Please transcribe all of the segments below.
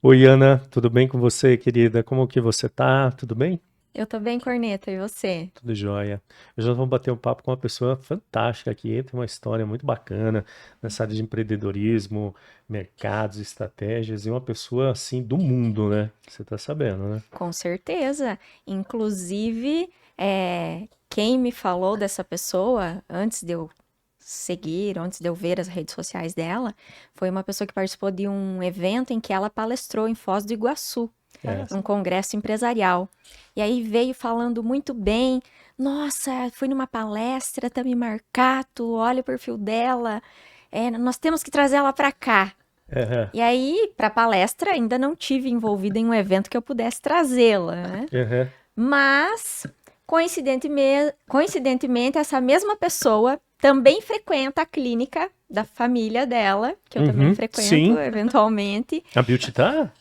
Oi, Ana, tudo bem com você, querida? Como que você tá? Tudo bem? Eu tô bem, Corneta, e você? Tudo jóia. Hoje nós vamos bater um papo com uma pessoa fantástica aqui, tem uma história muito bacana nessa área de empreendedorismo, mercados, estratégias, e uma pessoa, assim, do mundo, né? Você tá sabendo, né? Com certeza. Inclusive, quem me falou dessa pessoa antes de eu seguir, antes de eu ver as redes sociais dela, foi uma pessoa que participou de um evento em que ela palestrou em Foz do Iguaçu, É. Olha num só. congresso empresarial. E aí veio falando muito bem. Nossa, fui numa palestra, Tami Marcato, olha o perfil dela. Nós temos que trazer ela para cá. Aham, E aí, para palestra, ainda não tive envolvida em um evento que eu pudesse trazê-la, né? aham, Mas, coincidentemente, essa mesma pessoa também frequenta a clínica da família dela, que eu também frequento sim. eventualmente. A Beauty tá?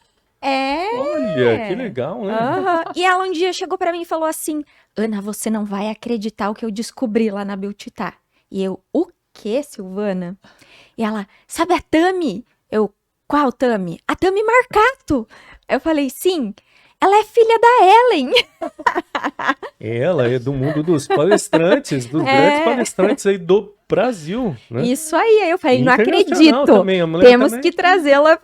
Olha, que É. legal, né? Aham. E ela um dia chegou para mim e falou assim: Ana, você não vai acreditar o que eu descobri lá na Beautitá. E eu, o quê, Silvana? E ela, sabe a Tami? Eu, qual Tami? A Tami Marcato. Eu falei, sim, ela é filha da Ellen. Ela é do mundo dos palestrantes, dos grandes É, palestrantes aí do Brasil, né? isso aí. Aí eu E falei, não internacional acredito. também, a mulher Temos também. que trazê-la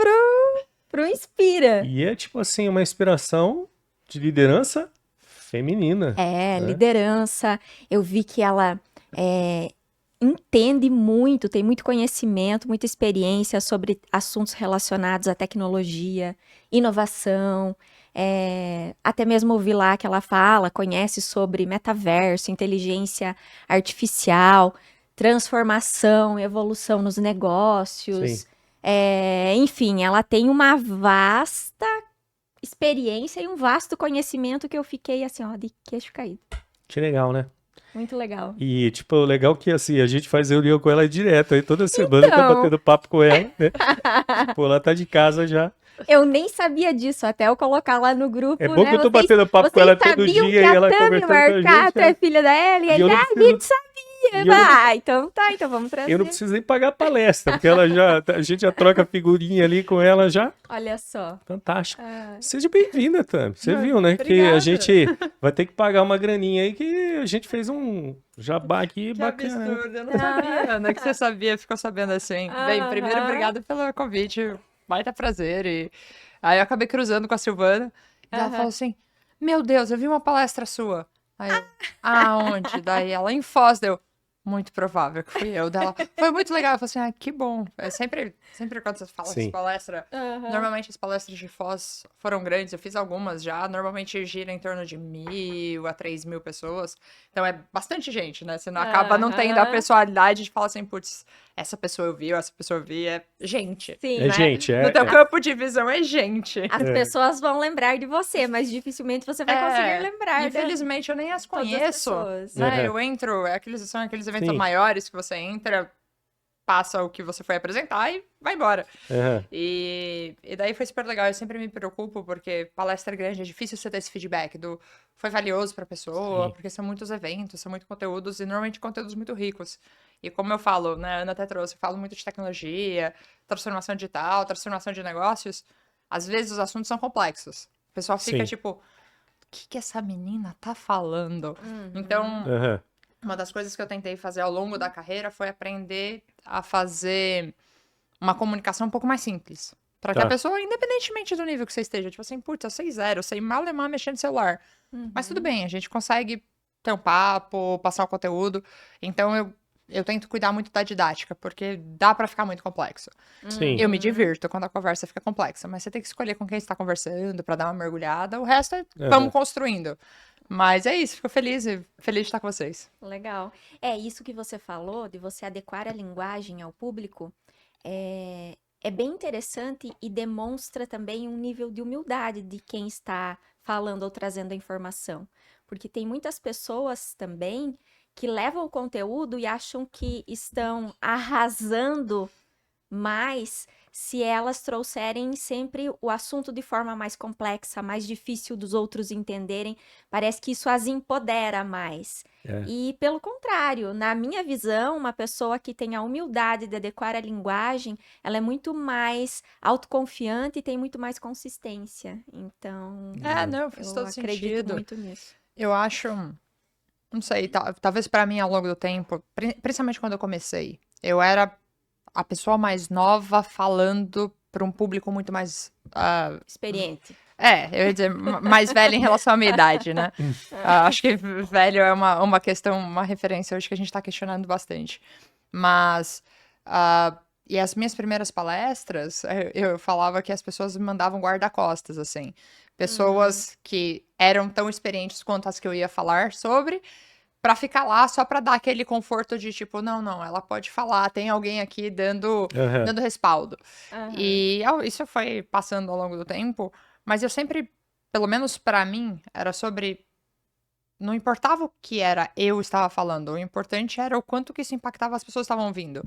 pro Inspira. E é tipo assim, uma inspiração de liderança feminina, É, né? liderança. Eu vi que ela é, entende muito, tem muito conhecimento, muita experiência sobre assuntos relacionados à tecnologia, inovação. Até mesmo ouvi lá que ela fala, conhece sobre metaverso, inteligência artificial, transformação, evolução nos Sim, negócios. Enfim, ela tem uma vasta experiência e um vasto conhecimento que eu fiquei assim, ó, de queixo caído. que legal, né? Muito legal. E, tipo, o legal que, assim, a gente faz reunião com ela direto, aí toda semana tá Então, batendo papo com ela, né? Tipo, ela tá de casa já. eu nem sabia disso, até eu colocar lá no É grupo, bom que né? eu tô Vocês, batendo papo com vocês ela todo sabiam dia que e a ela Tami conversando com a gente, Marcato é filha da Ellie? e Eles, eu não a gente preciso, sabia. e eu não, Então tá, então vamos eu não trazer. preciso nem pagar a palestra, porque ela já, a gente já troca figurinha ali com ela já. Olha só. Fantástico. Ah, Seja bem-vinda, Tami. Você Ai, viu, né? Que a obrigada. gente vai ter que pagar uma graninha aí que a gente fez um jabá aqui Que bacana. absurdo, eu não ah, sabia, Ana, que você sabia, ficou sabendo assim. Bem, primeiro, aham, obrigada pelo convite, baita prazer. E aí eu acabei cruzando com a Silvana, e ela aham. falou assim: Meu Deus, eu vi uma palestra sua. Aí eu, aonde? Daí ela em Foz, deu. Muito provável que fui eu dela. Foi muito legal. Eu falei assim: ah, que bom. É sempre quando você fala de Sim, palestra, Aham. normalmente as palestras de Foz foram grandes, eu fiz algumas já. Normalmente gira em torno de 1.000 a 3.000 pessoas. Então é bastante gente, né? Você não acaba não tendo a Aham. personalidade de falar assim, putz, essa pessoa eu vi, ou essa pessoa eu vi. É gente, é Sim. né? gente, No teu As, campo de visão é gente. as é, pessoas vão lembrar de você, mas dificilmente você vai conseguir É, lembrar de infelizmente eu nem as todas as conheço, pessoas. né? aham, Eu entro, são aqueles eventos sim, maiores que você entra, passa o que você foi apresentar e vai embora. aham, E daí foi super legal. Eu sempre me preocupo porque palestra grande é difícil você ter esse feedback do foi valioso pra pessoa, sim, porque são muitos eventos, são muitos conteúdos e normalmente conteúdos muito ricos. E como eu falo, né, a Ana até trouxe, eu falo muito de tecnologia, transformação digital, transformação de negócios. Às vezes os assuntos são complexos. O pessoal fica sim, tipo, o que essa menina tá falando? Uhum. Então, aham, uma das coisas que eu tentei fazer ao longo da carreira foi aprender a fazer uma comunicação um pouco mais simples. Pra que a tá, pessoa, independentemente do nível que você esteja, tipo assim, putz, eu sei zero, eu sei mal e mal mexer no celular. Mas tudo Uhum. bem, a gente consegue ter um papo, passar o conteúdo. Então eu tento cuidar muito da didática, porque dá pra ficar muito complexo. sim, Eu me Uhum. divirto quando a conversa fica complexa, mas você tem que escolher com quem está conversando pra dar uma mergulhada. O resto é vamos aham, construindo. Mas é isso, fico feliz e feliz de estar com vocês. Legal. É isso que você falou, de você adequar a linguagem ao público, é bem interessante e demonstra também um nível de humildade de quem está falando ou trazendo a informação. Porque tem muitas pessoas também que levam o conteúdo e acham que estão arrasando mais se elas trouxerem sempre o assunto de forma mais complexa, mais difícil dos outros entenderem. Parece que isso as empodera mais. É, E, pelo contrário, na minha visão, uma pessoa que tem a humildade de adequar a linguagem, ela é muito mais autoconfiante e tem muito mais consistência. Então, Não, faz eu todo acredito sentido. muito nisso. Eu acho, não sei, talvez pra mim ao longo do tempo, principalmente quando eu comecei, eu era a pessoa mais nova falando para um público muito mais. Experiente. Eu ia dizer, mais velho em relação à minha idade, né? Acho que velho é uma questão, uma referência hoje que a gente tá questionando bastante. Mas. E as minhas primeiras palestras, eu falava que as pessoas me mandavam guarda-costas, assim. Pessoas que eram tão experientes quanto as que eu ia falar sobre, pra ficar lá só pra dar aquele conforto de tipo, não, ela pode falar, tem alguém aqui dando aham, respaldo. Aham. E isso foi passando ao longo do tempo, mas eu sempre, pelo menos pra mim, era sobre. Não importava o que era eu estava falando, o importante era o quanto que isso impactava as pessoas que estavam ouvindo.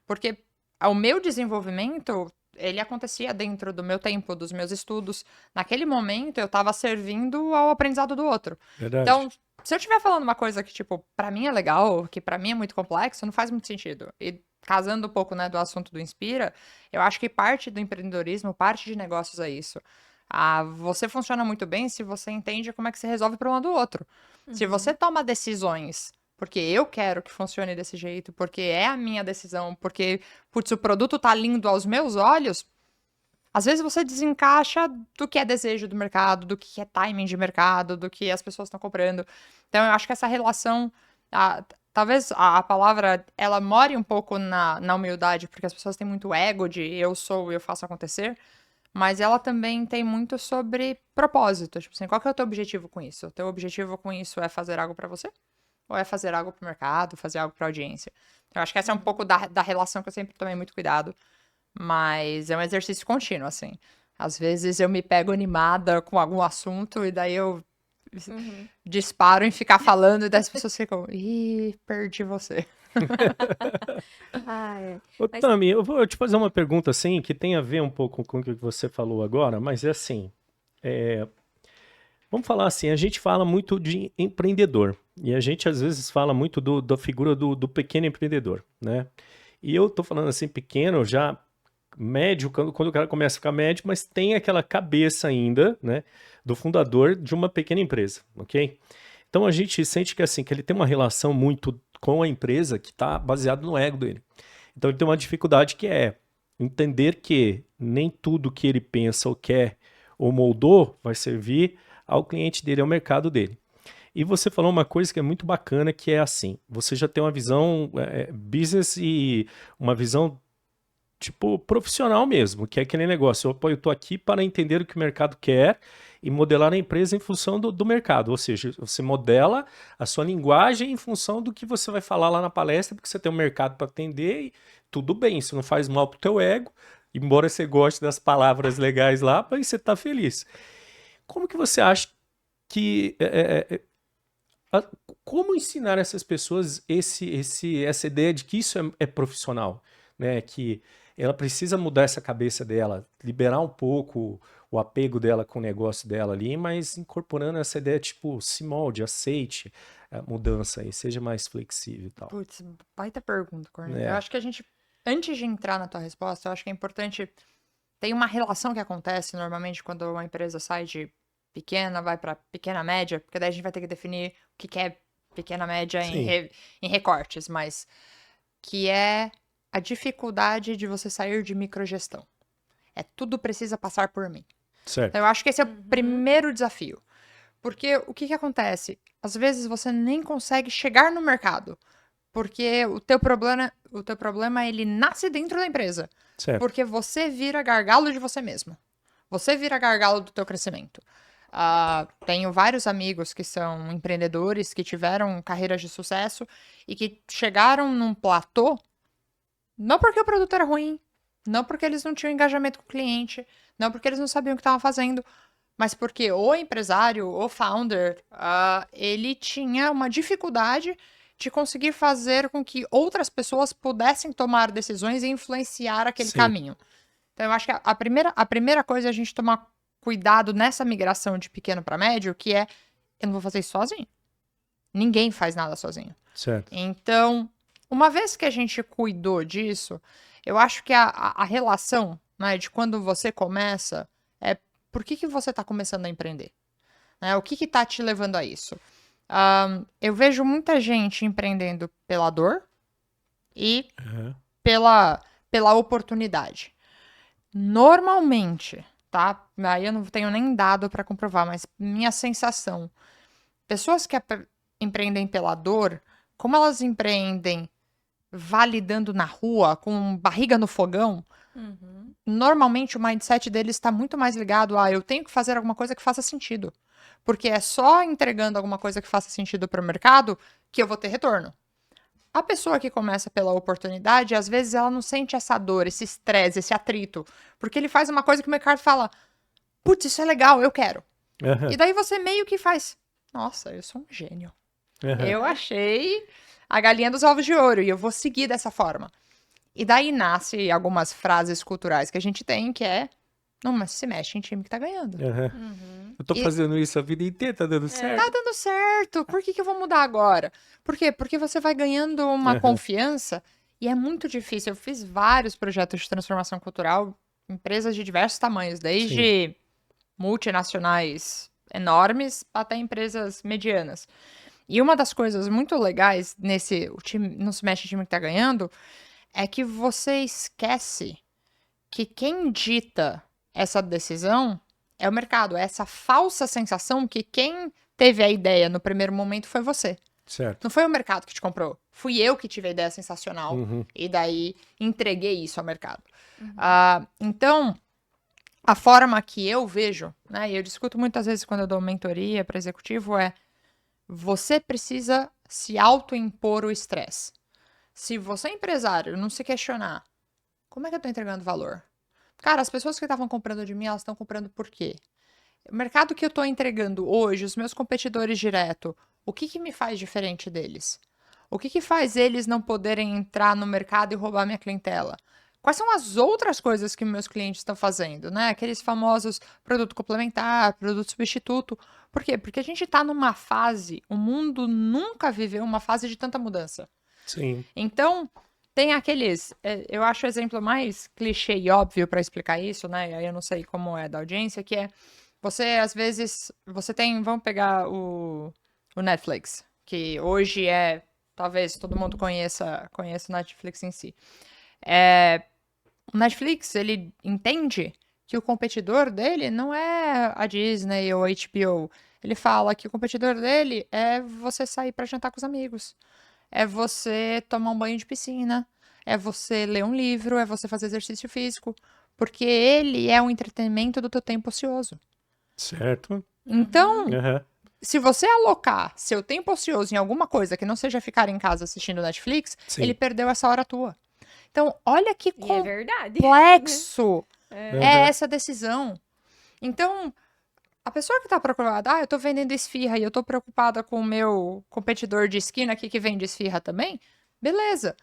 Porque o meu desenvolvimento, ele acontecia dentro do meu tempo, dos meus estudos. Naquele momento, eu estava servindo ao aprendizado do outro. verdade. Então, se eu estiver falando uma coisa que, tipo, pra mim é legal, que pra mim é muito complexo, não faz muito sentido. E casando um pouco, né, do assunto do Inspira, eu acho que parte do empreendedorismo, parte de negócios é isso. Você funciona muito bem se você entende como é que se resolve o problema do outro. Se você toma decisões porque eu quero que funcione desse jeito, porque é a minha decisão, porque, putz, o produto tá lindo aos meus olhos, às vezes você desencaixa do que é desejo do mercado, do que é timing de mercado, do que as pessoas estão comprando. Então, eu acho que essa relação, talvez a palavra, ela more um pouco na humildade, porque as pessoas têm muito ego de eu sou, eu faço acontecer, mas ela também tem muito sobre propósito. Tipo assim, qual que é o teu objetivo com isso? O teu objetivo com isso é fazer algo pra você? Ou é fazer algo pro mercado, fazer algo pra audiência? Eu acho que essa é um pouco da relação que eu sempre tomei muito cuidado. Mas é um exercício contínuo, assim. Às vezes eu me pego animada com algum assunto e daí eu disparo em ficar falando e daí as pessoas ficam, ih, perdi você. Ah, é. Ô, Mas Tami, eu vou te fazer uma pergunta assim, que tem a ver um pouco com o que você falou agora, mas é assim, vamos falar assim, a gente fala muito de empreendedor, e a gente às vezes fala muito da figura do pequeno empreendedor, né? E eu tô falando assim, pequeno, já médio, quando o cara começa a ficar médio, mas tem aquela cabeça ainda, né, do fundador de uma pequena empresa, ok? Então a gente sente que assim, que ele tem uma relação muito com a empresa que está baseada no ego dele. Então ele tem uma dificuldade que é entender que nem tudo que ele pensa ou quer ou moldou vai servir ao cliente dele, ao mercado dele. E você falou uma coisa que é muito bacana, que é assim, você já tem uma visão business e uma visão tipo profissional mesmo, que é aquele negócio, opa, eu estou aqui para entender o que o mercado quer e modelar a empresa em função do mercado, ou seja, você modela a sua linguagem em função do que você vai falar lá na palestra, porque você tem um mercado para atender e tudo bem, isso não faz mal pro teu ego, embora você goste das palavras legais lá, mas você está feliz. Como que você acha que a- como ensinar essas pessoas essa ideia de que isso é profissional, né? Que ela precisa mudar essa cabeça dela, liberar um pouco o apego dela com o negócio dela ali, mas incorporando essa ideia tipo, se molde, aceite a mudança aí, seja mais flexível e tal. Putz, baita pergunta, Cornélio. Eu É, acho que a gente, antes de entrar na tua resposta, eu acho que é importante. Tem uma relação que acontece normalmente quando uma empresa sai de pequena, vai para pequena média, porque daí a gente vai ter que definir o que é pequena média sim, em recortes, mas que é a dificuldade de você sair de microgestão. Tudo precisa passar por mim. Então, certo. eu acho que esse é o primeiro desafio. Porque o que acontece? Às vezes você nem consegue chegar no mercado. Porque o teu problema ele nasce dentro da empresa. Certo. Porque você vira gargalo de você mesmo. Você vira gargalo do teu crescimento. Tenho vários amigos que são empreendedores, que tiveram carreiras de sucesso e que chegaram num platô, não porque o produto era ruim, não porque eles não tinham engajamento com o cliente, não porque eles não sabiam o que estavam fazendo, mas porque o empresário, o founder, ele tinha uma dificuldade de conseguir fazer com que outras pessoas pudessem tomar decisões e influenciar aquele Sim. caminho. Então, eu acho que a primeira coisa é a gente tomar cuidado nessa migração de pequeno para médio, que é, eu não vou fazer isso sozinho. Ninguém faz nada sozinho. Certo. Então, uma vez que a gente cuidou disso, eu acho que a relação, né, de quando você começa é por que você está começando a empreender? Né? O que está te levando a isso? Eu vejo muita gente empreendendo pela dor e Aham. pela oportunidade. Normalmente, tá? Aí eu não tenho nem dado para comprovar, mas minha sensação, pessoas que empreendem pela dor, como elas empreendem validando na rua, com barriga no fogão, normalmente o mindset deles está muito mais ligado a eu tenho que fazer alguma coisa que faça sentido. Porque é só entregando alguma coisa que faça sentido para o mercado que eu vou ter retorno. A pessoa que começa pela oportunidade, às vezes ela não sente essa dor, esse estresse, esse atrito. Porque ele faz uma coisa que o mercado fala, putz, isso é legal, eu quero. Aham. E daí você meio que faz, nossa, eu sou um gênio. Aham. Eu achei a galinha dos ovos de ouro e eu vou seguir dessa forma. E daí nasce algumas frases culturais que a gente tem, que é, não, mas se mexe em time que tá ganhando. Aham. Eu tô E- fazendo isso a vida inteira, tá dando certo. Tá dando certo, por que eu vou mudar agora? Por quê? Porque você vai ganhando uma Aham. confiança e é muito difícil. Eu fiz vários projetos de transformação cultural, empresas de diversos tamanhos, desde multinacionais enormes até empresas medianas. E uma das coisas muito legais nesse o time, não se mexe o time que tá ganhando, é que você esquece que quem dita essa decisão é o mercado. É essa falsa sensação que quem teve a ideia no primeiro momento foi você. Certo. Não foi o mercado que te comprou. Fui eu que tive a ideia sensacional Uhum. e daí entreguei isso ao mercado. Então, a forma que eu vejo, né, e eu discuto muitas vezes quando eu dou mentoria para executivo, é você precisa se autoimpor o estresse. Se você, empresário, não se questionar, como é que eu estou entregando valor? Cara, as pessoas que estavam comprando de mim, elas estão comprando por quê? O mercado que eu estou entregando hoje, os meus competidores direto, o que me faz diferente deles? O que faz eles não poderem entrar no mercado e roubar minha clientela? Quais são as outras coisas que meus clientes estão fazendo, né? Aqueles famosos produto complementar, produto substituto. Por quê? Porque a gente está numa fase, o mundo nunca viveu uma fase de tanta mudança. Sim. Então, tem aqueles. Eu acho o exemplo mais clichê e óbvio para explicar isso, né? E aí eu não sei como é da audiência, que é você, às vezes, você tem. Vamos pegar o Netflix, que hoje é. Talvez todo mundo conheça o Netflix em si. O Netflix, ele entende que o competidor dele não é a Disney ou a HBO. Ele fala que o competidor dele é você sair para jantar com os amigos. É você tomar um banho de piscina. É você ler um livro. É você fazer exercício físico. Porque ele é o entretenimento do teu tempo ocioso. Certo. Então, Aham. se você alocar seu tempo ocioso em alguma coisa que não seja ficar em casa assistindo Netflix, Sim. ele perdeu essa hora tua. Então, olha que E é verdade. complexo Aham. é essa decisão. Então, a pessoa que tá preocupada, eu tô vendendo esfirra e eu tô preocupada com o meu competidor de esquina aqui que vende esfirra também, beleza.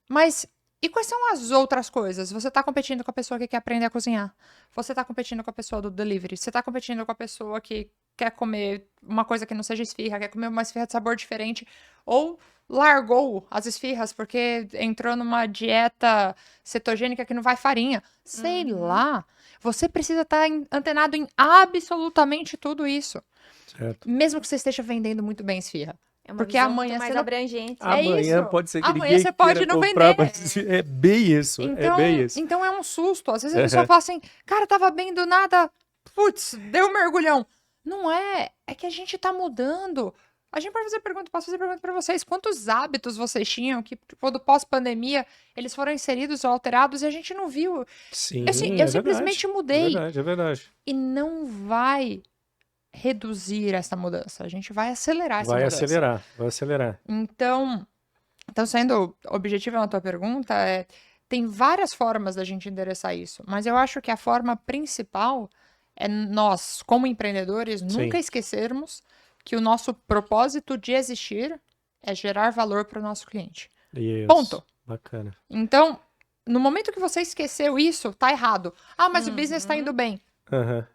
Mas e quais são as outras coisas? Você tá competindo com a pessoa que quer aprender a cozinhar. Você tá competindo com a pessoa do delivery. Você tá competindo com a pessoa que quer comer uma coisa que não seja esfirra, quer comer uma esfirra de sabor diferente. Ou largou as esfirras porque entrou numa dieta cetogênica que não vai farinha. Sei lá. Você precisa estar antenado em absolutamente tudo isso. Certo. Mesmo que você esteja vendendo muito bem esfirra. É uma Porque visão amanhã muito mais você não- abrangente. Amanhã isso. pode ser que Amanhã ninguém você pode queira não comprar, vender. mas é bem isso. É bem isso. Então é um susto. Às vezes a Aham. pessoa fala assim, cara, tava bem do nada, putz, deu um mergulhão. Não é, é que a gente tá mudando. A gente pode fazer pergunta, posso fazer pergunta pra vocês. Quantos hábitos vocês tinham que, quando pós-pandemia, eles foram inseridos ou alterados e a gente não viu? Sim, Assim, é eu simplesmente verdade. mudei. É verdade, é verdade. E não vai reduzir essa mudança. A gente vai acelerar essa Vai mudança. acelerar, vai acelerar. Então, sendo objetivo na tua pergunta, tem várias formas da gente endereçar isso, mas eu acho que a forma principal é nós, como empreendedores, nunca esquecermos que o nosso propósito de existir é gerar valor para o nosso cliente. Isso. Ponto. Bacana. Então, no momento que você esqueceu isso, tá errado. Ah, mas o business tá Uhum. indo bem. Aham.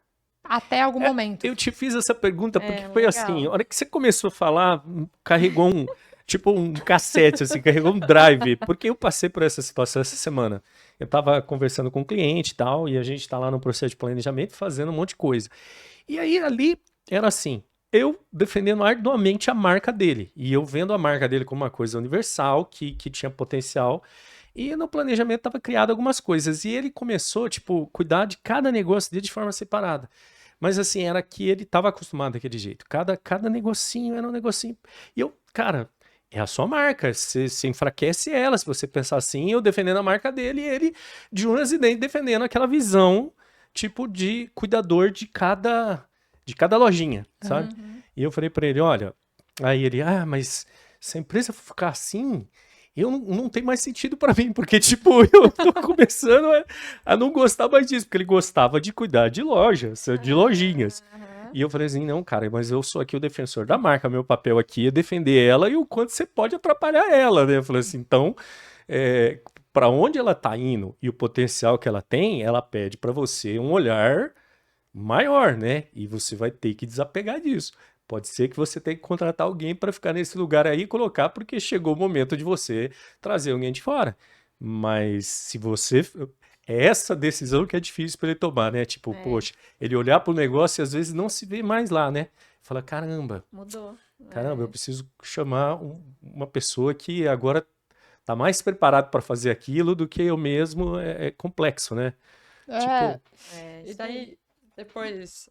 Até algum momento. Eu te fiz essa pergunta porque É, foi legal. assim, a hora que você começou a falar, carregou tipo um cassete, assim, carregou um drive, porque eu passei por essa situação essa semana. Eu tava conversando com um cliente e tal, e a gente tá lá no processo de planejamento fazendo um monte de coisa. E aí ali era assim, eu defendendo arduamente a marca dele, e eu vendo a marca dele como uma coisa universal, que tinha potencial, e no planejamento tava criado algumas coisas, e ele começou, tipo, cuidar de cada negócio dele de forma separada. Mas assim, era que ele estava acostumado daquele jeito. Cada negocinho era um negocinho. E eu, cara, é a sua marca. Você enfraquece ela se você pensar assim, eu defendendo a marca dele e ele de unhas e dentes defendendo aquela visão, tipo, de cuidador de cada lojinha, sabe? Uhum. E eu falei pra ele, olha, aí ele, mas se a empresa ficar assim, eu não tem mais sentido pra mim, porque, tipo, eu tô começando a não gostar mais disso, porque ele gostava de cuidar de lojas, de lojinhas. Aham. E eu falei assim, não, cara, mas eu sou aqui o defensor da marca, meu papel aqui é defender ela e o quanto você pode atrapalhar ela, né? Eu falei assim, então, para onde ela tá indo e o potencial que ela tem, ela pede pra você um olhar maior, né? E você vai ter que desapegar disso. Pode ser que você tenha que contratar alguém para ficar nesse lugar aí e colocar, porque chegou o momento de você trazer alguém de fora. Mas se você. É essa decisão que é difícil para ele tomar, né? Tipo, É, poxa, ele olhar para o negócio e às vezes não se vê mais lá, né? Fala, mudou. caramba, eu É. preciso chamar uma pessoa que agora tá mais preparado para fazer aquilo do que eu mesmo. É complexo, né? É, Tipo, É, e isso aí. daí, depois,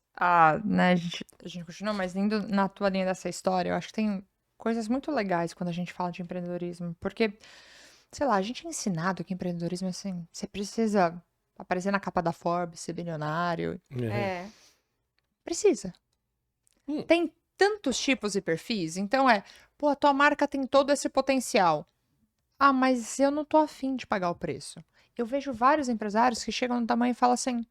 né, a gente continua, mas indo na tua linha dessa história, eu acho que tem coisas muito legais quando a gente fala de empreendedorismo, porque, sei lá, a gente é ensinado que empreendedorismo é assim, você precisa aparecer na capa da Forbes, ser bilionário, é. É. precisa. Hum, Tem tantos tipos e perfis, então pô, a tua marca tem todo esse potencial. Ah, mas eu não tô afim de pagar o preço. Eu vejo vários empresários que chegam no tamanho e falam assim,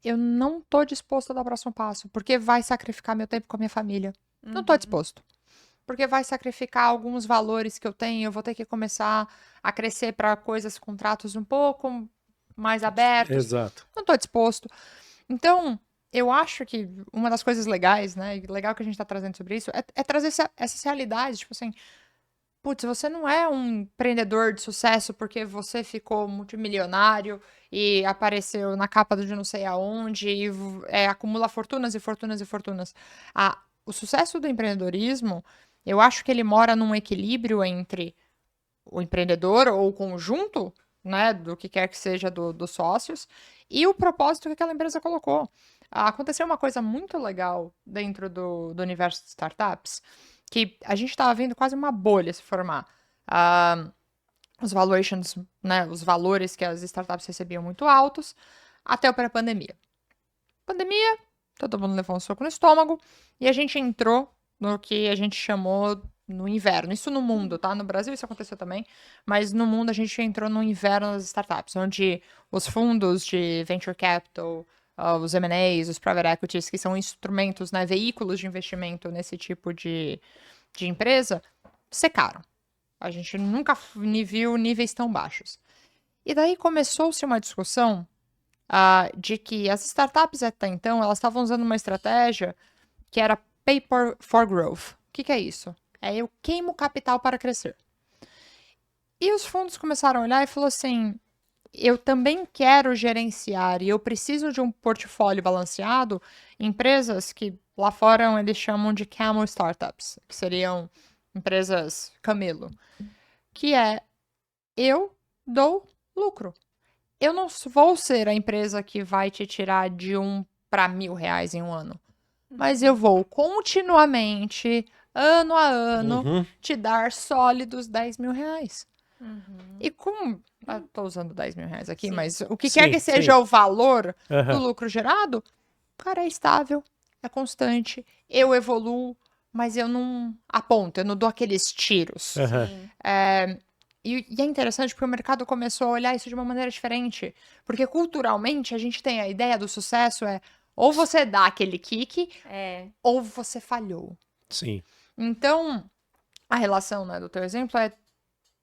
eu não tô disposto a dar o próximo passo, porque vai sacrificar meu tempo com a minha família. Não tô Uhum. disposto. Porque vai sacrificar alguns valores que eu tenho, eu vou ter que começar a crescer para coisas, contratos um pouco mais abertos. exato. Não tô disposto. Então, eu acho que uma das coisas legais, né, e legal que a gente tá trazendo sobre isso, é trazer essas realidades, tipo assim, putz, você não é um empreendedor de sucesso porque você ficou multimilionário e apareceu na capa de não sei aonde e acumula fortunas e fortunas e fortunas. O sucesso do empreendedorismo, eu acho que ele mora num equilíbrio entre o empreendedor ou o conjunto, né, do que quer que seja dos sócios e o propósito que aquela empresa colocou. Aconteceu uma coisa muito legal dentro do universo de startups, que a gente estava vendo quase uma bolha se formar. Ah, os valuations, né, os valores que as startups recebiam muito altos, até o pré-pandemia. Pandemia, todo mundo levou um soco no estômago, e a gente entrou no que a gente chamou no inverno. Isso no mundo, tá? No Brasil isso aconteceu também, mas no mundo a gente entrou no inverno das startups, onde os fundos de venture capital, os M&As, os private equities, que são instrumentos, né, veículos de investimento nesse tipo de empresa, secaram. A gente nunca viu níveis tão baixos. E daí começou-se uma discussão de que as startups até então elas estavam usando uma estratégia que era pay for growth. O que é isso? Eu queimo capital para crescer. E os fundos começaram a olhar e falou assim: eu também quero gerenciar e eu preciso de um portfólio balanceado em empresas que lá fora eles chamam de camel startups, que seriam empresas camelo, que eu dou lucro. Eu não vou ser a empresa que vai te tirar de para R$ 1.000 em um ano. Mas eu vou continuamente, ano a ano, Uhum. te dar sólidos R$ 10.000. Uhum. E com. Tô usando R$ 10.000 aqui, Sim. mas o que quer Sim, que sim. seja o valor do Aham. lucro gerado, cara, é estável, é constante, eu evoluo, mas eu não aponto, eu não dou aqueles tiros. Aham. Sim. E é interessante porque o mercado começou a olhar isso de uma maneira diferente. Porque culturalmente a gente tem a ideia do sucesso ou você dá aquele kick É. ou você falhou. Sim. Então, a relação, né, do teu exemplo é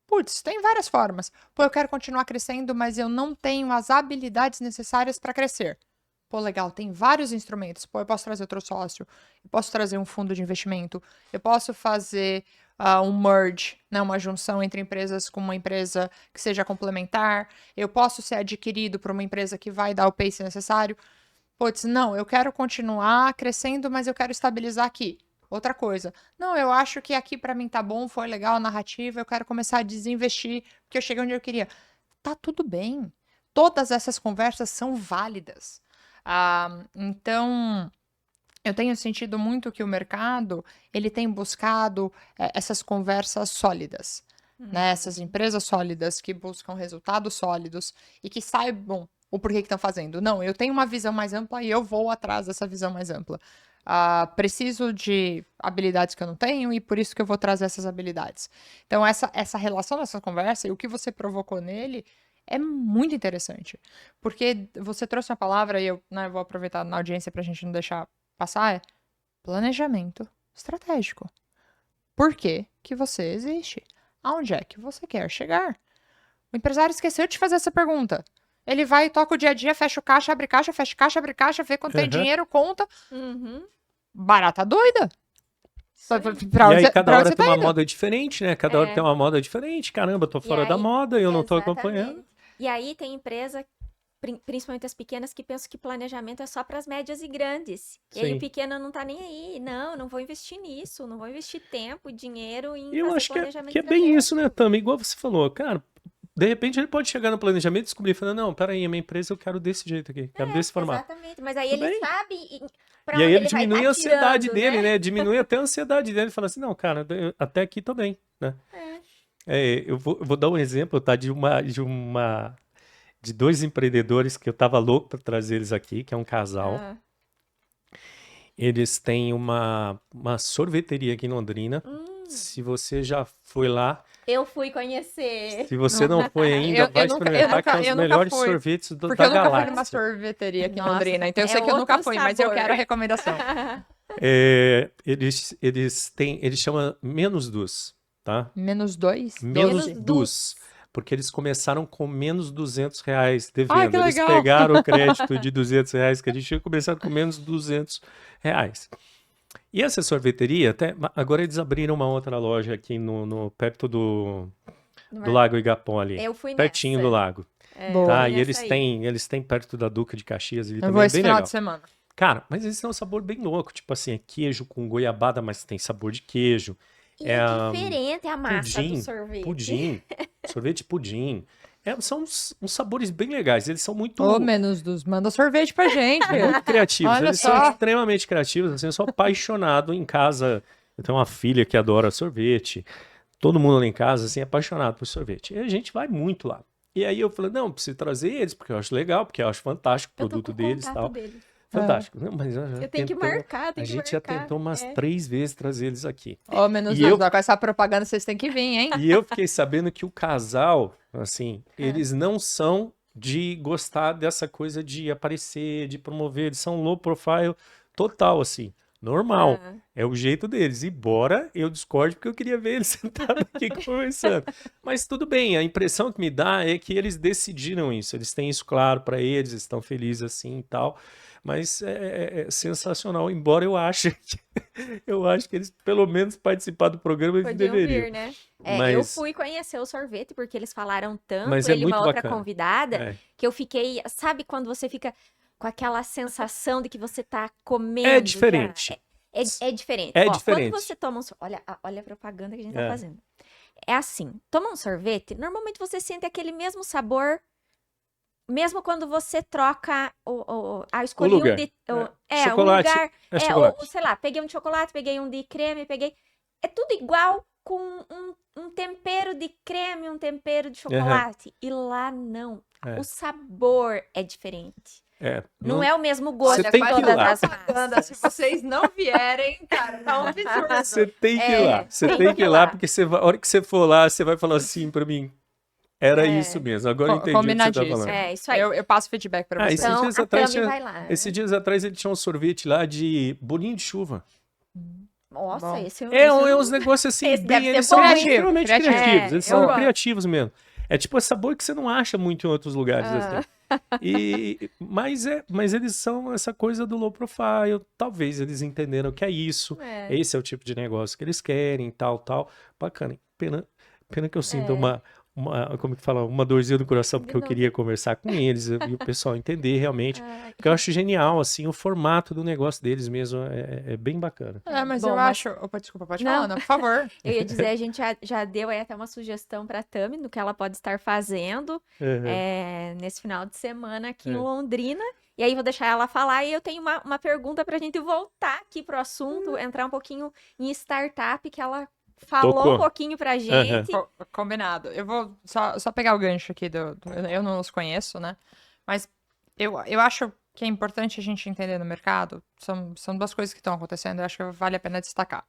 Putz, tem várias formas. Pô, eu quero continuar crescendo, mas eu não tenho as habilidades necessárias para crescer. Pô, legal, tem vários instrumentos. Pô, eu posso trazer outro sócio, eu posso trazer um fundo de investimento, eu posso fazer um merge, né, uma junção entre empresas com uma empresa que seja complementar, eu posso ser adquirido por uma empresa que vai dar o pace necessário. Putz, não, eu quero continuar crescendo, mas eu quero estabilizar aqui. Outra coisa, não, eu acho que aqui pra mim tá bom, foi legal a narrativa, eu quero começar a desinvestir, porque eu cheguei onde eu queria. Tá tudo bem. Todas essas conversas são válidas. Então, eu tenho sentido muito que o mercado, ele tem buscado essas conversas sólidas, né? Essas empresas sólidas que buscam resultados sólidos e que saibam o porquê que estão fazendo. Não, eu tenho uma visão mais ampla e eu vou atrás dessa visão mais ampla. Preciso de habilidades que eu não tenho e por isso que eu vou trazer essas habilidades. Então, essa relação dessa conversa e o que você provocou nele é muito interessante. Porque você trouxe uma palavra, e eu vou aproveitar na audiência para a gente não deixar passar, é planejamento estratégico. Por que que você existe? Aonde é que você quer chegar? O empresário esqueceu de fazer essa pergunta. Ele vai, toca o dia a dia, fecha o caixa, abre caixa, fecha caixa, abre caixa, vê quanto tem dinheiro, conta. Barata doida. E aí cada hora tem uma moda diferente, né? Cada hora tem uma moda diferente. Caramba, tô fora da moda, eu não tô acompanhando. E aí tem empresa, principalmente as pequenas, que pensam que planejamento é só para as médias e grandes. E aí o pequeno não tá nem aí. Não vou investir nisso, não vou investir tempo, dinheiro em eu fazer acho planejamento que é bem isso, né, Tami? Igual você falou, cara, de repente ele pode chegar no planejamento e descobrir, falando, não, peraí, a minha empresa eu quero desse jeito aqui, quero desse formato. Exatamente, mas aí Tudo ele bem. sabe E aí ele diminui a atirando, ansiedade dele, né? Diminui até a ansiedade dele. Fala assim, não, cara, até aqui tô bem, né? Eu vou dar um exemplo, tá? De dois empreendedores que eu tava louco para trazer eles aqui, que é um casal. Eles têm uma sorveteria aqui em Londrina. Se você já foi lá, eu fui conhecer. se você não foi ainda, vai experimentar, que é um dos melhores sorvetes da Porque eu nunca galáxia. fui numa sorveteria aqui em Londrina, então eu sei que eu nunca fui, mas eu quero a recomendação. Eles chamam Menos Dus, tá? Menos 2? Menos Dus. Porque eles começaram com menos R$200 devendo. Ai, que eles legal. pegaram o crédito de R$200 que a gente tinha começado com menos R$200. E essa sorveteria, agora eles abriram uma outra loja aqui perto do Lago Igapó ali. Eu fui pertinho nessa. do lago. Tá? E eles têm perto da Duca de Caxias. Eu vou esse final de semana. Cara, mas eles têm um sabor bem louco. Tipo assim, é queijo com goiabada, mas tem sabor de queijo. E é diferente a massa do sorvete. Pudim, sorvete pudim. São uns sabores bem legais. Eles são muito... Menos dos... Manda sorvete pra gente. Muito criativos. Olha Eles só. são extremamente criativos. Assim, eu sou apaixonado em casa. Eu tenho uma filha que adora sorvete. Todo mundo lá em casa, assim, é apaixonado por sorvete. E a gente vai muito lá. E aí eu falei, não, preciso trazer eles, porque eu acho legal, porque eu acho fantástico o produto deles e tal. Fantástico. Não, mas eu tenho que marcar, a gente já tentou umas 3 vezes trazer eles aqui. Menos com essa propaganda vocês têm que vir, hein? E eu fiquei sabendo que o casal, assim, eles não são de gostar dessa coisa de aparecer, de promover, eles são low profile total, assim. Normal, é o jeito deles. Embora eu discorde, porque eu queria ver eles sentados aqui conversando. Mas tudo bem, a impressão que me dá é que eles decidiram isso. Eles têm isso claro para eles, estão felizes assim e tal. Mas é sensacional, embora eu ache que eles pelo menos participar do programa eles deveriam. Vir, né? Eu fui conhecer o sorvete porque eles falaram tanto, mas ele e muito uma outra bacana. Convidada, que eu fiquei, sabe quando você fica com aquela sensação de que você tá comendo? É diferente. É diferente. É diferente. Quando você toma olha a propaganda que a gente tá fazendo. É assim, toma um sorvete, normalmente você sente aquele mesmo sabor, mesmo quando você troca escolhi o lugar. um de... chocolate, o lugar. chocolate. Sei lá, peguei um de chocolate, peguei um de creme, é tudo igual com um tempero de creme, um tempero de chocolate. E lá não. O sabor é diferente. Não é o mesmo gosto de todas as massas. Se vocês não vierem, cara, tá um absurdo. Você tem que ir lá. Você tem que ir lá, porque a hora que você for lá, você vai falar assim pra mim. Era isso mesmo. Agora eu entendi o que você tá falando. Isso aí. Eu passo feedback pra vocês. Então, esses dias atrás ele tinha um sorvete lá de bolinho de chuva. Nossa, Bom. esse eu, É, esse eu é não- uns negócios assim, Esse deve ser eles são bom, hein? extremamente Criativo. criativos, eles eu são gosto. criativos mesmo. É tipo sabor que você não acha muito em outros lugares, Ah. assim. Mas eles são essa coisa do low profile, talvez eles entenderam que é isso, É. esse é o tipo de negócio que eles querem, tal, bacana. Pena que eu sinto como que fala, uma dorzinha do coração, porque eu Não. queria conversar com eles e o pessoal entender realmente, Ai. porque eu acho genial, assim, o formato do negócio deles mesmo é bem bacana. Mas Bom, eu mas- acho. Opa, desculpa, pode Não. falar, Ana, por favor. Eu ia dizer, a gente já deu aí até uma sugestão para a Tami do que ela pode estar fazendo Uhum. nesse final de semana aqui em É. Londrina. E aí vou deixar ela falar e eu tenho uma pergunta para a gente voltar aqui pro assunto, entrar um pouquinho em startup, que ela falou Tocou. um pouquinho pra gente. Combinado. Eu vou só pegar o gancho aqui eu não os conheço, né? Mas eu acho que é importante a gente entender no mercado. São duas coisas que estão acontecendo, eu acho que vale a pena destacar.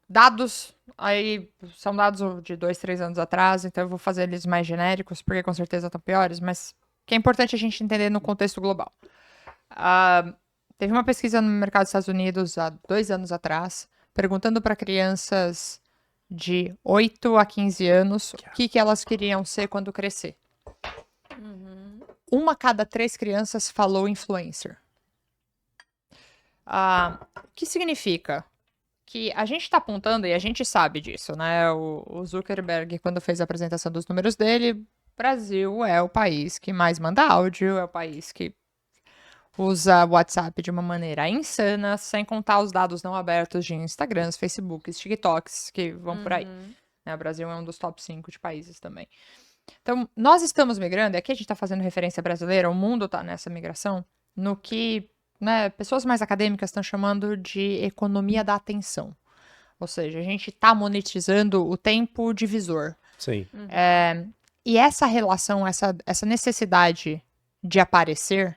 Dados, aí são dados de 2, 3 anos atrás, então eu vou fazer eles mais genéricos, porque com certeza estão piores, mas que é importante a gente entender no contexto global. Teve uma pesquisa no mercado dos Estados Unidos há 2 anos atrás, perguntando para crianças de 8 a 15 anos o que elas queriam ser quando crescer. Uma a cada 3 crianças falou influencer. O que significa? Que a gente está apontando, e a gente sabe disso, né? O Zuckerberg, quando fez a apresentação dos números dele, Brasil é o país que mais manda áudio, é o país que usa o WhatsApp de uma maneira insana, sem contar os dados não abertos de Instagrams, Facebooks, TikToks, que vão por aí. Né? O Brasil é um dos top 5 de países também. Então, nós estamos migrando, e aqui a gente está fazendo referência brasileira, o mundo está nessa migração, no que pessoas mais acadêmicas estão chamando de economia da atenção. Ou seja, a gente está monetizando o tempo divisor. Sim. E essa relação, essa necessidade de aparecer,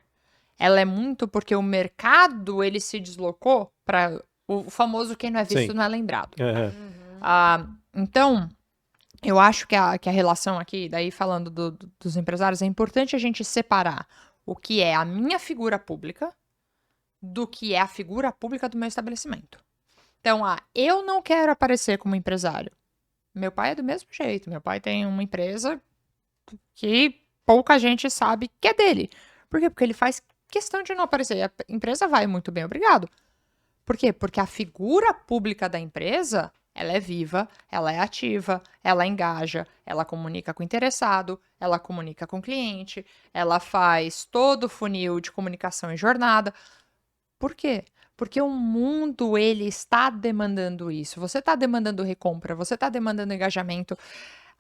ela é muito porque o mercado ele se deslocou para o famoso quem não é visto Sim. não é lembrado. Uhum. Então, eu acho que a relação aqui, daí falando dos empresários, é importante a gente separar o que é a minha figura pública do que é a figura pública do meu estabelecimento. Então, eu não quero aparecer como empresário. Meu pai é do mesmo jeito. Meu pai tem uma empresa que pouca gente sabe que é dele. Por quê? Porque ele faz questão de não aparecer. A empresa vai muito bem, obrigado. Por quê? Porque a figura pública da empresa, ela é viva, ela é ativa, ela engaja, ela comunica com o interessado, ela comunica com o cliente, ela faz todo o funil de comunicação e jornada. Por quê? Porque o mundo, ele está demandando isso. Você está demandando recompra, você está demandando engajamento.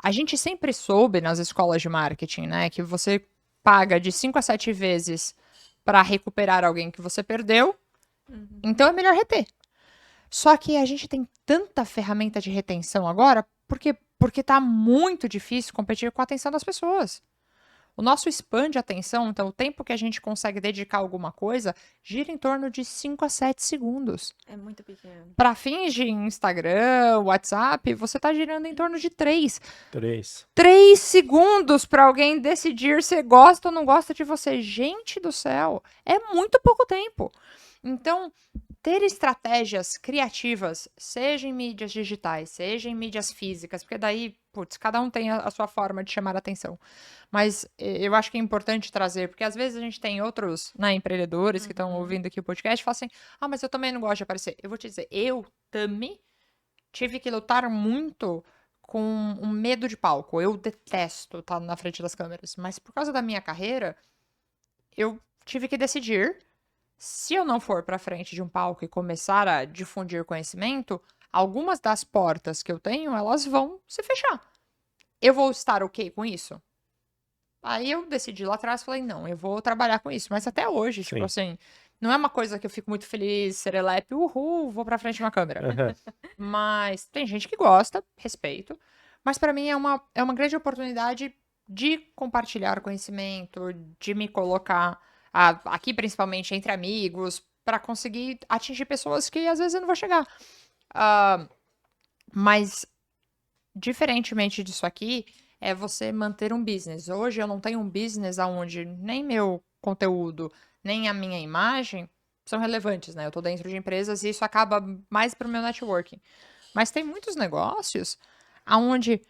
A gente sempre soube nas escolas de marketing, né, que você paga de 5 a 7 vezes para recuperar alguém que você perdeu, então é melhor reter. Só que a gente tem tanta ferramenta de retenção agora, porque tá muito difícil competir com a atenção das pessoas. O nosso span de atenção, então o tempo que a gente consegue dedicar a alguma coisa, gira em torno de 5 a 7 segundos. É muito pequeno. Para fins de Instagram, WhatsApp, você tá girando em torno de 3. 3 segundos para alguém decidir se gosta ou não gosta de você. Gente do céu, é muito pouco tempo. Então, ter estratégias criativas, seja em mídias digitais, seja em mídias físicas, porque daí, putz, cada um tem a sua forma de chamar a atenção. Mas eu acho que é importante trazer, porque às vezes a gente tem outros empreendedores que estão ouvindo aqui o podcast e falam assim, mas eu também não gosto de aparecer. Eu vou te dizer, eu também tive que lutar muito com um medo de palco. Eu detesto estar na frente das câmeras, mas por causa da minha carreira, eu tive que decidir, se eu não for para frente de um palco e começar a difundir conhecimento, algumas das portas que eu tenho, elas vão se fechar. Eu vou estar ok com isso? Aí eu decidi lá atrás, falei, não, eu vou trabalhar com isso. Mas até hoje, tipo assim, não é uma coisa que eu fico muito feliz, serelepe, vou pra frente de uma câmera. Mas tem gente que gosta, respeito. Mas para mim é uma grande oportunidade de compartilhar conhecimento, de me colocar aqui principalmente entre amigos, para conseguir atingir pessoas que às vezes eu não vou chegar. Mas, diferentemente disso aqui, é você manter um business. Hoje eu não tenho um business onde nem meu conteúdo, nem a minha imagem são relevantes, né? Eu tô dentro de empresas e isso acaba mais pro meu networking. Mas tem muitos negócios onde,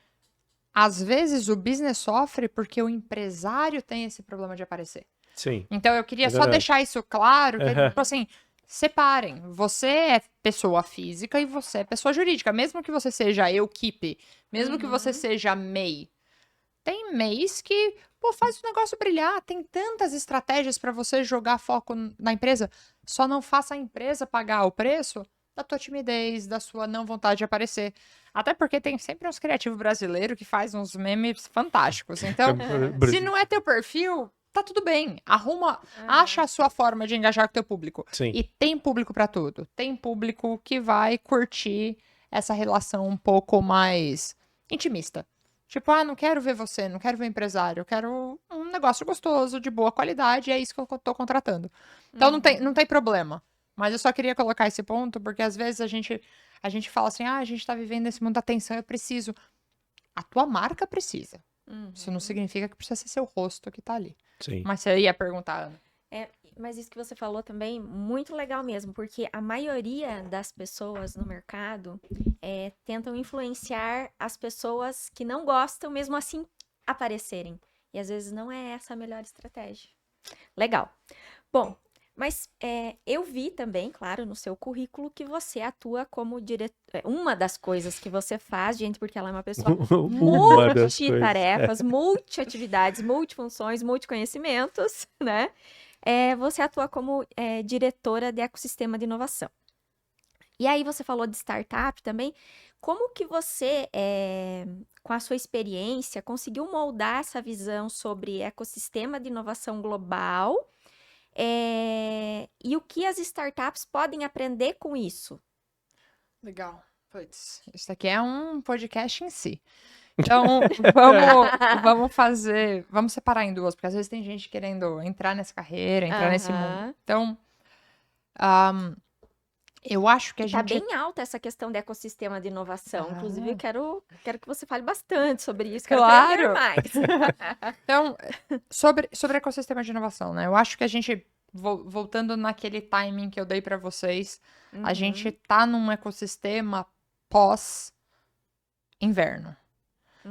às vezes, o business sofre porque o empresário tem esse problema de aparecer. Sim, Então, eu queria é só verdade. deixar isso claro, que, Aham. tipo assim, separem. Você é pessoa física e você é pessoa jurídica. Mesmo que você seja Equipe, mesmo que você seja MEI. Tem MEIs que, pô, faz o negócio brilhar. Tem tantas estratégias para você jogar foco na empresa. Só não faça a empresa pagar o preço da tua timidez, da sua não vontade de aparecer. Até porque tem sempre uns criativos brasileiros que faz uns memes fantásticos. Então, se não é teu perfil, tá tudo bem. Arruma, acha a sua forma de engajar com o teu público. Sim. E tem público pra tudo. Tem público que vai curtir essa relação um pouco mais intimista. Tipo, não quero ver você, não quero ver empresário, eu quero um negócio gostoso, de boa qualidade, e é isso que eu tô contratando. Então não tem problema. Mas eu só queria colocar esse ponto, porque às vezes a gente fala assim, a gente tá vivendo nesse mundo da atenção, eu preciso. A tua marca precisa. Isso não significa que precisa ser seu rosto que tá ali. Sim. Mas você ia perguntar, Ana. Mas isso que você falou também, muito legal mesmo, porque a maioria das pessoas no mercado tentam influenciar as pessoas que não gostam, mesmo assim, aparecerem. E às vezes não é essa a melhor estratégia. Legal. Bom, mas eu vi também, claro, no seu currículo que você atua como diretor. Uma das coisas que você faz, gente, porque ela é uma pessoa Uma das coisas. multitarefas, multiatividades, multifunções, multiconhecimentos, né? Você atua como diretora de ecossistema de inovação. E aí você falou de startup também. Como que você, com a sua experiência, conseguiu moldar essa visão sobre ecossistema de inovação global? E o que as startups podem aprender com isso? Legal. Putz, isso aqui é um podcast em si. Então, vamos separar em duas, porque às vezes tem gente querendo entrar nessa carreira, entrar nesse mundo. Então, eu acho que a Tá gente... bem alta essa questão de ecossistema de inovação. Inclusive, eu quero que você fale bastante sobre isso. Quero aprender mais. Então, sobre ecossistema de inovação, né? Eu acho que a gente, voltando naquele timing que eu dei para vocês, a gente tá num ecossistema pós-inverno.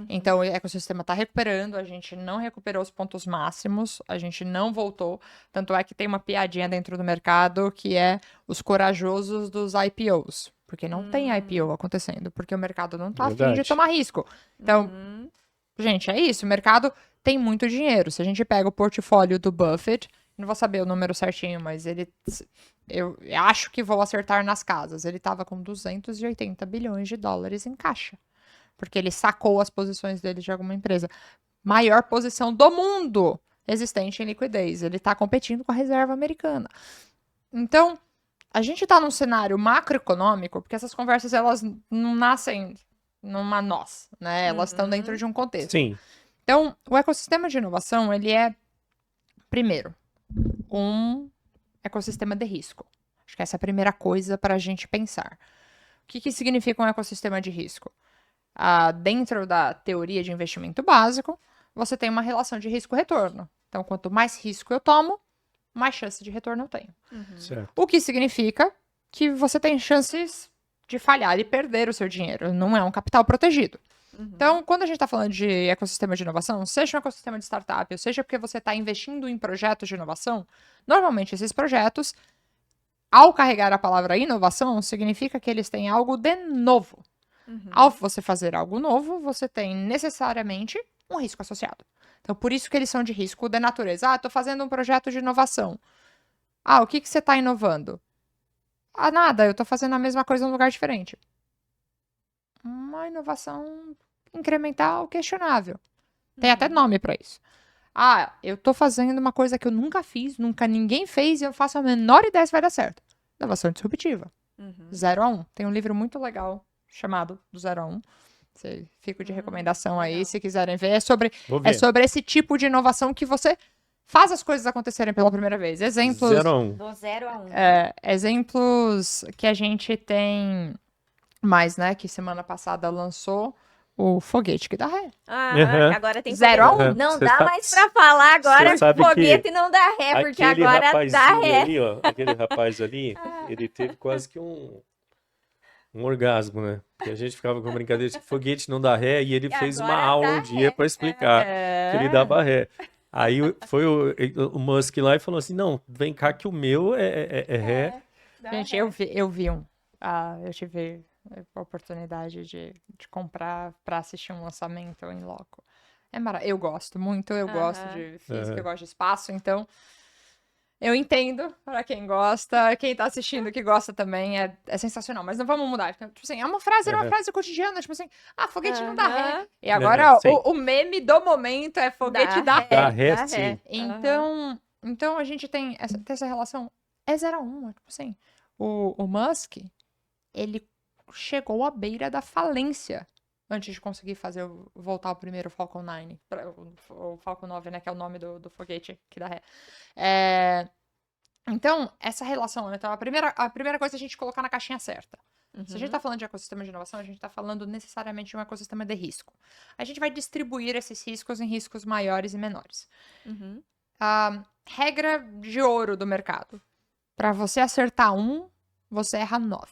Então, o ecossistema está recuperando, a gente não recuperou os pontos máximos, a gente não voltou. Tanto é que tem uma piadinha dentro do mercado que é os corajosos dos IPOs. Porque não tem IPO acontecendo, porque o mercado não tá afim de tomar risco. Então, gente, é isso. O mercado tem muito dinheiro. Se a gente pega o portfólio do Buffett, não vou saber o número certinho, mas eu acho que vou acertar nas casas. Ele estava com 280 bilhões de dólares em caixa. Porque ele sacou as posições dele de alguma empresa. Maior posição do mundo existente em liquidez. Ele está competindo com a reserva americana. Então, a gente está num cenário macroeconômico, porque essas conversas, elas não nascem numa nós, né? Elas estão dentro de um contexto. Sim. Então, o ecossistema de inovação, ele é, primeiro, um ecossistema de risco. Acho que essa é a primeira coisa para a gente pensar. O que significa um ecossistema de risco? Dentro da teoria de investimento básico, você tem uma relação de risco-retorno. Então, quanto mais risco eu tomo, mais chance de retorno eu tenho. Certo. O que significa que você tem chances de falhar e perder o seu dinheiro. Não é um capital protegido. Então, quando a gente está falando de ecossistema de inovação, seja um ecossistema de startup, ou seja porque você está investindo em projetos de inovação, normalmente esses projetos, ao carregar a palavra inovação, significa que eles têm algo de novo. Ao você fazer algo novo, você tem necessariamente um risco associado. Então, por isso que eles são de risco de natureza. Estou fazendo um projeto de inovação. O que você está inovando? Nada, eu estou fazendo a mesma coisa em um lugar diferente. Uma inovação incremental questionável. Tem até nome para isso. Eu estou fazendo uma coisa que eu nunca fiz, nunca ninguém fez, e eu faço a menor ideia se vai dar certo. Inovação disruptiva. 0 a 1. Tem um livro muito legal chamado do 0 a 1. Fico de recomendação aí, se quiserem ver. É sobre esse tipo de inovação que você faz as coisas acontecerem pela primeira vez. Exemplos... 0 a 1. Do 0 a 1. Exemplos que a gente tem mais, né? Que semana passada lançou O foguete que dá ré. Aham. Agora tem 0 a 1. Aham. Não Você dá sa- mais pra falar agora Você sabe que foguete não dá ré, porque aquele agora dá rapazinho ré. ali, ó, aquele rapaz ali, ele teve quase que um orgasmo, né? Que a gente ficava com brincadeira de que foguete não dá ré, e ele E fez uma agora aula dá um dia ré. para explicar que ele É. dava ré. Aí foi o Musk lá e falou assim: não, vem cá que o meu é ré. Dá Gente, ré. eu vi um. Eu tive a oportunidade de comprar para assistir um lançamento em loco. Eu gosto muito, eu gosto Aham. de física, Aham. eu gosto de espaço, então eu entendo para quem gosta, quem tá assistindo que gosta também, é sensacional, mas não vamos mudar. Tipo assim, era uma Aham. frase cotidiana, tipo assim, foguete não dá ré. Aham. E agora, Sim. o meme do momento é foguete dá ré. Dá ré, dá sim. ré. Então a gente tem essa relação. É 0 a 1, tipo assim. O Musk, ele chegou à beira da falência antes de conseguir voltar o primeiro Falcon 9. O Falcon 9, né? Que é o nome do foguete que dá ré. Então, essa relação. Então, a primeira coisa é a gente colocar na caixinha certa. Se a gente tá falando de ecossistema de inovação, a gente tá falando necessariamente de um ecossistema de risco. A gente vai distribuir esses riscos em riscos maiores e menores. Uhum. A regra de ouro do mercado. Para você acertar 1, você erra 9.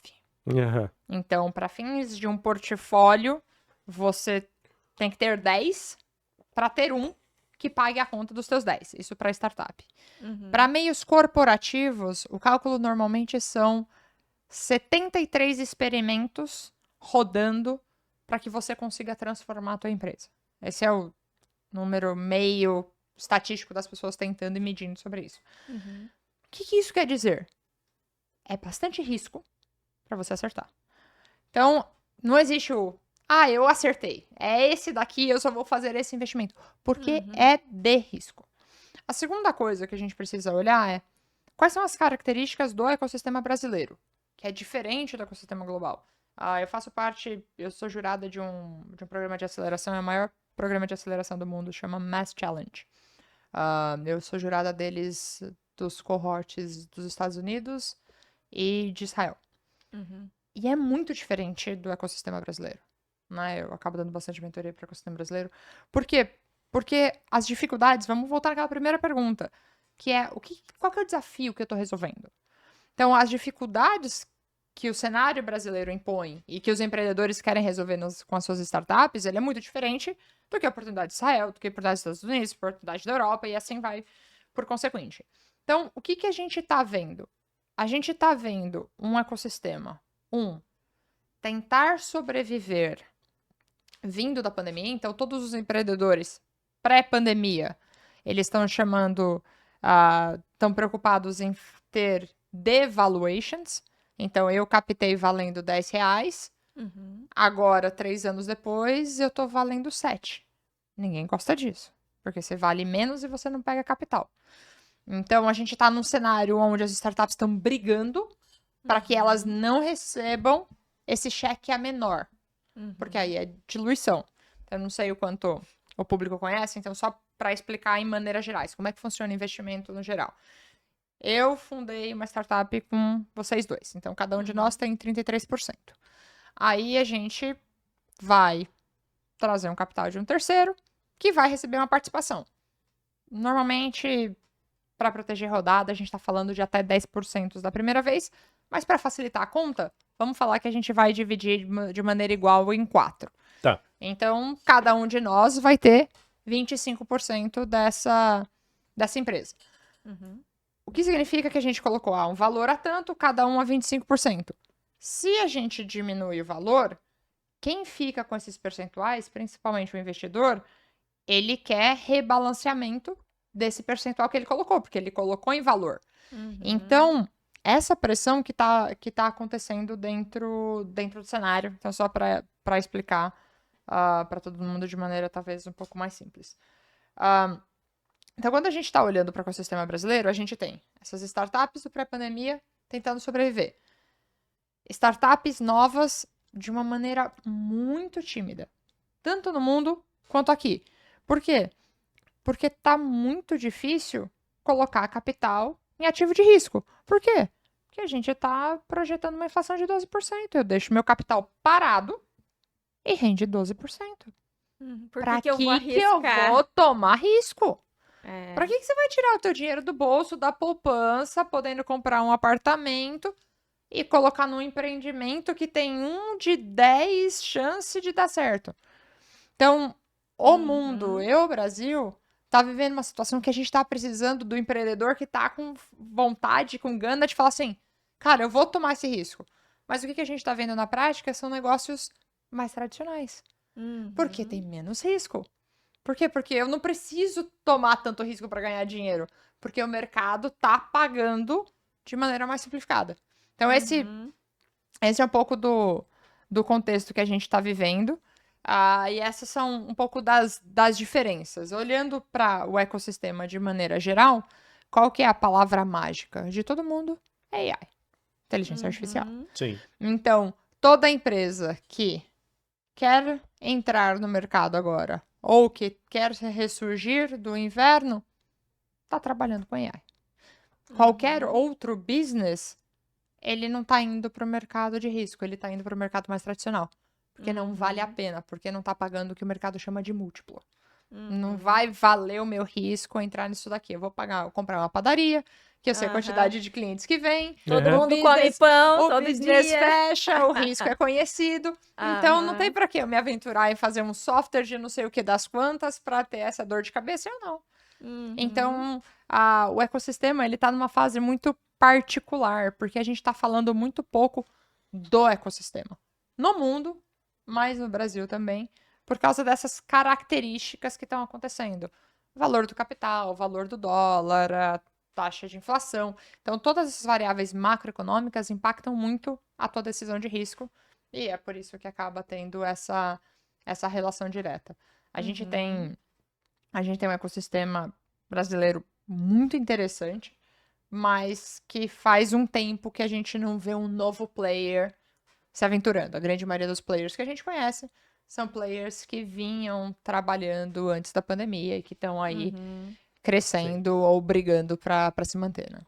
Aham. Então, para fins de um portfólio, você tem que ter 10 para ter 1 que pague a conta dos seus 10. Isso para startup. Uhum. Para meios corporativos, o cálculo normalmente são 73 experimentos rodando para que você consiga transformar a tua empresa. Esse é o número meio estatístico das pessoas tentando e medindo sobre isso. Uhum. O que isso quer dizer? É bastante risco para você acertar. Então, não existe eu acertei. É esse daqui, eu só vou fazer esse investimento. Porque é de risco. A segunda coisa que a gente precisa olhar é quais são as características do ecossistema brasileiro, que é diferente do ecossistema global. Eu sou jurada de um programa de aceleração, é o maior programa de aceleração do mundo, chama Mass Challenge. Eu sou jurada deles, dos cohorts dos Estados Unidos e de Israel. Uhum. E é muito diferente do ecossistema brasileiro. Né? Eu acabo dando bastante mentoria para o ecossistema brasileiro. Por quê? Porque as dificuldades, vamos voltar àquela primeira pergunta, que é qual que é o desafio que eu estou resolvendo? Então, as dificuldades que o cenário brasileiro impõe e que os empreendedores querem resolver com as suas startups, ele é muito diferente do que a oportunidade de Israel, do que a oportunidade dos Estados Unidos, a oportunidade da Europa, e assim vai por consequente. Então, o que a gente está vendo? A gente está vendo um ecossistema, tentar sobreviver vindo da pandemia. Então, todos os empreendedores pré-pandemia, eles estão estão preocupados em ter devaluations. Então, eu captei valendo R$10. Uhum. Agora, 3 anos depois, eu tô valendo 7. Ninguém gosta disso. Porque você vale menos e você não pega capital. Então, a gente tá num cenário onde as startups estão brigando para que elas não recebam esse cheque a menor. Porque aí é diluição. Então, eu não sei o quanto o público conhece, então só para explicar em maneiras gerais, como é que funciona o investimento no geral. Eu fundei uma startup com vocês dois, então cada um de nós tem 33%. Aí a gente vai trazer um capital de um terceiro que vai receber uma participação. Normalmente, para proteger rodada, a gente está falando de até 10% da primeira vez, mas para facilitar a conta, vamos falar que a gente vai dividir de maneira igual em 4. Tá. Então, cada um de nós vai ter 25% dessa empresa. Uhum. O que significa que a gente colocou um valor a tanto, cada um a 25%. Se a gente diminui o valor, quem fica com esses percentuais, principalmente o investidor, ele quer rebalanceamento desse percentual que ele colocou, porque ele colocou em valor. Então, essa pressão que tá acontecendo dentro do cenário, então só para explicar para todo mundo de maneira talvez um pouco mais simples. Então, quando a gente está olhando para o ecossistema brasileiro, a gente tem essas startups do pré-pandemia tentando sobreviver. Startups novas de uma maneira muito tímida, tanto no mundo quanto aqui. Por quê? Porque tá muito difícil colocar capital em ativo de risco. Por quê? Porque a gente está projetando uma inflação de 12%. Eu deixo meu capital parado e rende 12%. Por Pra que eu vou que eu arriscar? vou tomar risco? É. Pra que você vai tirar o teu dinheiro do bolso, da poupança, podendo comprar um apartamento e colocar num empreendimento que tem 1 de 10 chance de dar certo? Então, o mundo e o Brasil tá vivendo uma situação que a gente tá precisando do empreendedor que tá com vontade, com gana de falar assim, cara, eu vou tomar esse risco. Mas o que a gente tá vendo na prática são negócios mais tradicionais. Porque tem menos risco. Por quê? Porque eu não preciso tomar tanto risco para ganhar dinheiro. Porque o mercado tá pagando de maneira mais simplificada. Então, esse é um pouco do contexto que a gente está vivendo. E essas são um pouco das diferenças. Olhando para o ecossistema de maneira geral, qual que é a palavra mágica de todo mundo? É AI, inteligência artificial. Sim. Então, toda empresa que quer entrar no mercado agora ou que quer ressurgir do inverno, está trabalhando com AI. Qualquer outro business, ele não está indo para o mercado de risco, ele está indo para o mercado mais tradicional. Porque não vale a pena, porque não está pagando o que o mercado chama de múltiplo. Não vai valer o meu risco entrar nisso daqui. Eu vou comprar uma padaria, que eu sei a quantidade de clientes que vem. Todo Uhum. mundo come pão O todo business dia. fecha, o risco é conhecido. Então, não tem para que eu me aventurar em fazer um software de não sei o que das quantas para ter essa dor de cabeça, eu não. Então, o ecossistema, ele tá numa fase muito particular, porque a gente tá falando muito pouco do ecossistema. No mundo, mas no Brasil também, por causa dessas características que estão acontecendo. O valor do capital, o valor do dólar, a taxa de inflação. Então, todas essas variáveis macroeconômicas impactam muito a tua decisão de risco, e é por isso que acaba tendo essa relação direta. A gente tem um ecossistema brasileiro muito interessante, mas que faz um tempo que a gente não vê um novo player se aventurando. A grande maioria dos players que a gente conhece são players que vinham trabalhando antes da pandemia e que estão aí crescendo ou brigando para se manter, né?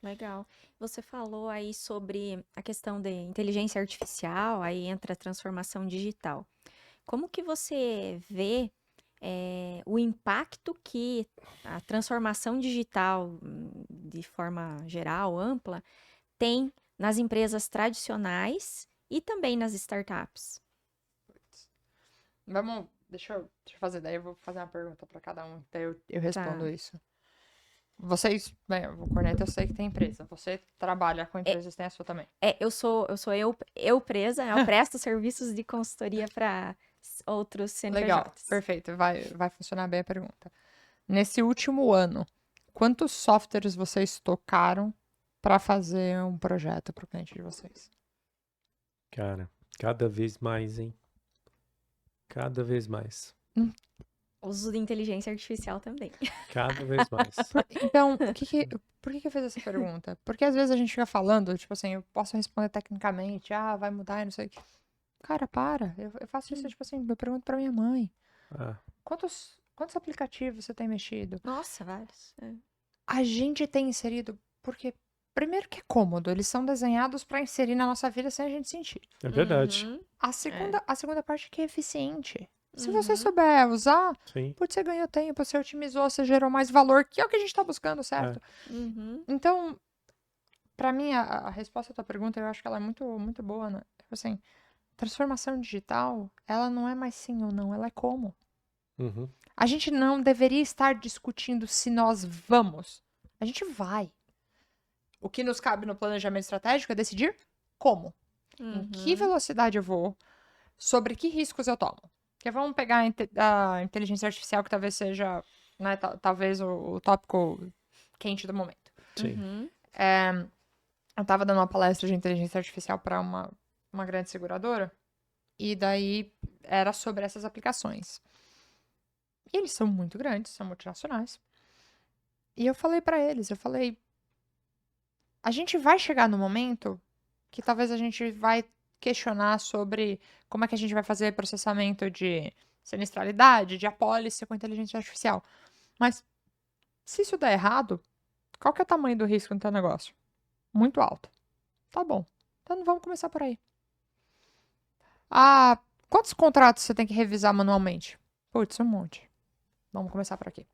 Legal. Você falou aí sobre a questão de inteligência artificial, aí entra a transformação digital. Como que você vê o impacto que a transformação digital, de forma geral, ampla, tem nas empresas tradicionais e também nas startups? Deixa eu fazer, daí eu vou fazer uma pergunta para cada um, daí eu respondo Tá. isso. Vocês, bem, o Corneto eu sei que tem empresa. Você trabalha com empresas, tem a sua também. Eu presa, eu presto serviços de consultoria para outros CNPJs. Legal, perfeito, vai funcionar bem a pergunta. Nesse último ano, quantos softwares vocês tocaram para fazer um projeto para o cliente de vocês? Cara, cada vez mais, hein? Cada vez mais. Uso de inteligência artificial também. Cada vez mais. Então, por que eu fiz essa pergunta? Porque às vezes a gente fica falando, tipo assim, eu posso responder tecnicamente, vai mudar e não sei o que. Cara, para. Eu faço isso, tipo assim, eu pergunto pra minha mãe. Ah, Quantos aplicativos você tem mexido? Nossa, vários. A gente tem inserido, porque, primeiro que é cômodo, eles são desenhados pra inserir na nossa vida sem a gente sentir. é verdade. A segunda parte é que é eficiente. Se você souber usar, Sim. putz, você ganhou tempo, você otimizou, você gerou mais valor, que é o que a gente tá buscando, certo? Então, pra mim, a resposta à tua pergunta, eu acho que ela é muito, muito boa, né? Tipo assim, transformação digital, ela não é mais sim ou não, ela é como. Uhum. A gente não deveria estar discutindo se nós vamos. A gente vai. O que nos cabe no planejamento estratégico é decidir como. Em que velocidade eu vou, sobre que riscos eu tomo. Porque vamos pegar a inteligência artificial, que talvez seja, né, talvez o tópico quente do momento. Sim. Eu tava dando uma palestra de inteligência artificial para uma grande seguradora, e daí era sobre essas aplicações. E eles são muito grandes, são multinacionais. E eu falei para eles, a gente vai chegar no momento que talvez a gente vai questionar sobre como é que a gente vai fazer processamento de sinistralidade, de apólice com inteligência artificial. Mas se isso der errado, qual que é o tamanho do risco no teu negócio? Muito alto. Tá bom. Então vamos começar por aí. Quantos contratos você tem que revisar manualmente? Putz, um monte. Vamos começar por aqui.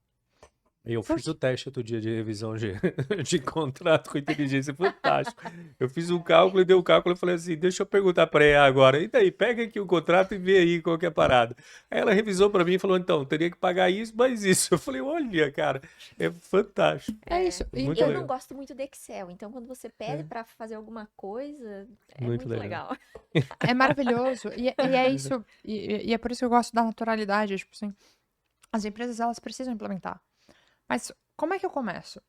Eu fiz o teste outro dia de revisão de contrato com inteligência, fantástico. Eu fiz um cálculo e dei o cálculo e falei assim, deixa eu perguntar para ela agora. E daí, pega aqui o contrato e vê aí qual que é a parada. Aí ela revisou para mim e falou, então, teria que pagar isso, mais isso. Eu falei, olha, cara, é fantástico. É isso. Muito Eu legal. não gosto muito do Excel, então quando você pede pra fazer alguma coisa, é Muito muito legal. legal. É maravilhoso. E é isso. E é por isso que eu gosto da naturalidade. Tipo assim, as empresas, elas precisam implementar. Mas como é que eu começo?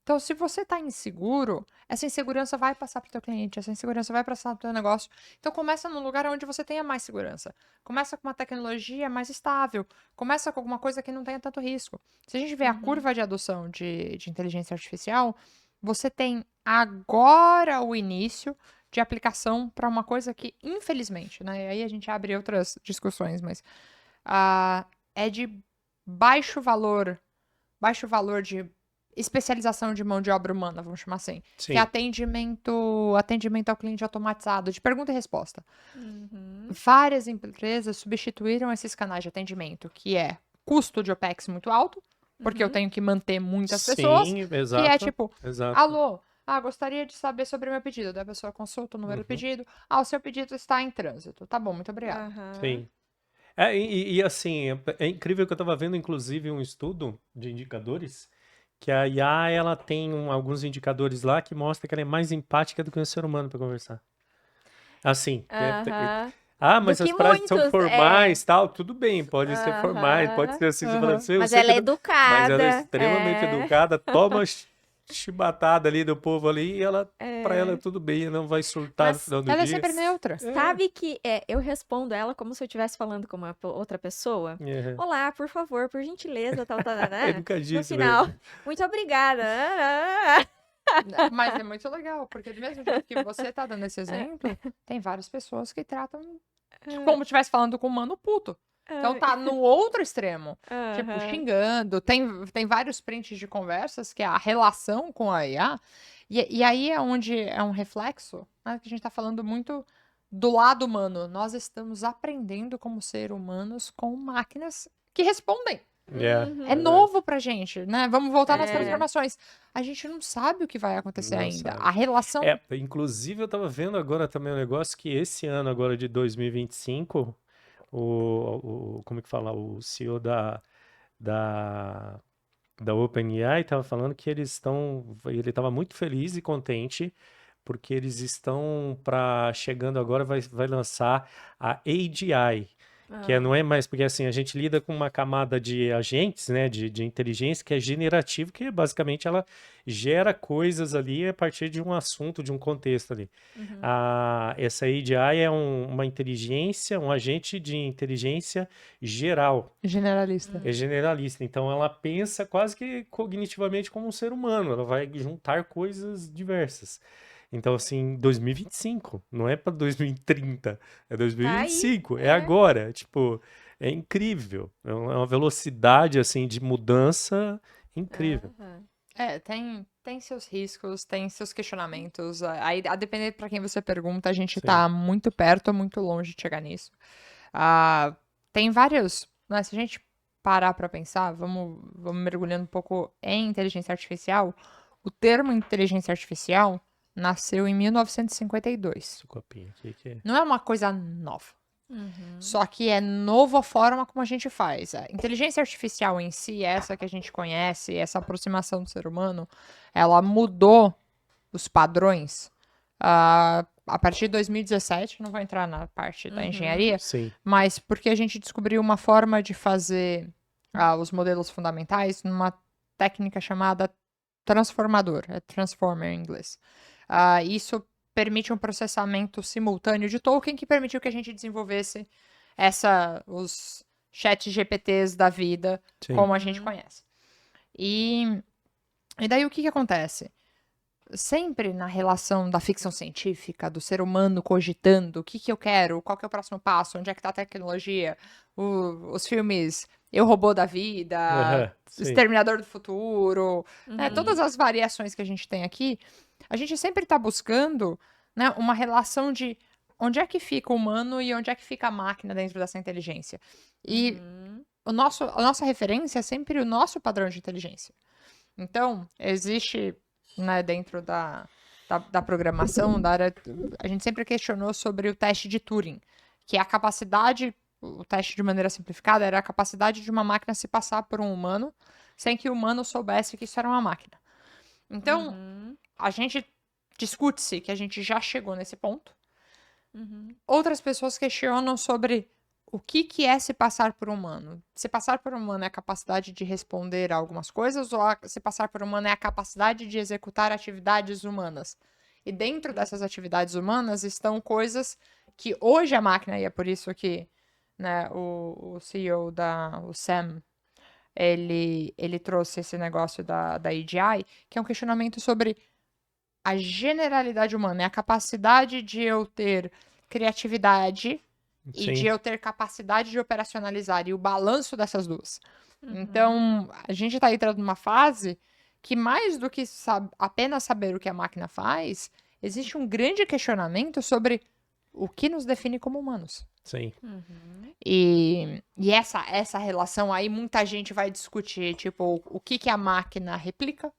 Então, se você está inseguro, essa insegurança vai passar para o teu cliente, essa insegurança vai passar para o teu negócio. Então, começa num lugar onde você tenha mais segurança. Começa com uma tecnologia mais estável. Começa com alguma coisa que não tenha tanto risco. Se a gente vê a curva de adoção de inteligência artificial, você tem agora o início de aplicação para uma coisa que, infelizmente, né? E aí a gente abre outras discussões, mas é de baixo valor de especialização de mão de obra humana, vamos chamar assim. Sim. Que é atendimento ao cliente automatizado, de pergunta e resposta. Várias empresas substituíram esses canais de atendimento, que é custo de OPEX muito alto, porque eu tenho que manter muitas pessoas, Sim, que exato. é tipo, Exato. alô, gostaria de saber sobre o meu pedido. Daí a pessoa consulta o número do pedido. O seu pedido está em trânsito. Tá bom, muito obrigada. Sim. E assim, é incrível que eu estava vendo, inclusive, um estudo de indicadores, que a IA, ela tem alguns indicadores lá que mostra que ela é mais empática do que um ser humano para conversar. Assim, mas Do as que frases são muitos, formais, tal, tudo bem, pode ser formais, pode ser assim, você fala assim, eu Mas sei ela é que não- mas ela é educada. extremamente educada, toma chibatada ali do povo ali, e ela, pra ela tudo bem, não vai surtar no Mas final do Ela é dia. sempre neutra. Sabe que eu respondo ela como se eu estivesse falando com uma outra pessoa? É, Olá, por favor, por gentileza, tal, tal, tal, né? No educadíssimo. final, muito obrigada. Mas é muito legal, porque do mesmo jeito que você tá dando esse exemplo, tem várias pessoas que tratam como se estivesse falando com um mano puto. Então tá no outro extremo. Tipo, xingando. Tem vários prints de conversas que é a relação com a IA. E aí é onde é um reflexo, né, que a gente tá falando muito do lado humano. Nós estamos aprendendo como ser humanos com máquinas que respondem. É novo pra gente, né? Vamos voltar nas transformações. A gente não sabe o que vai acontecer Não ainda. sabe. A relação. Inclusive, eu tava vendo agora também um negócio que esse ano, agora de 2025, como é que fala? O CEO da, da OpenAI estava falando que ele estava muito feliz e contente porque eles estão chegando agora, vai lançar a AGI, que não é mais, porque assim, a gente lida com uma camada de agentes, né, de inteligência que é generativo, que basicamente ela gera coisas ali a partir de um assunto, de um contexto ali. Essa AGI é uma inteligência, um agente de inteligência geral. Generalista. É generalista, então ela pensa quase que cognitivamente como um ser humano, ela vai juntar coisas diversas. Então, assim, 2025, não é para 2030, é 2025, é agora. Tipo, é incrível. É uma velocidade, assim, de mudança incrível. Tem seus riscos, tem seus questionamentos. Aí, a depender para quem você pergunta, a gente Sim. tá muito perto ou muito longe de chegar nisso. Tem vários, né, se a gente parar para pensar, vamos mergulhando um pouco em inteligência artificial. O termo inteligência artificial nasceu em 1952. Esse copinho aqui que é. Não é uma coisa nova. Só que é nova a forma como a gente faz. A inteligência artificial em si, essa que a gente conhece, essa aproximação do ser humano, ela mudou os padrões a partir de 2017. Não vou entrar na parte da engenharia, Sim. mas porque a gente descobriu uma forma de fazer os modelos fundamentais numa técnica chamada transformador, é transformer em inglês. Isso permite um processamento simultâneo de token que permitiu que a gente desenvolvesse os chat GPTs da vida, Sim. como a gente conhece. E daí o que acontece? Sempre na relação da ficção científica, do ser humano cogitando o que eu quero, qual que é o próximo passo, onde é que tá a tecnologia, os filmes Eu, Robô da Vida, Sim. Exterminador do Futuro, né, todas as variações que a gente tem aqui, a gente sempre está buscando, né, uma relação de onde é que fica o humano e onde é que fica a máquina dentro dessa inteligência. E a nossa referência é sempre o nosso padrão de inteligência. Então, existe, né, dentro da programação, da área, a gente sempre questionou sobre o teste de Turing, que é a capacidade, o teste de maneira simplificada, era a capacidade de uma máquina se passar por um humano, sem que o humano soubesse que isso era uma máquina. Então, a gente discute-se que a gente já chegou nesse ponto. Outras pessoas questionam sobre o que é se passar por humano. Se passar por humano é a capacidade de responder a algumas coisas ou se passar por humano é a capacidade de executar atividades humanas? E dentro dessas atividades humanas estão coisas que hoje a máquina, e é por isso que, né, o CEO o Sam, ele trouxe esse negócio da AGI, que é um questionamento sobre a generalidade humana, é a capacidade de eu ter criatividade e de eu ter capacidade de operacionalizar e o balanço dessas duas. Então, a gente está entrando numa fase que mais do que apenas saber o que a máquina faz, existe um grande questionamento sobre o que nos define como humanos. Sim. E essa relação aí, muita gente vai discutir, tipo, o que a máquina replica, o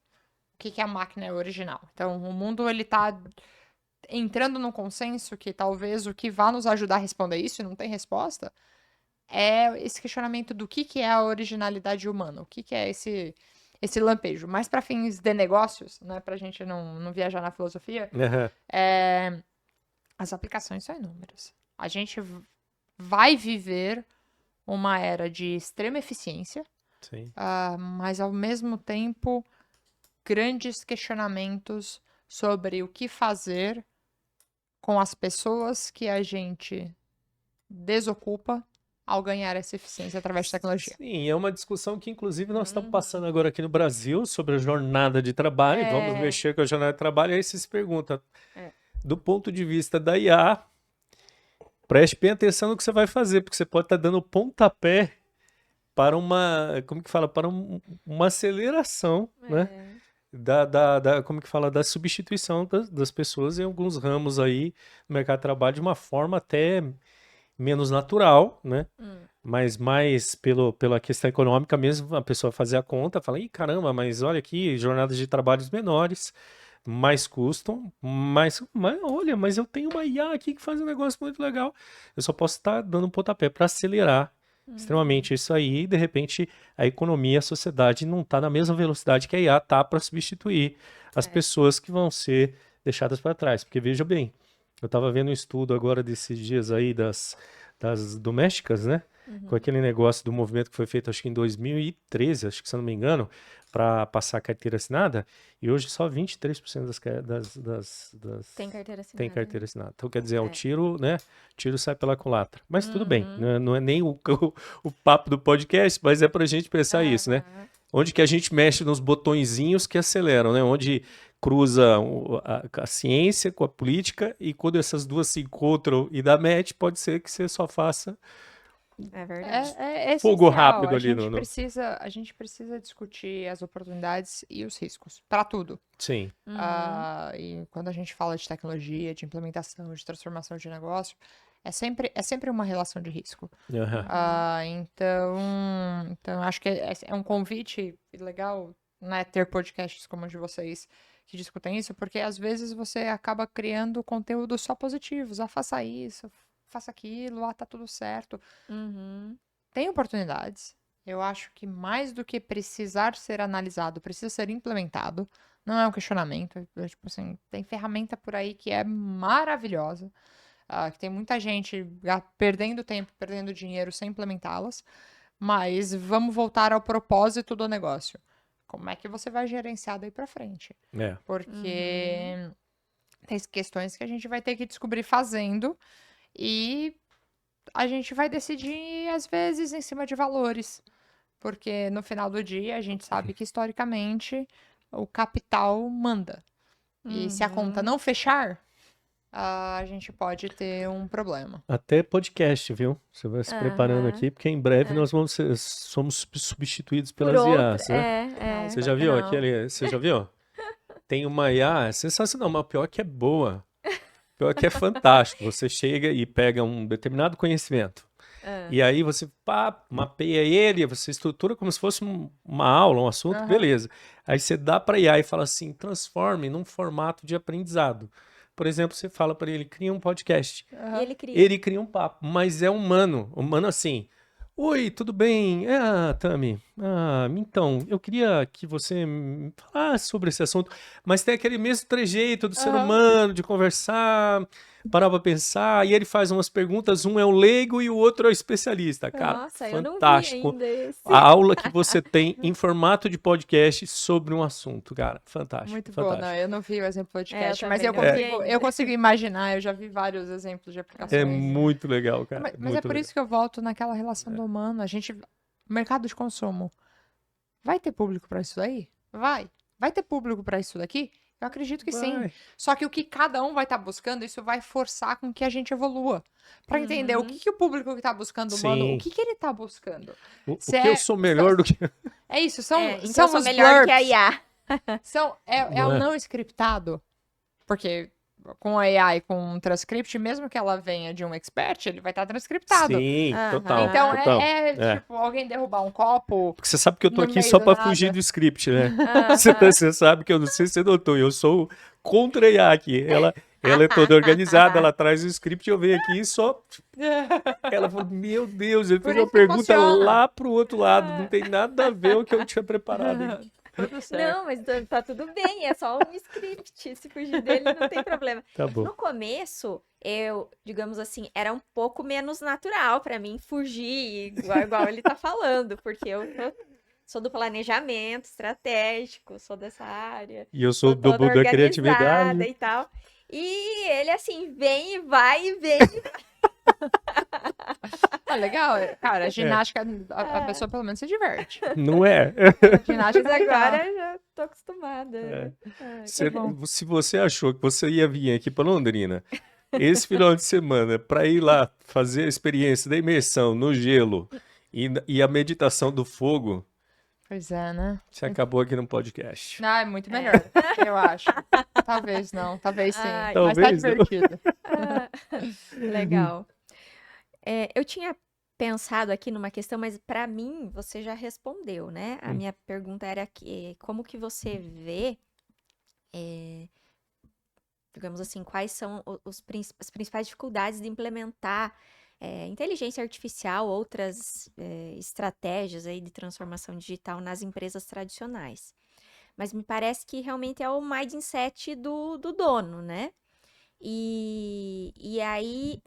que a máquina é original. Então, o mundo, ele tá entrando num consenso que talvez o que vá nos ajudar a responder isso, e não tem resposta, é esse questionamento do que é a originalidade humana, o que é esse lampejo. Mas para fins de negócios, né, pra gente não viajar na filosofia, as aplicações são inúmeras. A gente vai viver uma era de extrema eficiência, mas ao mesmo tempo grandes questionamentos sobre o que fazer com as pessoas que a gente desocupa ao ganhar essa eficiência através de tecnologia. Sim, é uma discussão que, inclusive, nós estamos passando agora aqui no Brasil sobre a jornada de trabalho. Vamos mexer com a jornada de trabalho. Aí você se pergunta, do ponto de vista da IA, preste bem atenção no que você vai fazer, porque você pode estar dando pontapé para uma, como que fala, para uma aceleração, né? Como que fala, da substituição das pessoas em alguns ramos aí no mercado de trabalho de uma forma até menos natural, né? Mas mais pela questão econômica mesmo, a pessoa fazer a conta, fala, ih, caramba, mas olha aqui, jornadas de trabalhos menores, mais custam, mas olha, mas eu tenho uma IA aqui que faz um negócio muito legal. Eu só posso estar dando um pontapé para acelerar extremamente isso aí, e de repente a economia, a sociedade não está na mesma velocidade que a IA está para substituir as pessoas que vão ser deixadas para trás. Porque veja bem, eu estava vendo um estudo agora desses dias aí das domésticas, né? Com aquele negócio do movimento que foi feito, acho que em 2013, acho que se eu não me engano, para passar a carteira assinada, e hoje só 23% das tem carteira assinada. Então, quer dizer, é o tiro, né? Tiro sai pela culatra. Mas tudo bem, né? Não é nem o papo do podcast, mas é para a gente pensar isso, né? Onde que a gente mexe nos botõezinhos que aceleram, né? Onde cruza a ciência com a política, e quando essas duas se encontram e dá match, pode ser que você só faça É verdade. É fogo essencial. rápido A ali gente precisa discutir as oportunidades e os riscos para tudo. Sim. E quando a gente fala de tecnologia, de implementação, de transformação de negócio, é sempre uma relação de risco. Então acho que é um convite legal, né, ter podcasts como o de vocês que discutem isso, porque às vezes você acaba criando conteúdo só positivos. Faça isso, faça aquilo, tá tudo certo. Tem oportunidades. Eu acho que mais do que precisar ser analisado, precisa ser implementado. Não é um questionamento. Tipo assim, tem ferramenta por aí que é maravilhosa. Que tem muita gente perdendo tempo, perdendo dinheiro sem implementá-las. Mas vamos voltar ao propósito do negócio. Como é que você vai gerenciar daí pra frente? Porque tem questões que a gente vai ter que descobrir fazendo, e a gente vai decidir, às vezes, em cima de valores. Porque no final do dia, a gente sabe que, historicamente, o capital manda. E se a conta não fechar, a gente pode ter um problema. Até podcast, viu? Você vai se preparando aqui, porque em breve nós somos substituídos pelas IAs, né? Você já viu aquele? Você já viu? Tem uma IA sensacional, mas pior que é boa. pior que é fantástico. Você chega e pega um determinado conhecimento. E aí você mapeia ele, você estrutura como se fosse uma aula, um assunto, Aham. beleza. Aí você dá para IA e fala assim, transforme num formato de aprendizado. Por exemplo, você fala para ele, cria um podcast. E ele cria. Ele cria um papo, mas é humano assim. Oi, tudo bem? Tami, então, eu queria que você me falasse sobre esse assunto, mas tem aquele mesmo trejeito do ser Aham. humano, de conversar, parar pra pensar, e ele faz umas perguntas, um é o leigo e o outro é o especialista, cara, Nossa, eu não vi fantástico. ainda esse. A aula que você tem em formato de podcast sobre um assunto, cara, fantástico, Muito boa, não, fantástico. eu não vi o exemplo podcast, eu mas também eu não vi consigo, ainda. eu consigo imaginar, eu já vi vários exemplos de É aplicações. muito legal, cara, Mas é muito por legal. isso que eu volto naquela relação do humano. Mercado de consumo, vai ter público para isso daí? Vai ter público para isso daqui? Eu acredito que sim. Vai. Só que o que cada um vai estar buscando, isso vai forçar com que a gente evolua. Para entender o que o público que tá buscando humano, Sim. o que ele tá buscando. O Se que eu sou melhor do que... É isso, são Então eu sou os melhor do que a blurbs. IA. É o Não é? não scriptado. Porque com a AI, com um transcript, mesmo que ela venha de um expert, ele vai estar transcriptado. Sim, Aham. total, Então total. tipo alguém derrubar um copo Porque você sabe que eu tô no aqui meio só do pra nada. fugir do script, né? Aham. Você sabe que eu não sei se você notou, eu sou contra a IA aqui. Ela é toda organizada, ela traz o script, eu venho aqui e só. Ela falou: Meu Deus, ele Por fez uma isso que pergunta funciona. lá pro outro lado, não tem nada a ver com o que eu tinha preparado aqui. Tudo certo. Não, mas tá tudo bem, é só um script. Se fugir dele, não tem problema. Tá bom. No começo, digamos assim, era um pouco menos natural pra mim fugir, igual ele tá falando, porque eu sou do planejamento estratégico, sou dessa área, E eu sou sou o toda dobro da organizada criatividade. e tal. E ele, assim, vem e vai e vem. Legal. Cara, a ginástica, a pessoa pelo menos se diverte. Não é? A ginástica Mas é legal. agora eu já tô acostumada. É. Ah, que Se bom. se você achou que você ia vir aqui para Londrina esse final de semana para ir lá fazer a experiência da imersão no gelo e a meditação do fogo, Pois é, né? você acabou aqui no podcast. É muito melhor, eu acho. Talvez não, talvez sim. Ai. Mas tá Talvez não. divertido. Legal. Eu tinha pensado aqui numa questão, mas para mim você já respondeu, né? A minha pergunta era como que você vê, digamos assim, quais são as principais dificuldades de implementar inteligência artificial, outras estratégias aí de transformação digital nas empresas tradicionais. Mas me parece que realmente é o mindset do dono, né? E aí,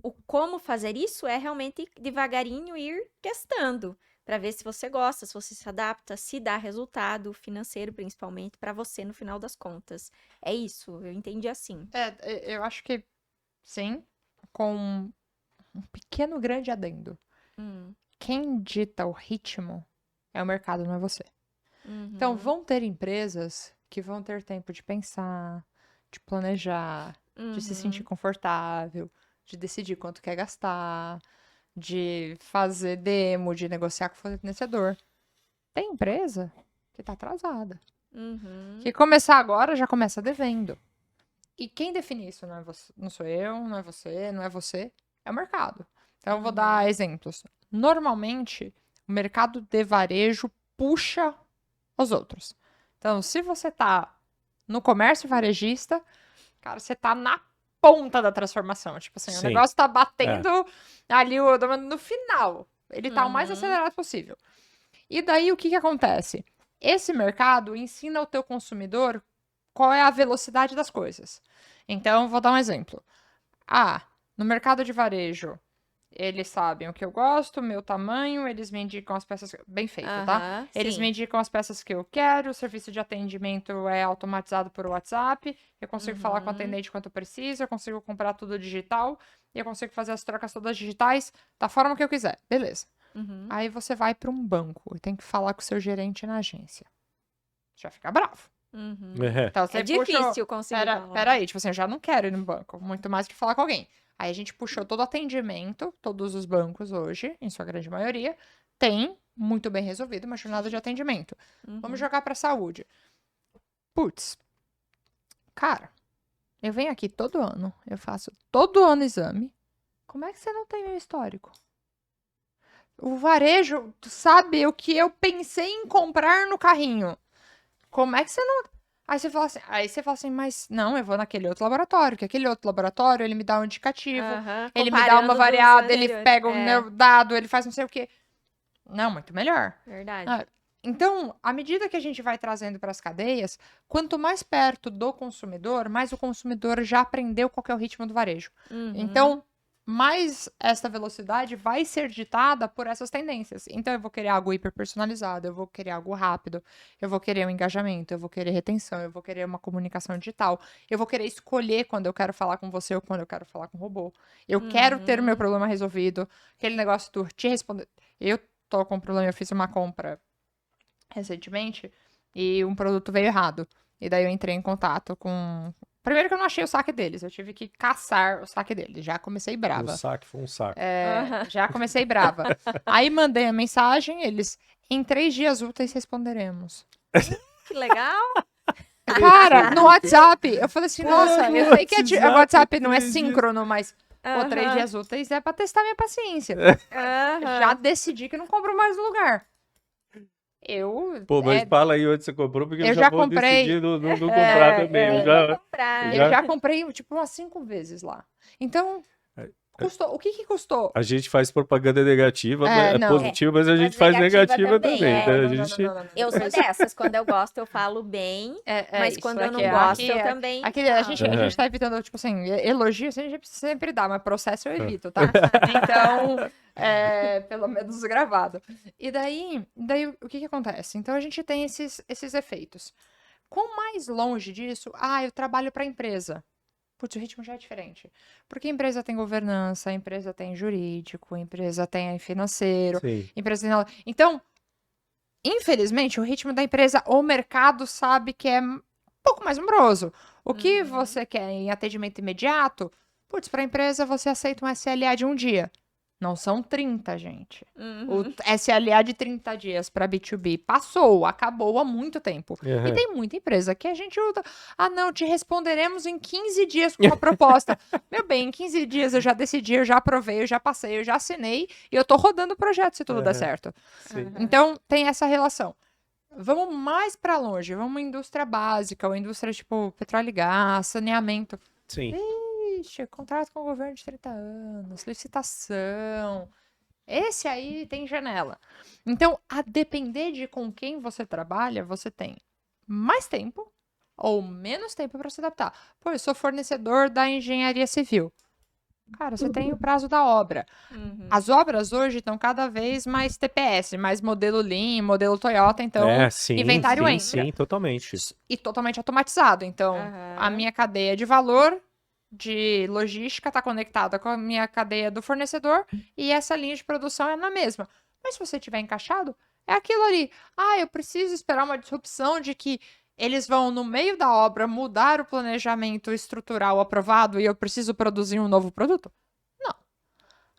o como fazer isso é realmente devagarinho ir testando, para ver se você gosta, se você se adapta, se dá resultado financeiro, principalmente, para você no final das contas. É isso, eu entendi assim. Eu acho que sim, com um pequeno grande adendo. Quem dita o ritmo é o mercado, não é você. Então, vão ter empresas que vão ter tempo de pensar, de planejar, de se sentir confortável, de decidir quanto quer gastar, de fazer demo, de negociar com o fornecedor. Tem empresa que tá atrasada. Que começar agora já começa devendo. E quem define isso não é você, não sou eu, não é você, não é você, é o mercado. Então, eu vou dar exemplos. Normalmente, o mercado de varejo puxa os outros. Então, se você tá no comércio varejista, cara, você tá na ponta da transformação. Tipo assim, o Sim. negócio tá batendo ali no final. Ele tá o mais acelerado possível. E daí, o que que acontece? Esse mercado ensina ao teu consumidor qual é a velocidade das coisas. Então, vou dar um exemplo. No mercado de varejo, eles sabem o que eu gosto, o meu tamanho, eles me indicam as peças... Bem feito, tá? Aham, Eles sim. me indicam as peças que eu quero, o serviço de atendimento é automatizado por WhatsApp, eu consigo falar com o atendente quanto eu preciso, eu consigo comprar tudo digital, e eu consigo fazer as trocas todas digitais da forma que eu quiser. Beleza. Aí você vai para um banco e tem que falar com o seu gerente na agência. Já fica bravo. É. Então, você É difícil conseguir falar. Peraí, tipo assim, eu já não quero ir no banco, muito mais que falar com alguém. Aí a gente puxou todo o atendimento, todos os bancos hoje, em sua grande maioria, tem muito bem resolvido uma jornada de atendimento. Vamos jogar pra saúde. Putz, cara, Eu venho aqui todo ano, eu faço todo ano exame. Como é que você não tem meu histórico? O varejo sabe o que eu pensei em comprar no carrinho. Como é que você não... Aí você fala assim, mas não, eu vou naquele outro laboratório, que aquele outro laboratório, ele me dá um indicativo, ele me dá uma Comparando dos variável, ele anteriores. pega o É, meu dado, ele faz não sei o quê. Não, muito melhor. verdade. Ah, Então, à medida que a gente vai trazendo para as cadeias, quanto mais perto do consumidor, mais o consumidor já aprendeu qual que é o ritmo do varejo. Uhum. Então, mais essa velocidade vai ser ditada por essas tendências. Então, eu vou querer algo hiper personalizado, eu vou querer algo rápido, eu vou querer um engajamento, eu vou querer retenção, eu vou querer uma comunicação digital, eu vou querer escolher quando eu quero falar com você ou quando eu quero falar com o robô. Eu quero ter o meu problema resolvido, aquele negócio do te responder. Eu tô com um problema, eu fiz uma compra recentemente e um produto veio errado. E daí eu entrei em contato com. Primeiro que eu não achei o saque deles, eu tive que caçar o saque deles. Já comecei O brava. saque foi um saco. Aham. Já comecei brava. Aí mandei a mensagem, eles. Em 3 dias úteis responderemos. Que legal. Cara, no WhatsApp, eu falei assim, nossa, no eu sei que o WhatsApp não é 3 dias. síncrono, mas pô, 3 Aham. dias úteis é pra testar minha paciência. Aham. Já decidi que não compro mais no lugar. Pô, mas fala aí onde você comprou, porque eu eu já já vou comprei. decidir não comprar também. Eu já, Comprar. Eu já- já comprei, tipo, umas 5 vezes lá. Então, custou. O que que custou? A gente faz propaganda negativa, é Não. positiva, mas a gente faz negativa negativa também, também. é. Né? A Não, gente... não. Eu sou dessas. Quando eu gosto, eu falo bem. Mas isso, quando eu não aqui, gosto, aqui, eu também aqui a falo. gente tá evitando, tipo assim, elogio assim, a gente sempre dá, mas processo eu evito, tá? Então, pelo menos gravado. E daí o que que acontece? Então a gente tem esses efeitos. Quanto mais longe disso, eu trabalho para empresa. Putz, o ritmo já é diferente. Porque a empresa tem governança, a empresa tem jurídico, a empresa tem financeiro, Sim. a empresa tem... Então, infelizmente, o ritmo da empresa, o mercado sabe que é um pouco mais moroso. O que você quer em atendimento imediato, putz, para a empresa você aceita um SLA de 1 dia. Não são 30, gente. O SLA de 30 dias para B2B passou, acabou há muito tempo. Uhum. E tem muita empresa que a gente usa. Não, te responderemos em 15 dias com uma proposta. Meu bem, em 15 dias eu já decidi, eu já aprovei, eu já passei, eu já assinei e eu tô rodando o projeto se tudo der certo. Sim. Então, tem essa relação. Vamos mais para longe, vamos indústria básica, ou indústria tipo petróleo e gás, saneamento. Sim. Ixi, contrato com o governo de 30 anos, licitação. Esse aí tem janela. Então, a depender de com quem você trabalha, você tem mais tempo ou menos tempo para se adaptar. Pô, eu sou fornecedor da engenharia civil. Cara, você tem o prazo da obra. As obras hoje estão cada vez mais TPS, mais modelo Lean, modelo Toyota, então Sim, inventário sim, entra. sim, totalmente. E totalmente automatizado. Então, a minha cadeia de valor de logística está conectada com a minha cadeia do fornecedor e essa linha de produção é na mesma. Mas se você tiver encaixado, é aquilo ali. Eu preciso esperar uma disrupção de que eles vão, no meio da obra, mudar o planejamento estrutural aprovado e eu preciso produzir um novo produto? Não.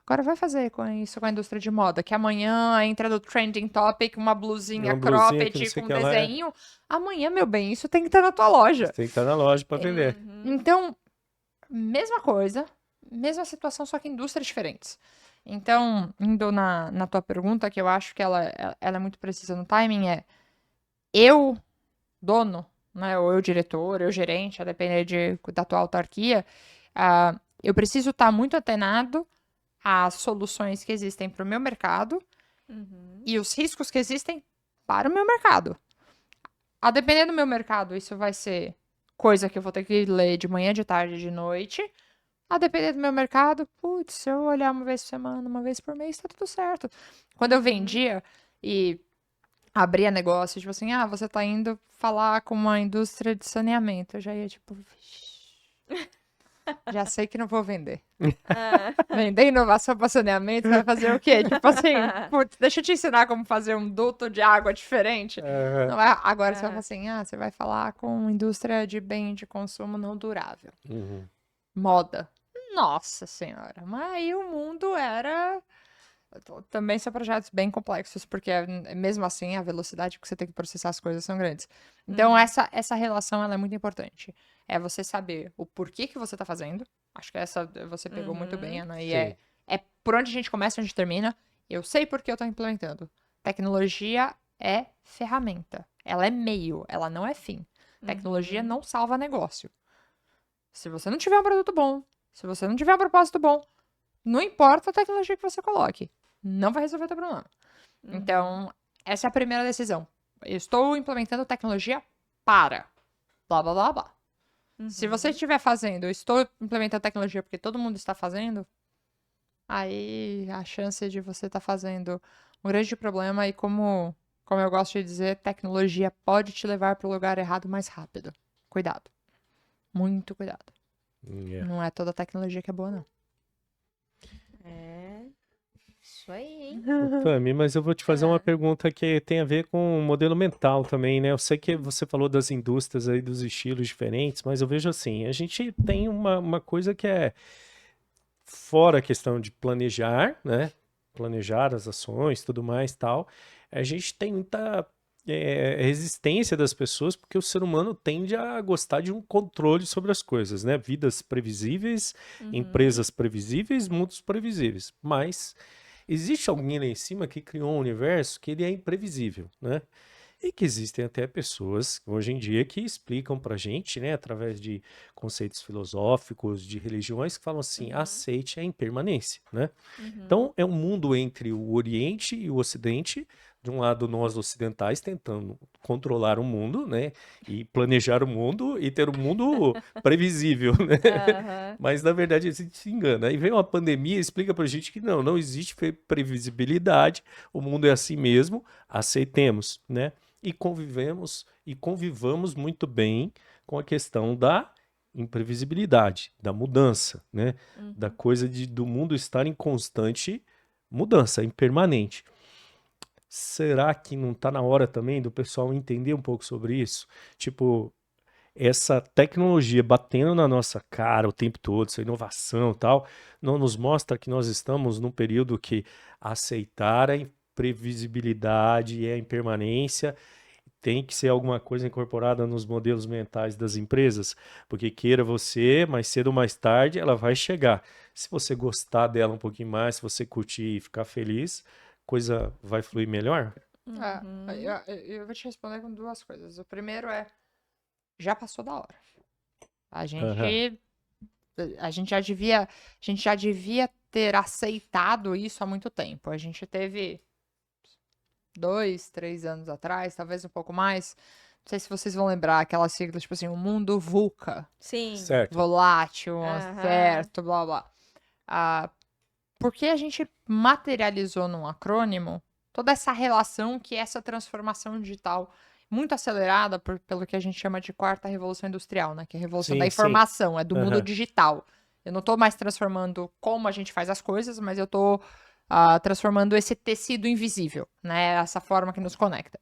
Agora vai fazer com isso com a indústria de moda, que amanhã entra no trending topic uma blusinha Uma blusinha que não cropped sei com que ela é. desenho. Amanhã, meu bem, isso tem que estar na tua loja. Tem que estar na loja para vender. Então, mesma coisa, mesma situação, só que indústrias diferentes. Então, indo na tua pergunta, que eu acho que ela é muito precisa no timing, eu, dono, né, ou eu diretor, eu gerente, a depender da tua autarquia, eu preciso estar muito atenado às soluções que existem para o meu mercado e os riscos que existem para o meu mercado. A depender do meu mercado, isso vai ser coisa que eu vou ter que ler de manhã, de tarde, de noite. A depender do meu mercado, putz, se eu olhar uma vez por semana, uma vez por mês, tá tudo certo. Quando eu vendia e abria negócio, tipo assim, você tá indo falar com uma indústria de saneamento. Eu já ia tipo, já sei que não vou vender. Vender inovação para saneamento, vai fazer o quê? Tipo assim, putz, deixa eu te ensinar como fazer um duto de água diferente. Não é, agora você vai falar assim, você vai falar com indústria de bem de consumo não durável. Moda. Nossa senhora, mas aí o mundo era... Também são projetos bem complexos, porque mesmo assim a velocidade que você tem que processar as coisas são grandes. Então essa relação ela é muito importante. É você saber o porquê que você tá fazendo. Acho que essa você pegou muito bem, Ana. E Sim. é por onde a gente começa, onde termina. Eu sei por que eu tô implementando. Tecnologia é ferramenta. Ela é meio, ela não é fim. Tecnologia não salva negócio. Se você não tiver um produto bom, se você não tiver um propósito bom, não importa a tecnologia que você coloque, não vai resolver o teu problema. Então, essa é a primeira decisão. Eu estou implementando tecnologia para blá blá blá blá. Se você estiver fazendo, eu estou implementando tecnologia porque todo mundo está fazendo, aí a chance de você estar fazendo um grande problema e como eu gosto de dizer, tecnologia pode te levar para o lugar errado mais rápido. Cuidado. Muito cuidado. É. Não é toda tecnologia que é boa, não. É, isso aí, hein? Tami, mas eu vou te fazer uma Ah. pergunta que tem a ver com o modelo mental também, né? Eu sei que você falou das indústrias aí, dos estilos diferentes, mas eu vejo assim, a gente tem uma coisa que é fora a questão de planejar, né? Planejar as ações, tudo mais, tal. A gente tem muita resistência das pessoas porque o ser humano tende a gostar de um controle sobre as coisas, né? Vidas previsíveis, empresas previsíveis, mundos previsíveis. Mas existe alguém lá em cima que criou um universo que ele é imprevisível, né? E que existem até pessoas hoje em dia que explicam pra gente, né, através de conceitos filosóficos, de religiões, que falam assim: aceite a impermanência, né? Então é um mundo entre o Oriente e o Ocidente. De um lado, nós ocidentais tentando controlar o mundo, né, e planejar o mundo e ter um mundo previsível, né? Aham. Mas na verdade a gente se engana. Aí vem uma pandemia e explica pra gente que não existe previsibilidade, o mundo é assim mesmo, aceitemos, né? E convivamos muito bem com a questão da imprevisibilidade, da mudança, né? Da coisa do mundo estar em constante mudança, impermanente. Será que não está na hora também do pessoal entender um pouco sobre isso? Tipo, essa tecnologia batendo na nossa cara o tempo todo, essa inovação e tal, não nos mostra que nós estamos num período que aceitar a imprevisibilidade e a impermanência tem que ser alguma coisa incorporada nos modelos mentais das empresas, porque queira você, mais cedo ou mais tarde, ela vai chegar. Se você gostar dela um pouquinho mais, se você curtir e ficar feliz, coisa vai fluir melhor? Eu vou te responder com duas coisas. O primeiro é, já passou da hora. A Aham. gente, a gente já devia ter aceitado isso há muito tempo. A gente teve 2, 3 anos atrás, talvez um pouco mais. Não sei se vocês vão lembrar aquela sigla, tipo assim, o mundo VUCA, Sim. Certo. volátil, Aham. certo, blá blá. Porque a gente materializou num acrônimo toda essa relação que é essa transformação digital muito acelerada pelo que a gente chama de quarta revolução industrial, né? Que é a revolução da Sim, sim. informação, é do mundo Aham. digital. Eu não estou mais transformando como a gente faz as coisas, mas eu estou transformando esse tecido invisível, né? Essa forma que nos conecta.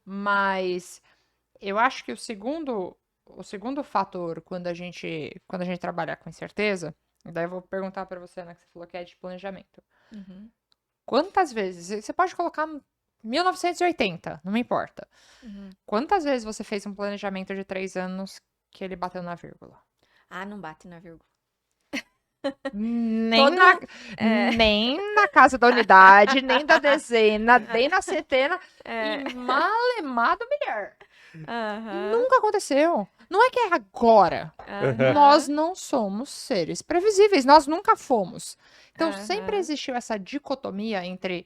Mas eu acho que o segundo fator quando a gente trabalha com incerteza, daí eu vou perguntar para você, né, que você falou que é de planejamento. Quantas vezes, você pode colocar 1980, não me importa. Quantas vezes você fez um planejamento de 3 anos que ele bateu na vírgula? Ah, não bate na vírgula. Nem Todo- na, é. nem na casa da unidade, nem da dezena, nem na centena, É. e malemar do milhar. Aham. Nunca aconteceu. Não é que é agora. Aham. Nós não somos seres previsíveis, nós nunca fomos. Então, sempre Aham. existiu essa dicotomia entre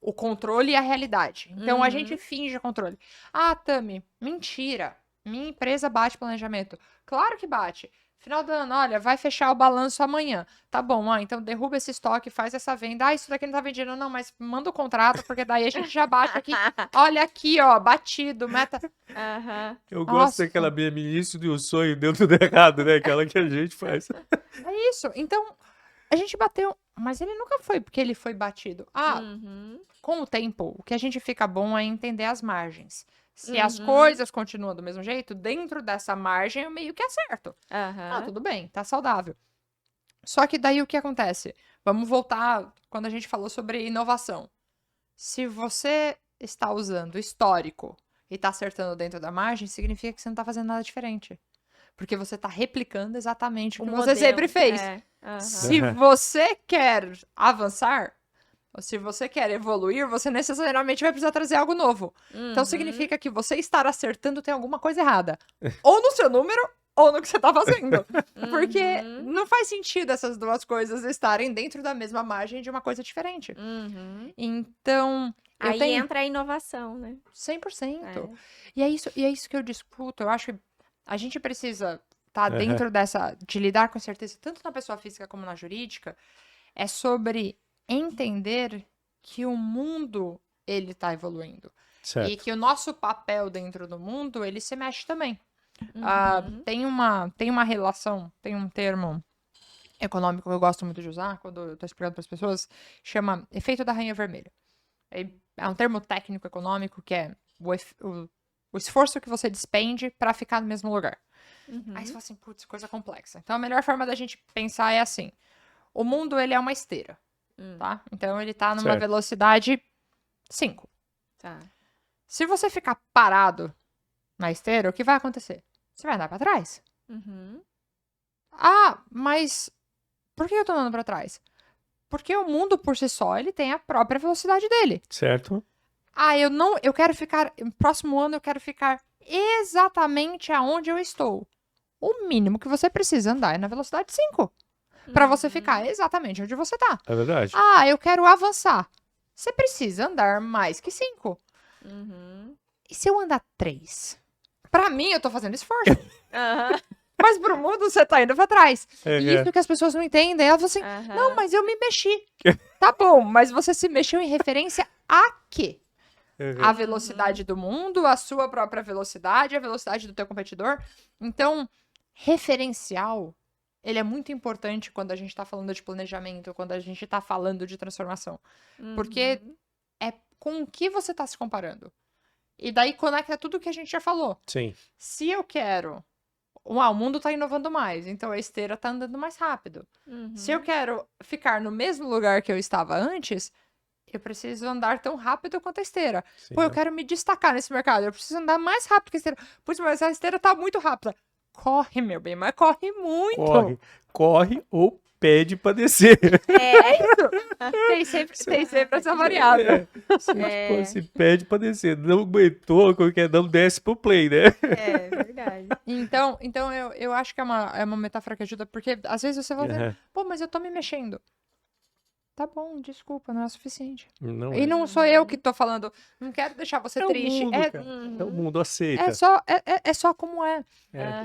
o controle e a realidade. Então, a gente Uhum. finge controle. Ah, Tami, mentira. Minha empresa bate planejamento. Claro que bate. Final do ano, olha, vai fechar o balanço amanhã. Tá bom, então derruba esse estoque, faz essa venda. Ah, isso daqui não tá vendido, não, mas manda o contrato, porque daí a gente já baixa aqui. Olha aqui, ó, batido, meta. Aham. Eu gosto Nossa. daquela minha ministro e o sonho deu tudo errado, né? Aquela que a gente faz. É isso. Então, a gente bateu, mas ele nunca foi porque ele foi batido. Uhum. Com o tempo, o que a gente fica bom é entender as margens. Se as Uhum. coisas continuam do mesmo jeito, dentro dessa margem eu meio que acerto. Aham. Tudo bem, tá saudável. Só que daí o que acontece? Vamos voltar quando a gente falou sobre inovação. Se você está usando histórico e está acertando dentro da margem, significa que você não está fazendo nada diferente. Porque você está replicando exatamente o que você modelo, sempre fez. Aham. Se você quer avançar, ou se você quer evoluir, você necessariamente vai precisar trazer algo novo. Então Uhum. significa que você estar acertando tem alguma coisa errada. Ou no seu número, ou no que você tá fazendo. Porque Uhum. não faz sentido essas duas coisas estarem dentro da mesma margem de uma coisa diferente. Uhum. Então, eu Aí tenho entra a inovação, né? 100%. É. E é isso que eu discuto. Eu acho que a gente precisa estar Aham. dentro de lidar com certeza, tanto na pessoa física como na jurídica, é sobre entender que o mundo, ele tá evoluindo. E Certo. que o nosso papel dentro do mundo, ele se mexe também. Uhum. Tem uma relação, tem um termo econômico que eu gosto muito de usar quando eu tô explicando para as pessoas, chama efeito da rainha vermelha. É um termo técnico econômico que é o esforço que você despende para ficar no mesmo lugar. Uhum. Aí você fala assim, putz, coisa complexa. Então a melhor forma da gente pensar é assim: o mundo, ele é uma esteira, tá? Então ele tá numa Certo. velocidade 5. Tá. Se você ficar parado na esteira, o que vai acontecer? Você vai andar para trás. Uhum. Ah, mas por que eu tô andando para trás? Porque o mundo por si só, ele tem a própria velocidade dele. Certo. Ah, eu quero ficar, no próximo ano eu quero ficar exatamente aonde eu estou. O mínimo que você precisa andar é na velocidade 5, para você ficar exatamente onde você tá. É verdade. Ah, eu quero avançar. Você precisa andar mais que 5. Uhum. E se eu andar 3? Pra mim, eu tô fazendo esforço. Aham. Mas pro mundo, você tá indo pra trás. É, E isso que as pessoas não entendem. Elas falam assim, Aham. não, mas eu me mexi. Tá bom, mas você se mexeu em referência a quê? A velocidade do mundo, a sua própria velocidade, a velocidade do teu competidor. Então, referencial, ele é muito importante quando a gente tá falando de planejamento, quando a gente tá falando de transformação. Porque é com o que você tá se comparando. E daí conecta tudo que a gente já falou. Sim. Se eu quero... o mundo tá inovando mais, então a esteira tá andando mais rápido. Uhum. Se eu quero ficar no mesmo lugar que eu estava antes, eu preciso andar tão rápido quanto a esteira. Sim. Pô, eu quero me destacar nesse mercado, eu preciso andar mais rápido que a esteira. Putz, mas a esteira tá muito rápida. Corre, meu bem, mas corre muito. Corre. Corre ou pede pra descer. Tem sempre essa variável. Se pede pra descer. Não aguentou, qualquer não desce pro play, né? É verdade. Então eu acho que é uma metáfora que ajuda, porque às vezes você vai ver, pô, mas eu tô me mexendo. Tá bom, desculpa, não é suficiente. Não E é. não sou eu que tô falando, não quero deixar você É o triste. mundo, cara. É o mundo, aceita. É só como é. É.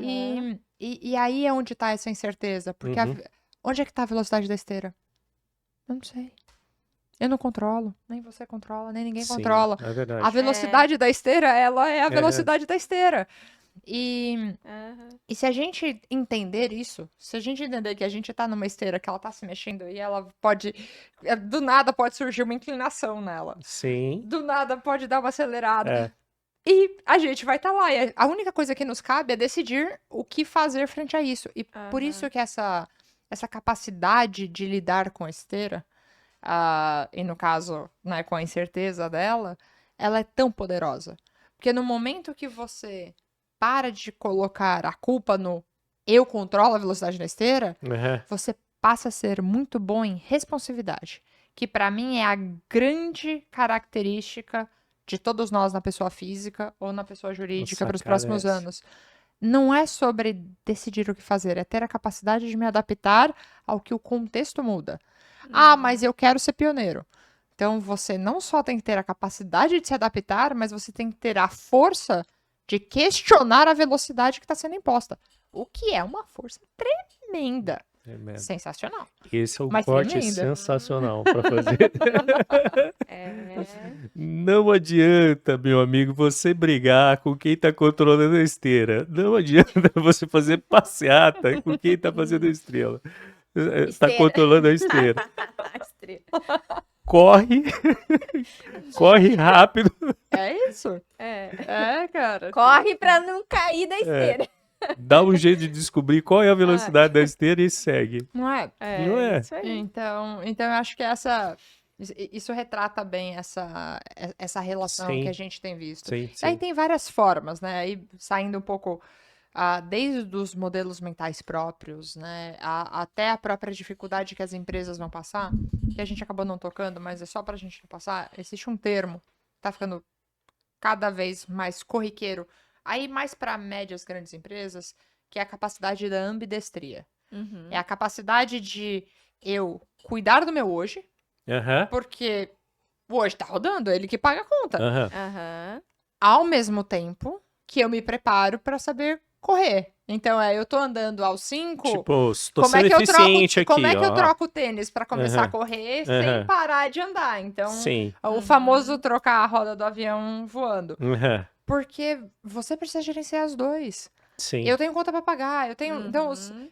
E aí é onde tá essa incerteza. Porque onde é que tá a velocidade da esteira? Eu não sei. Eu não controlo. Nem você controla, nem ninguém Sim, controla. é verdade. A velocidade da esteira, ela é a velocidade da esteira. E se a gente entender isso, se a gente entender que a gente tá numa esteira que ela tá se mexendo e ela pode, do nada pode surgir uma inclinação nela. Sim. Do nada pode dar uma acelerada. É. E a gente vai estar lá. E a única coisa que nos cabe é decidir o que fazer frente a isso. E por isso que essa capacidade de lidar com a esteira, e no caso, né, com a incerteza dela, ela é tão poderosa. Porque no momento que você para de colocar a culpa no eu controlo a velocidade da esteira, você passa a ser muito bom em responsividade. Que pra mim é a grande característica de todos nós na pessoa física ou na pessoa jurídica para os próximos anos. Não é sobre decidir o que fazer, é ter a capacidade de me adaptar ao que o contexto muda. Ah, mas eu quero ser pioneiro. Então você não só tem que ter a capacidade de se adaptar, mas você tem que ter a força de questionar a velocidade que está sendo imposta. O que é uma força tremenda. Sensacional. Esse é o Mas corte tremenda. sensacional para fazer. Não adianta, meu amigo, você brigar com quem tá controlando a esteira. Não adianta você fazer passeata com quem tá fazendo a estrela. Tá controlando a esteira. Corre. Corre rápido. É isso. Cara. Corre pra não cair da esteira. Dá um jeito de descobrir qual é a velocidade da esteira e segue. Não é? Não é? Isso aí. Então eu acho que isso retrata bem essa relação Sim. que a gente tem visto. Sim, Aí sim. tem várias formas, né? Aí saindo um pouco desde os modelos mentais próprios, né, até a própria dificuldade que as empresas vão passar, que a gente acabou não tocando, mas é só para a gente não passar, existe um termo, tá ficando cada vez mais corriqueiro, aí mais para médias, grandes empresas, que é a capacidade da ambidestria. Uhum. É a capacidade de eu cuidar do meu hoje, Aham, porque o hoje tá rodando, é ele que paga a conta. aham. Aham. Ao mesmo tempo que eu me preparo para saber correr. Então, eu tô andando aos 5, Tipo, tô como é sendo que eu eficiente troco, como aqui, é que eu ó. troco o tênis para começar a Aham, correr sem aham. parar de andar? Então, Sim. o Uhum. famoso trocar a roda do avião voando. Aham, Porque você precisa gerenciar os dois. sim. Eu tenho conta para pagar, eu tenho. Então, Uhum.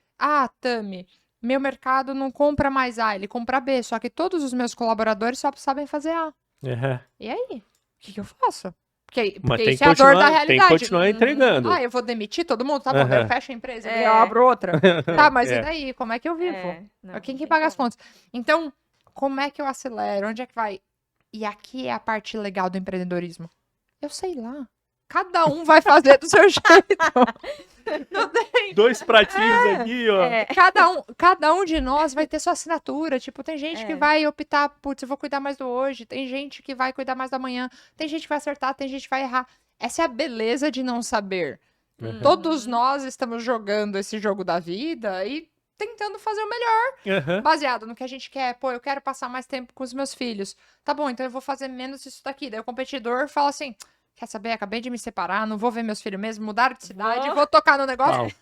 Tami, meu mercado não compra mais A, ele compra B, só que todos os meus colaboradores só sabem fazer A. Aham. E aí? O que eu faço? Porque Mas isso é a dor da tem que realidade. continuar entregando. Eu vou demitir todo mundo? Tá bom, daí eu Aham. fecho a empresa, É. eu abro outra. Tá, mas e É. daí? Como é que eu vivo? Não, Quem não que tem paga as como. contas? Então, como é que eu acelero? Onde é que vai? E aqui é a parte legal do empreendedorismo. Eu sei lá. Cada um vai fazer do seu jeito. Não tem. Dois pratinhos aqui, ó. É. Cada um de nós vai ter sua assinatura. Tipo, tem gente que É. vai optar, putz, eu vou cuidar mais do hoje. Tem gente que vai cuidar mais do amanhã. Tem gente que vai acertar, tem gente que vai errar. Essa é a beleza de não saber. Aham. Todos nós estamos jogando esse jogo da vida e tentando fazer o melhor, Aham. baseado no que a gente quer. Pô, eu quero passar mais tempo com os meus filhos. Tá bom, então eu vou fazer menos isso daqui. Daí o competidor fala assim: quer saber? Acabei de me separar, não vou ver meus filhos mesmo, mudaram de cidade, Vou. vou tocar no negócio.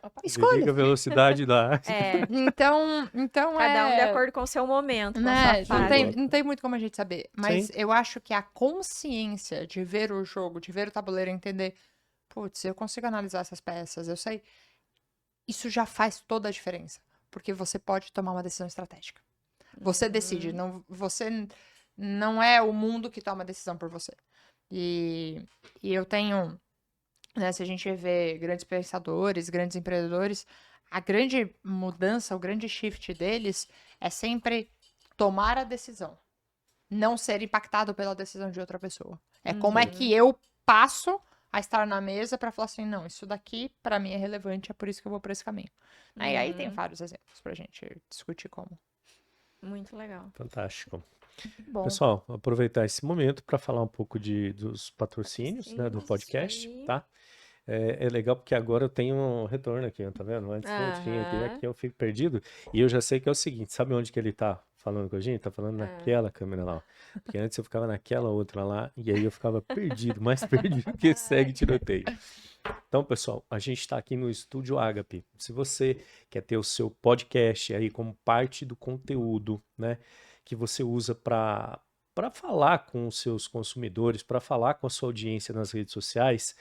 Pau. Escolha. Desliga a velocidade lá. É. Então Cada um de é, acordo com o seu momento, com a né, sua não fase. tem, não tem muito como a gente saber. Mas Sim. eu acho que a consciência de ver o jogo, de ver o tabuleiro, entender, putz, eu consigo analisar essas peças, eu sei, isso já faz toda a diferença. Porque você pode tomar uma decisão estratégica. Você decide, você não é o mundo que toma a decisão por você. E eu tenho, né, se a gente vê grandes pensadores, grandes empreendedores, a grande mudança, o grande shift deles é sempre tomar a decisão, não ser impactado pela decisão de outra pessoa. É como é que eu passo a estar na mesa para falar assim, não, isso daqui para mim é relevante, é por isso que eu vou para esse caminho. E aí tem vários exemplos pra gente discutir como. Muito legal. Fantástico. Bom, Pessoal, vou aproveitar esse momento para falar um pouco dos patrocínios, né, do Isso podcast, aí. tá? É legal porque agora eu tenho um retorno aqui, ó, tá vendo? Antes não tinha aqui, Aham. aqui eu fico perdido. E eu já sei que é o seguinte, sabe onde que ele tá falando com a gente? Tá falando naquela câmera lá, ó. Porque antes eu ficava naquela outra lá, e aí eu ficava perdido, mais perdido que segue tiroteio. Então, pessoal, a gente está aqui no Estúdio Ágape. Se você quer ter o seu podcast aí como parte do conteúdo, né, que você usa para falar com os seus consumidores, para falar com a sua audiência nas redes sociais,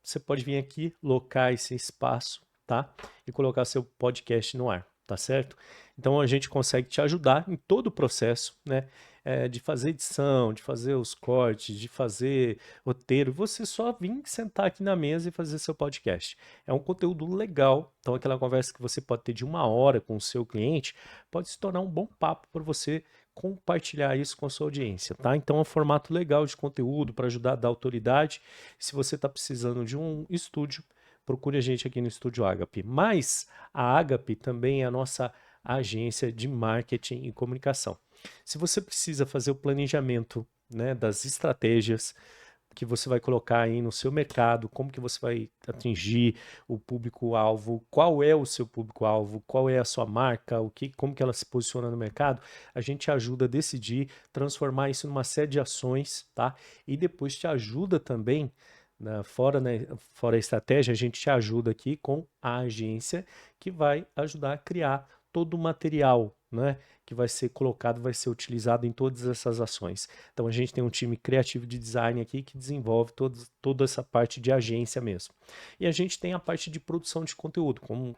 você pode vir aqui, locar esse espaço, tá? E colocar seu podcast no ar, tá certo? Então a gente consegue te ajudar em todo o processo, né? De fazer edição, de fazer os cortes, de fazer roteiro. Você só vir sentar aqui na mesa e fazer seu podcast. É um conteúdo legal. Então aquela conversa que você pode ter de 1 hora com o seu cliente pode se tornar um bom papo para você compartilhar isso com a sua audiência, tá? Então é um formato legal de conteúdo para ajudar a dar autoridade. Se você está precisando de um estúdio, procure a gente aqui no Estúdio Ágape. Mas a Ágape também é a nossa agência de marketing e comunicação. Se você precisa fazer o planejamento, né, das estratégias que você vai colocar aí no seu mercado, como que você vai atingir o público-alvo, qual é o seu público-alvo, qual é a sua marca, como que ela se posiciona no mercado, a gente ajuda a decidir, transformar isso numa série de ações, tá? E depois te ajuda também, fora a estratégia, a gente te ajuda aqui com a agência que vai ajudar a criar todo o material, né, que vai ser colocado, vai ser utilizado em todas essas ações. Então a gente tem um time criativo de design aqui que desenvolve toda essa parte de agência mesmo. E a gente tem a parte de produção de conteúdo, como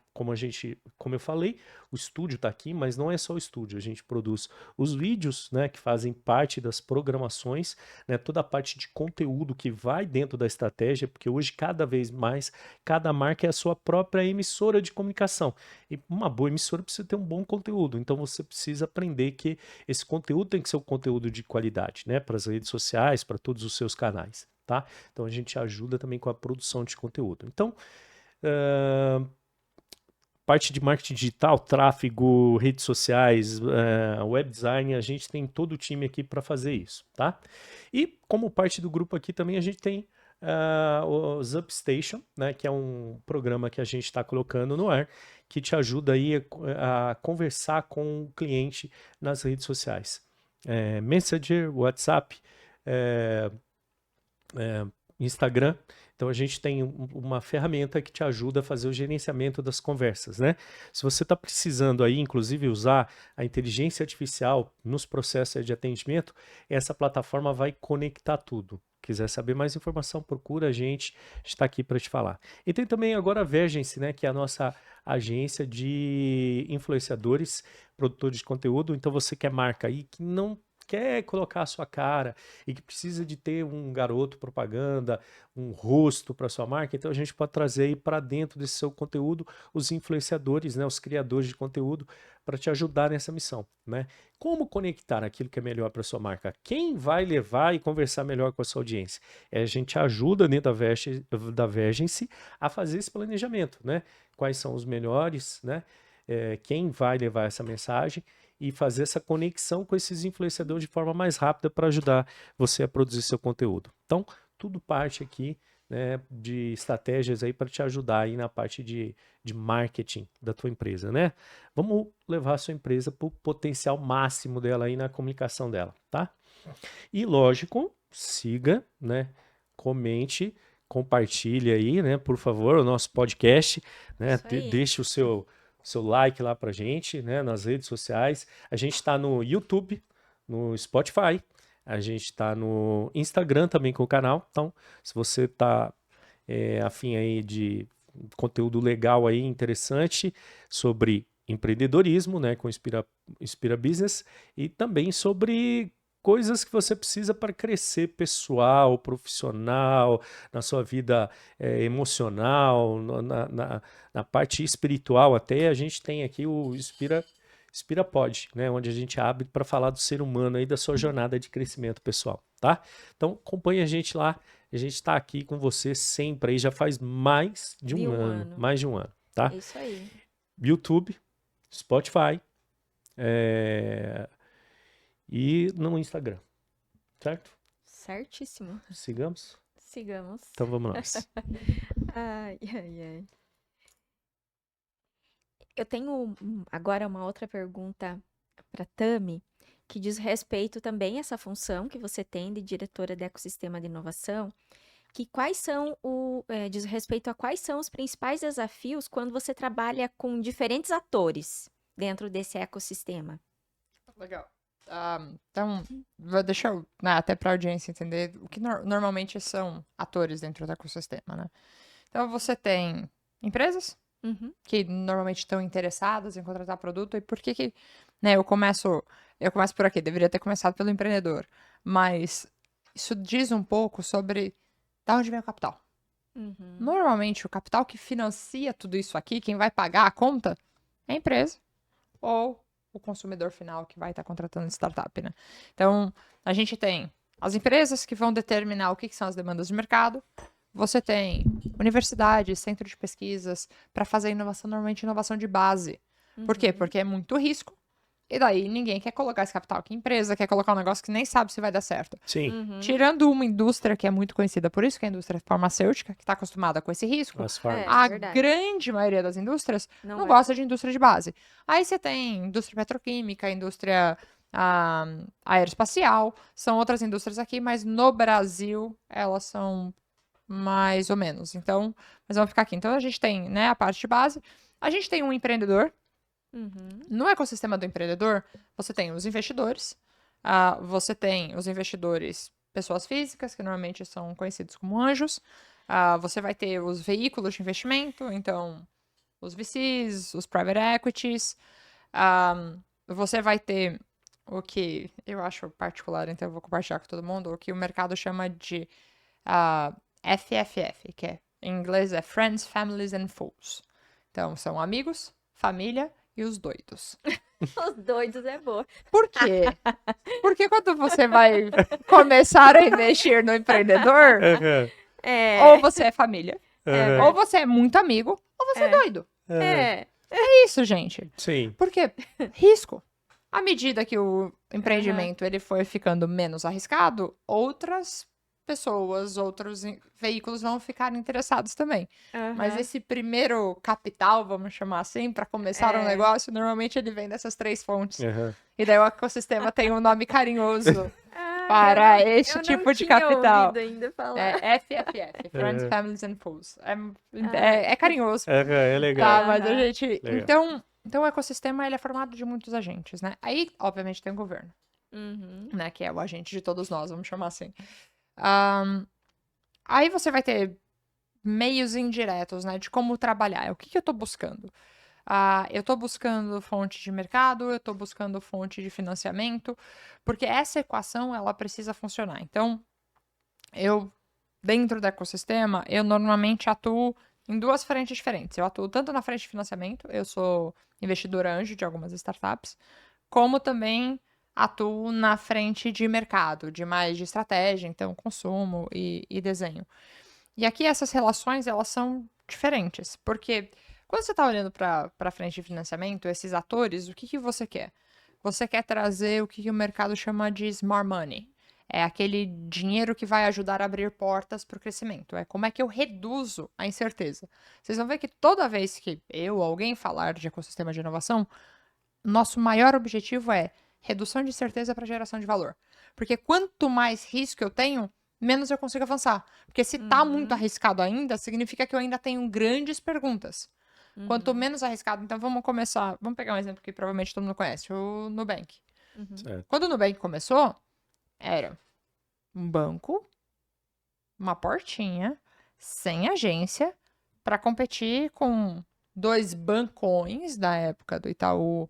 eu falei, o estúdio está aqui, mas não é só o estúdio, a gente produz os vídeos, né, que fazem parte das programações, né, toda a parte de conteúdo que vai dentro da estratégia, porque hoje cada vez mais cada marca é a sua própria emissora de comunicação. E uma boa emissora precisa ter um bom conteúdo, então você precisa aprender que esse conteúdo tem que ser um conteúdo de qualidade, né, para as redes sociais, para todos os seus canais. tá? Então a gente ajuda também com a produção de conteúdo. Então, parte de marketing digital, tráfego, redes sociais, web design, a gente tem todo o time aqui para fazer isso, tá? E como parte do grupo aqui também a gente tem o Zupstation, né, que é um programa que a gente está colocando no ar, que te ajuda aí a conversar com o cliente nas redes sociais. Messenger, WhatsApp, Instagram. Então a gente tem uma ferramenta que te ajuda a fazer o gerenciamento das conversas, né? Se você está precisando aí, inclusive, usar a inteligência artificial nos processos de atendimento, essa plataforma vai conectar tudo. Quiser saber mais informação, procura a gente está aqui para te falar. E tem também agora a Vergency, né, que é a nossa agência de influenciadores, produtores de conteúdo. Então você que é marca aí que não quer colocar a sua cara e que precisa de ter um garoto propaganda, um rosto para sua marca, então a gente pode trazer aí para dentro desse seu conteúdo os influenciadores, né, os criadores de conteúdo para te ajudar nessa missão, né? Como conectar aquilo que é melhor para sua marca? Quem vai levar e conversar melhor com a sua audiência? A gente ajuda dentro da Vergency a fazer esse planejamento, né? Quais são os melhores, né? Quem vai levar essa mensagem e fazer essa conexão com esses influenciadores de forma mais rápida para ajudar você a produzir seu conteúdo. Então, tudo parte aqui, né, de estratégias aí para te ajudar aí na parte de marketing da tua empresa, né? Vamos levar a sua empresa para o potencial máximo dela aí na comunicação dela, tá? E lógico, siga, né? Comente, compartilhe aí, né? Por favor, o nosso podcast, né? Isso aí. Deixe o seu like lá pra gente, né? Nas redes sociais. A gente está no YouTube, no Spotify, a gente está no Instagram também com o canal. Então, se você está afim aí de conteúdo legal aí, interessante sobre empreendedorismo, né? Com Inspira Business e também sobre coisas que você precisa para crescer pessoal, profissional, na sua vida emocional, na parte espiritual até, a gente tem aqui o Inspira Pod, né, onde a gente abre para falar do ser humano aí, da sua jornada de crescimento pessoal, tá? Então acompanha a gente lá, a gente está aqui com você sempre aí, já faz mais de um ano, mais de um ano, tá? Isso aí. YouTube, Spotify, e no Instagram, certo? Certíssimo. Sigamos? Sigamos. Então vamos nós. Ai, ai, ai. Eu tenho agora uma outra pergunta para Tami, que diz respeito também a essa função que você tem de diretora de ecossistema de inovação, que diz respeito a quais são os principais desafios quando você trabalha com diferentes atores dentro desse ecossistema. Legal. Então, deixa eu, né, até para a audiência entender o que normalmente são atores dentro do ecossistema, né? Então, você tem empresas que normalmente estão interessadas em contratar produto, e por que, né, eu começo por aqui, deveria ter começado pelo empreendedor, mas isso diz um pouco sobre de onde vem o capital. Normalmente, o capital que financia tudo isso aqui, quem vai pagar a conta, é a empresa ou o consumidor final que vai estar contratando startup, né? Então, a gente tem as empresas que vão determinar o que são as demandas de mercado. Você tem universidade, centro de pesquisas para fazer inovação, normalmente inovação de base. Por quê? Porque é muito risco. E daí ninguém quer colocar esse capital. Que empresa quer colocar um negócio que nem sabe se vai dar certo. Sim. Tirando uma indústria que é muito conhecida por isso, que é a indústria farmacêutica, que está acostumada com esse risco. As farms. A verdade. grande maioria das indústrias não é. gosta de indústria de base. Aí você tem indústria petroquímica, indústria aeroespacial, são outras indústrias aqui, mas no Brasil elas são mais ou menos. Então, mas vamos ficar aqui. Então a gente tem, né, a parte de base. A gente tem um empreendedor. No ecossistema do empreendedor, você tem os investidores. Você tem os investidores pessoas físicas, que normalmente são conhecidos como anjos. Você vai ter os veículos de investimento, então os VCs, os private equities. Você vai ter o que eu acho particular, então eu vou compartilhar com todo mundo, o que o mercado chama de FFF, que em inglês é Friends, Families and Fools. Então, são amigos, família e os doidos. Os doidos é boa. Por quê? Porque quando você vai começar a investir no empreendedor, Aham, ou É, você é família, aham, ou você é muito amigo, ou você é doido. aham. é. É isso, gente. Sim. Porque risco. À medida que o empreendimento ele foi ficando menos arriscado, outras pessoas, outros veículos vão ficar interessados também. Mas Aham. esse primeiro capital, vamos chamar assim, para começar um É. negócio, normalmente ele vem dessas 3 fontes. Aham. E daí o ecossistema tem um nome carinhoso Ah, para eu este não tipo de tinha capital. ouvido ainda falar. É FFF, Friends, Aham. Families and Fools. Ah, É carinhoso. Aham, é legal. Tá, mas a Aham. gente. Legal. Então o ecossistema ele é formado de muitos agentes, né? Aí, obviamente, tem o governo, Uhum. né? Que é o agente de todos nós, vamos chamar assim. Ahn, Aí você vai ter meios indiretos, né? De como trabalhar. O que que eu tô buscando? Eu tô buscando fonte de mercado, eu tô buscando fonte de financiamento, porque essa equação ela precisa funcionar. Então, eu, dentro do ecossistema, eu normalmente atuo em 2 frentes diferentes. Eu atuo tanto na frente de financiamento, eu sou investidora anjo de algumas startups, como também atuo na frente de mercado, de mais de estratégia, então consumo e desenho. E aqui essas relações, elas são diferentes, porque quando você está olhando para a frente de financiamento, esses atores, o que que você quer? Você quer trazer o que que o mercado chama de smart money. É aquele dinheiro que vai ajudar a abrir portas para o crescimento. É como é que eu reduzo a incerteza. Vocês vão ver que toda vez que eu ou alguém falar de ecossistema de inovação, nosso maior objetivo é redução de incerteza para geração de valor. Porque quanto mais risco eu tenho, menos eu consigo avançar. Porque se tá muito arriscado ainda, significa que eu ainda tenho grandes perguntas. Quanto menos arriscado, então vamos começar. Vamos pegar um exemplo que provavelmente todo mundo conhece, o Nubank. Certo. Quando o Nubank começou, era um banco, uma portinha, sem agência, para competir com 2 bancões da época do Itaú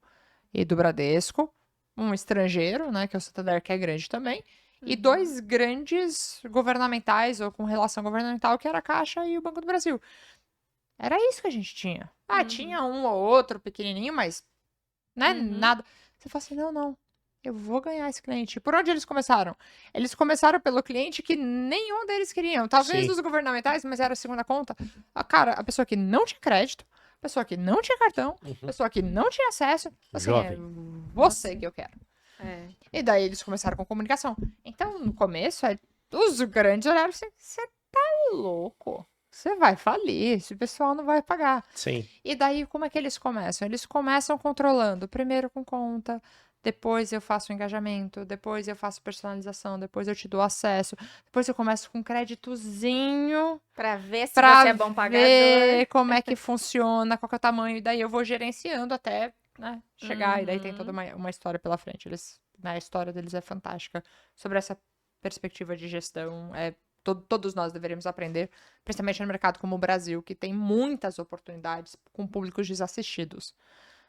e do Bradesco, um estrangeiro, né, que é o Santander, que é grande também, e 2 grandes governamentais ou com relação governamental, que era a Caixa e o Banco do Brasil. Era isso que a gente tinha. Tinha um ou outro pequenininho, mas né, nada. Você fala assim, não, eu vou ganhar esse cliente. Por onde eles começaram? Eles começaram pelo cliente que nenhum deles queriam. Talvez Sim. os governamentais, mas era a segunda conta. A pessoa que não tinha crédito, a pessoa que não tinha cartão, a pessoa que não tinha acesso. Assim, é Jovem. você que eu quero. É. E daí eles começaram com comunicação. Então, no começo, os grandes olharam assim, você tá louco. Você vai falir, esse pessoal não vai pagar. Sim. E daí, como é que eles começam? Eles começam controlando, primeiro com conta, depois eu faço engajamento, depois eu faço personalização, depois eu te dou acesso, depois eu começo com créditozinho Pra ver se pra você é bom pagador. ver como é que funciona, qual que é o tamanho, e daí eu vou gerenciando até, né, chegar, e daí tem toda uma história pela frente. Eles, né, a história deles é fantástica sobre essa perspectiva de gestão, todos nós deveríamos aprender, principalmente no mercado como o Brasil, que tem muitas oportunidades com públicos desassistidos.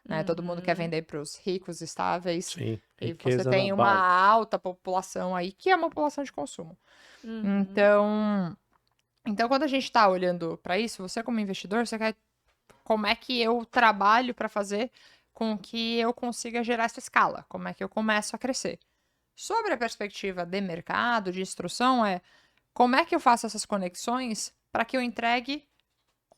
Né? Todo mundo quer vender para os ricos, estáveis, Sim. e você Riqueza tem na uma base. alta população aí, que é uma população de consumo. Então quando a gente está olhando para isso, você como investidor, você quer como é que eu trabalho para fazer com que eu consiga gerar essa escala, como é que eu começo a crescer. Sobre a perspectiva de mercado, de instrução, como é que eu faço essas conexões para que eu entregue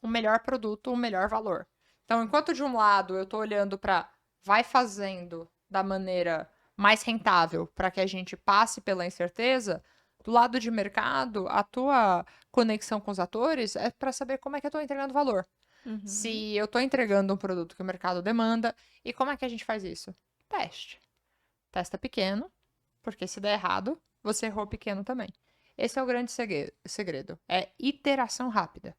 o melhor produto, o melhor valor. Então, enquanto de um lado eu estou olhando para vai fazendo da maneira mais rentável para que a gente passe pela incerteza, do lado de mercado, a tua conexão com os atores é para saber como é que eu estou entregando valor. Se eu estou entregando um produto que o mercado demanda, e como é que a gente faz isso? Teste. Testa pequeno, porque se der errado, você errou pequeno também. Esse é o grande segredo. É iteração rápida.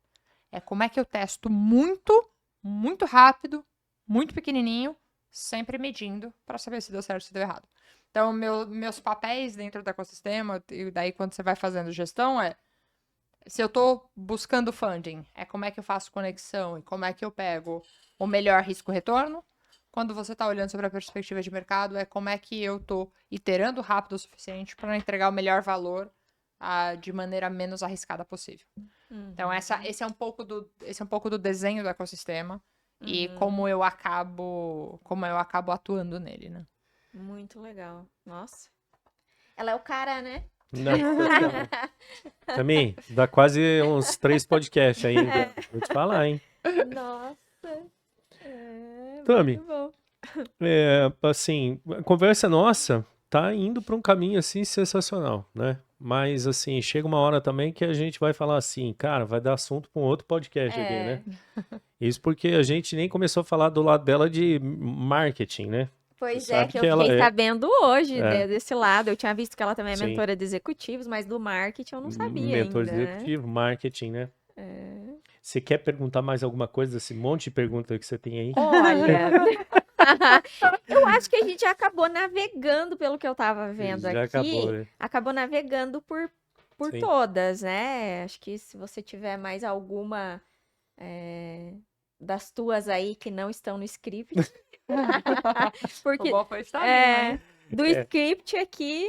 É como é que eu testo muito, muito rápido, muito pequenininho, sempre medindo para saber se deu certo ou se deu errado. Então, meus papéis dentro do ecossistema, e daí quando você vai fazendo gestão, se eu estou buscando funding, é como é que eu faço conexão e como é que eu pego o melhor risco-retorno. Quando você está olhando sobre a perspectiva de mercado, é como é que eu estou iterando rápido o suficiente para entregar o melhor valor de maneira menos arriscada possível. Então, esse é um pouco do desenho do ecossistema. e como eu acabo atuando nele, né? Muito legal. Nossa. Ela é o cara, né? Não, também, dá quase uns 3 podcasts aí, hein? Vou te falar, hein? Nossa. Tami, Muito bom. assim, a conversa nossa tá indo para um caminho assim sensacional, né? Mas assim, chega uma hora também que a gente vai falar assim, cara, vai dar assunto para um outro podcast aqui, né? Isso porque a gente nem começou a falar do lado dela de marketing, né? Pois Você é, sabe que que eu ela fiquei é, sabendo hoje é, desse lado. Eu tinha visto que ela também é sim, mentora de executivos, mas do marketing eu não sabia mentor ainda, né? executivo, marketing, né? Você quer perguntar mais alguma coisa desse monte de pergunta que você tem aí? Olha, eu acho que a gente acabou navegando pelo que eu tava vendo Já acabou, aqui, né? acabou navegando por Sim. todas, né? Acho que se você tiver mais alguma das tuas aí que não estão no script, O porque bom foi estar ali, né? do É, script aqui,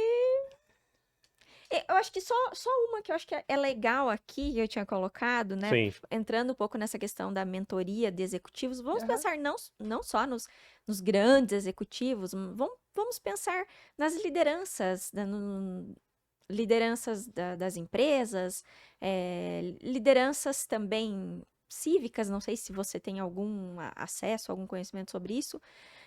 eu acho que só uma que eu acho que é legal aqui, que eu tinha colocado, né? sim. Entrando um pouco nessa questão da mentoria de executivos, vamos Aham. pensar não só nos grandes executivos, vamos pensar nas lideranças, lideranças das empresas, lideranças também cívicas, não sei se você tem algum acesso, algum conhecimento sobre isso,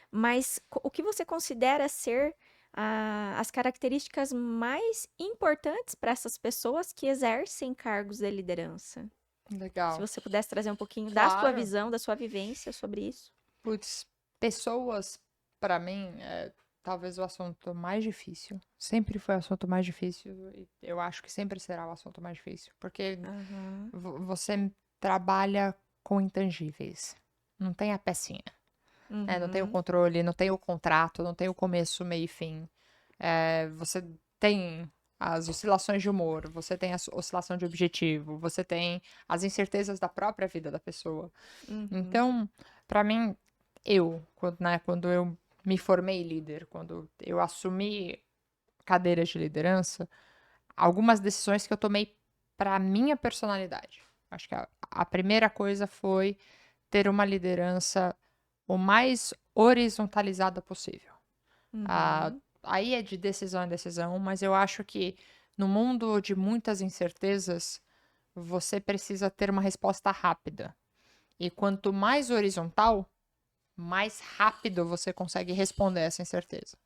mas o que você considera ser as características mais importantes para essas pessoas que exercem cargos de liderança? Se Legal. você pudesse trazer um pouquinho da sua Claro. visão, da sua vivência sobre isso. Putz, pessoas, pra mim, é talvez o assunto mais difícil. Sempre foi o assunto mais difícil e eu acho que sempre será o assunto mais difícil. Porque Aham. você trabalha com intangíveis. Não tem a pecinha, né? Não tem o Uhum. controle, não tem o contrato, não tem o começo, meio e fim. Você tem as oscilações de humor, você tem a oscilação de objetivo, você tem as incertezas da própria vida da pessoa. Uhum. Então, pra mim, quando eu me formei líder, quando eu assumi cadeiras de liderança, algumas decisões que eu tomei pra minha personalidade. Acho que a primeira coisa foi ter uma liderança o mais horizontalizada possível. Ah, Uhum. aí é de decisão em decisão, mas eu acho que no mundo de muitas incertezas, você precisa ter uma resposta rápida. E quanto mais horizontal, mais rápido você consegue responder essa incerteza.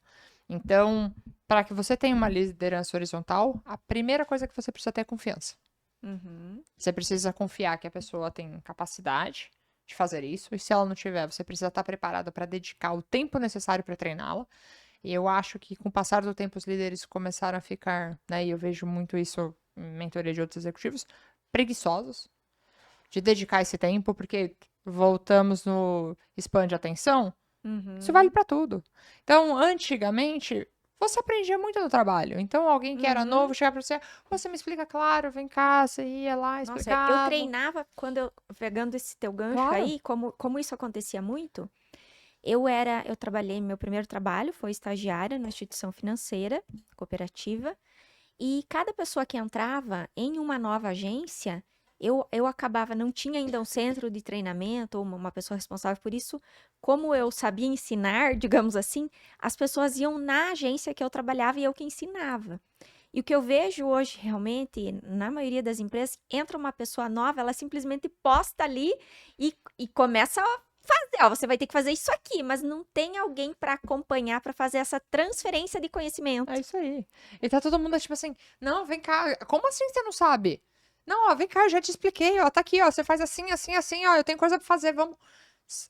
Então, para que você tenha uma liderança horizontal, a primeira coisa que você precisa ter é confiança. Uhum. Você precisa confiar que a pessoa tem capacidade de fazer isso, e se ela não tiver, você precisa estar preparada para dedicar o tempo necessário para treiná-la. E eu acho que com o passar do tempo os líderes começaram a ficar, né, e eu vejo muito isso em mentoria de outros executivos, preguiçosos de dedicar esse tempo, porque voltamos no span de atenção, isso vale Uhum. para tudo. Então, antigamente, você aprendia muito no trabalho. Então, alguém que era Uhum. novo chegava para você me explica, claro, vem cá, você ia lá, Nossa, eu explicava. treinava pegando esse teu gancho Claro. aí, como isso acontecia muito. Eu trabalhei, meu primeiro trabalho foi estagiária numa instituição financeira, cooperativa, e cada pessoa que entrava em uma nova agência, eu acabava, não tinha ainda um centro de treinamento ou uma pessoa responsável por isso, como eu sabia ensinar, digamos assim, as pessoas iam na agência que eu trabalhava e eu que ensinava. E o que eu vejo hoje, realmente, na maioria das empresas, entra uma pessoa nova, ela simplesmente posta ali e começa a fazer. Ó, você vai ter que fazer isso aqui, mas não tem alguém para acompanhar, para fazer essa transferência de É conhecimento. isso aí. E tá todo mundo tipo assim, não, vem cá, como assim você não sabe? Não, ó, vem cá, eu já te expliquei, ó, tá aqui, ó, você faz assim, assim, assim, ó, eu tenho coisa pra fazer, vamos.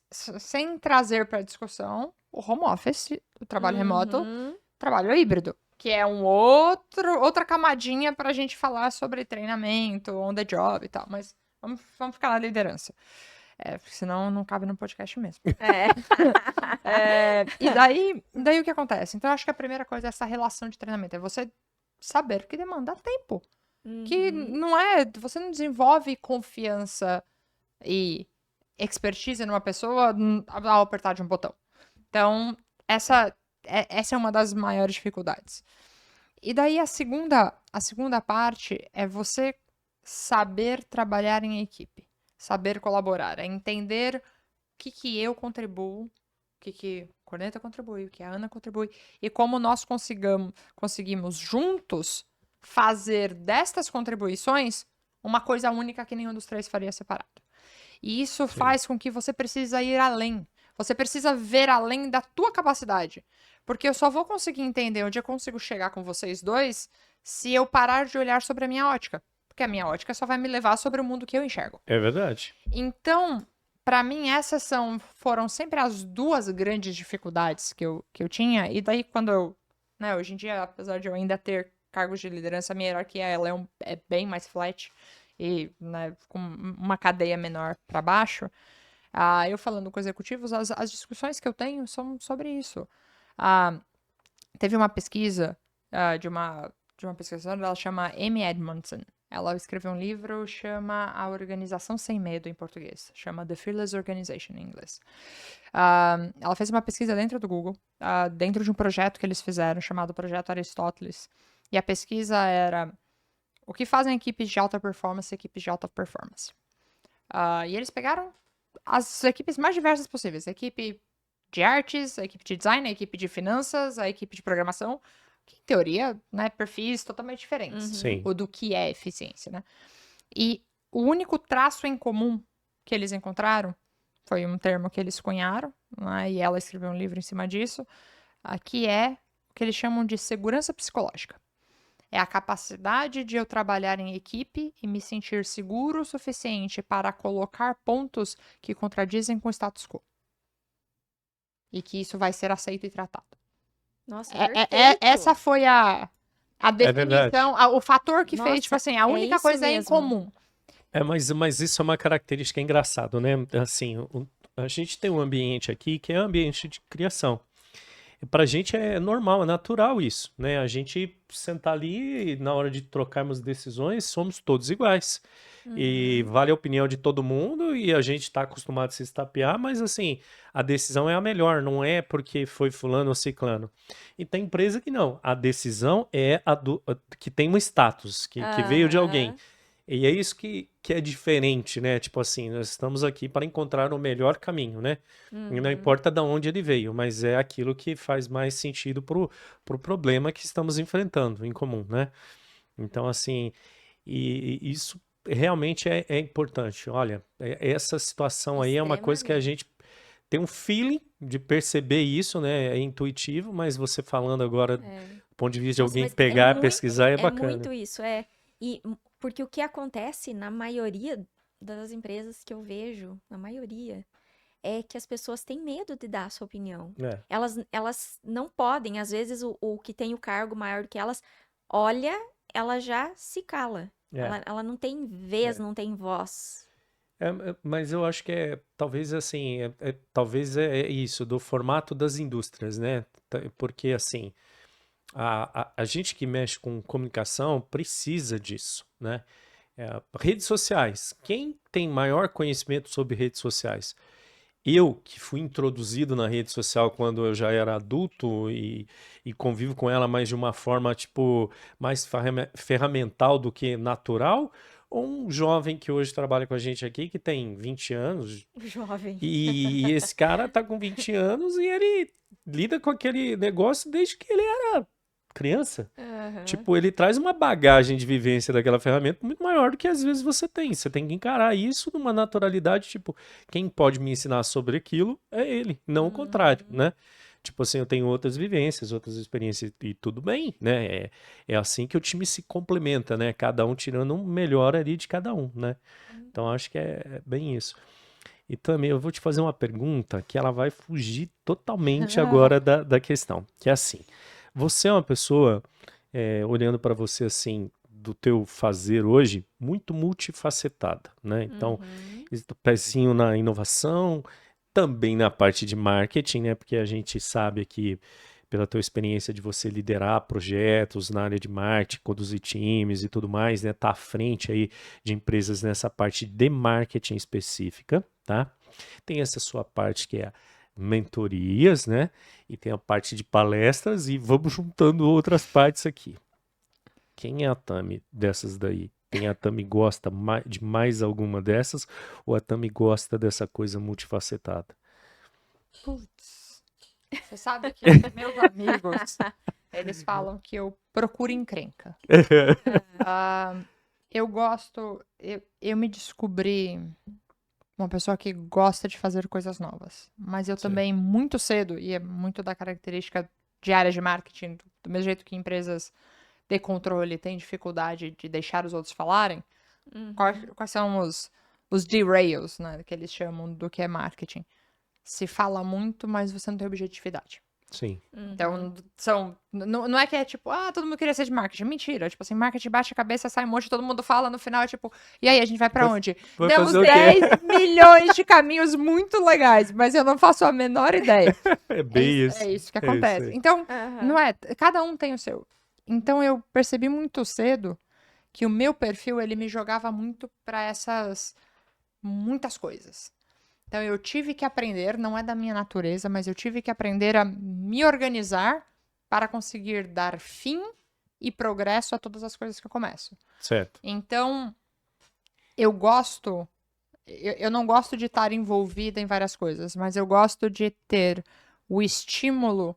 Sem trazer pra discussão o home office, o trabalho remoto, Uhum. trabalho híbrido, que é outra camadinha pra gente falar sobre treinamento, on the job e tal, mas vamos ficar na liderança. Porque senão não cabe no podcast mesmo. É. E daí o que acontece? Então, eu acho que a primeira coisa é essa relação de treinamento. É você saber que demanda tempo. Que Uhum. não é. Você não desenvolve confiança e expertise numa pessoa ao apertar de um botão. Então, essa é uma das maiores dificuldades. E daí a segunda parte é você saber trabalhar em equipe, saber colaborar, é entender que eu contribuo, o que a Corneta contribui, o que a Ana contribui, e como nós conseguimos juntos fazer destas contribuições uma coisa única que nenhum dos três faria separado. E isso Sim. faz com que você precisa ir além. Você precisa ver além da tua capacidade. Porque eu só vou conseguir entender onde eu consigo chegar com vocês dois se eu parar de olhar sobre a minha ótica. Porque a minha ótica só vai me levar sobre o mundo que eu enxergo. É verdade. Então, para mim, essas foram sempre as duas grandes dificuldades que eu tinha. E daí, quando eu, né, hoje em dia, apesar de eu ainda ter cargos de liderança, a minha hierarquia ela é bem mais flat e, né, com uma cadeia menor para baixo. Eu falando com executivos, as discussões que eu tenho são sobre isso. Teve uma pesquisa de uma pesquisadora, ela chama Amy Edmondson. Ela escreveu um livro, chama A Organização Sem Medo, em português. Chama The Fearless Organization, em inglês. Ela fez uma pesquisa dentro do Google, dentro de um projeto que eles fizeram, chamado Projeto Aristóteles. E a pesquisa era o que fazem equipes de alta performance e equipes de alta performance. E eles pegaram as equipes mais diversas possíveis. A equipe de artes, a equipe de design, a equipe de finanças, a equipe de programação. Que, em teoria, né, perfis totalmente diferentes. Sim. O do que é eficiência, né? E o único traço em comum que eles encontraram foi um termo que eles cunharam, né, e ela escreveu um livro em cima disso, que é o que eles chamam de segurança psicológica. É a capacidade de eu trabalhar em equipe e me sentir seguro o suficiente para colocar pontos que contradizem com o status quo. E que isso vai ser aceito e tratado. Nossa, perfeito. Essa foi a definição, o fator que fez, tipo Nossa, assim, a única isso coisa em mesmo. comum. Mas isso é uma característica engraçada, né? Assim, a gente tem um ambiente aqui que é um ambiente de criação. Pra gente é normal, é natural isso, né? A gente sentar ali e na hora de trocarmos decisões, somos todos iguais. E vale a opinião de todo mundo e a gente tá acostumado a se estapear, mas assim, a decisão é a melhor, não é porque foi fulano ou ciclano. E tem empresa que não, a decisão é que tem um status, que veio de alguém. Aham. E é isso que é diferente, né? Tipo assim, nós estamos aqui para encontrar o melhor caminho, né? E não importa de onde ele veio, mas é aquilo que faz mais sentido pro problema que estamos enfrentando em comum, né? Então, assim, e isso realmente é importante. Olha, essa situação aí é uma coisa que a gente tem um feeling de perceber isso, né? É intuitivo, mas você falando agora do ponto de vista de Nossa, alguém mas pegar, muito, pesquisar, é é bacana. muito isso, E porque o que acontece na maioria das empresas que eu vejo, na maioria, é que as pessoas têm medo de dar a sua opinião. É. Elas não podem, às vezes o que tem o cargo maior do que elas, olha, ela já se cala. É. Ela não tem vez, não tem voz. Mas eu acho que talvez assim, talvez é isso, do formato das indústrias, né? Porque assim, a gente que mexe com comunicação precisa disso, né? Redes sociais. Quem tem maior conhecimento sobre redes sociais? Eu, que fui introduzido na rede social quando eu já era adulto e convivo com ela mais de uma forma, tipo, mais ferramental do que natural, ou um jovem que hoje trabalha com a gente aqui, que tem 20 anos, Jovem. e esse cara tá com 20 anos e ele lida com aquele negócio desde que ele era criança. Tipo, ele traz uma bagagem de vivência daquela ferramenta muito maior do que às vezes você tem. Você tem que encarar isso numa naturalidade, tipo, quem pode me ensinar sobre aquilo é ele, não o contrário, né? Tipo assim, eu tenho outras vivências, outras experiências e tudo bem, né? É assim que o time se complementa, né? Cada um tirando um melhor ali de cada um, né? Então acho que é bem isso. E também eu vou te fazer uma pergunta que ela vai fugir totalmente agora da questão, que é assim, você é uma pessoa, olhando para você assim, do teu fazer hoje, muito multifacetada, né? Então, pezinho na inovação, também na parte de marketing, né? Porque a gente sabe aqui, pela tua experiência de você liderar projetos na área de marketing, conduzir times e tudo mais, né? Tá à frente aí de empresas nessa parte de marketing específica, tá? Tem essa sua parte que é mentorias, né? E tem a parte de palestras e vamos juntando outras partes aqui. Quem é a Tami dessas daí? tem a Tami gosta de mais alguma dessas ou a Tami gosta dessa coisa multifacetada? Putz. Você sabe que meus amigos, eles falam que eu procuro encrenca. Ah, eu gosto, eu me descobri uma pessoa que gosta de fazer coisas novas. Mas eu Sim. também, muito cedo, e é muito da característica de áreas de marketing, do mesmo jeito que empresas de controle têm dificuldade de deixar os outros falarem, quais são os derails, né, que eles chamam do que é marketing? Se fala muito, mas você não tem objetividade. Sim. Então, não é que é tipo, todo mundo queria ser de marketing. Mentira. Tipo assim, marketing baixa a cabeça, sai um monte, todo mundo fala, no final é tipo, e aí, a gente vai pra onde? Vai Demos fazer o quê? 10 milhões de caminhos muito legais, mas eu não faço a menor ideia. É bem isso. É isso que É isso acontece. aí. Então, não é, cada um tem o seu. Então, eu percebi muito cedo que o meu perfil, ele me jogava muito pra essas muitas coisas. Então, eu tive que aprender, não é da minha natureza, mas eu tive que aprender a me organizar para conseguir dar fim e progresso a todas as coisas que eu começo. Certo. Então, eu não gosto de estar envolvida em várias coisas, mas eu gosto de ter o estímulo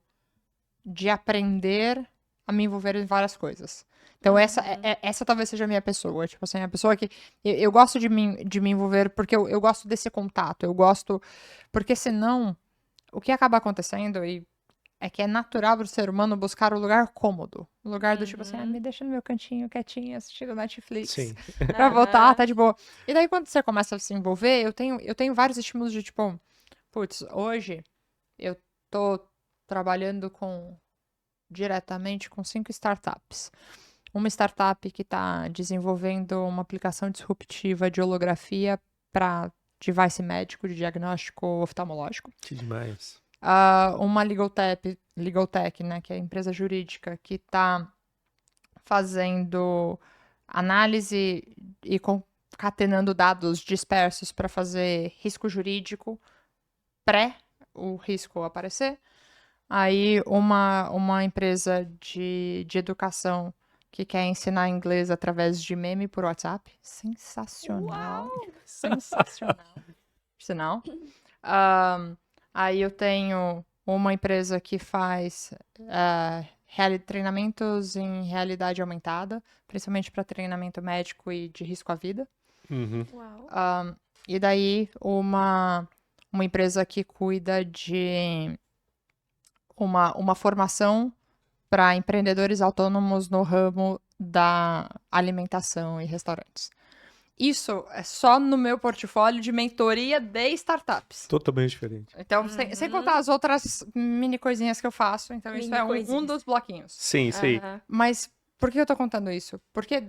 de aprender a me envolver em várias coisas. Então, essa talvez seja a minha pessoa. Tipo assim, a pessoa que. Eu gosto de me envolver porque eu gosto desse contato. Eu gosto. Porque senão, o que acaba acontecendo é que é natural para o ser humano buscar o lugar cômodo. O lugar do tipo assim, me deixa no meu cantinho, quietinho, assistindo Netflix. Sim. Pra voltar, tá de boa. E daí, quando você começa a se envolver, eu tenho vários estímulos de tipo, putz, hoje eu tô trabalhando diretamente com 5 startups. Uma startup que está desenvolvendo uma aplicação disruptiva de holografia para device médico de diagnóstico oftalmológico. Que demais. Uma legal tech, né, que é a empresa jurídica, que está fazendo análise e concatenando dados dispersos para fazer risco jurídico pré o risco aparecer. Aí uma empresa de educação que quer ensinar inglês através de meme por WhatsApp. Sensacional. Sensacional. Sinal. Aí eu tenho uma empresa que faz treinamentos em realidade aumentada, principalmente para treinamento médico e de risco à vida. Uhum. Uau. E daí uma empresa que cuida de uma formação para empreendedores autônomos no ramo da alimentação e restaurantes. Isso é só no meu portfólio de mentoria de startups. Totalmente diferente. Então, sem contar as outras mini coisinhas que eu faço. Então, isso Mini é um coisinhas. dos bloquinhos. Sim, sim. Mas por que eu tô contando isso? Porque,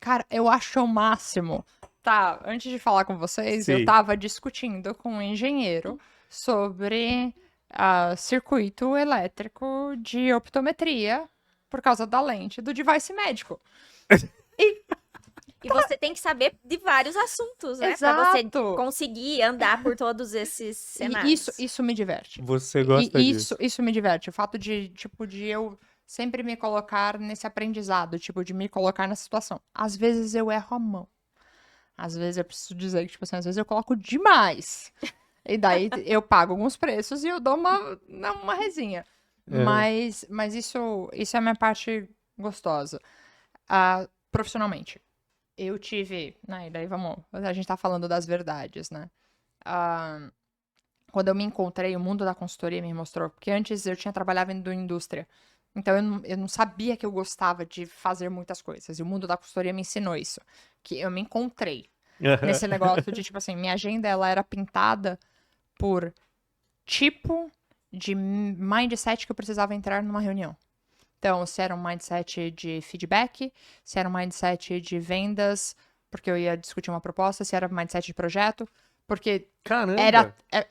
cara, eu acho o máximo. Tá, antes de falar com vocês, Sim. eu tava discutindo com um engenheiro sobre circuito elétrico de optometria por causa da lente do device médico. E você tem que saber de vários assuntos, né? Pra você Exato. conseguir andar por todos esses E cenários. isso me diverte. Você gosta disso. Isso me diverte. O fato de eu sempre me colocar nesse aprendizado, tipo, de me colocar nessa situação. Às vezes eu erro a mão. Às vezes eu preciso dizer que, tipo assim, às vezes eu coloco demais. E daí eu pago alguns preços e eu dou uma resinha. Mas isso é a minha parte gostosa. Profissionalmente. Eu tive, né, e daí a gente tá falando das verdades, né? Quando eu me encontrei, o mundo da consultoria me mostrou, porque antes eu tinha trabalhado em indústria, então eu não sabia que eu gostava de fazer muitas coisas, e o mundo da consultoria me ensinou isso, que eu me encontrei nesse negócio de, tipo assim, minha agenda, ela era pintada por tipo de mindset que eu precisava entrar numa reunião. Então, se era um mindset de feedback, se era um mindset de vendas, porque eu ia discutir uma proposta, se era um mindset de projeto, porque Caramba!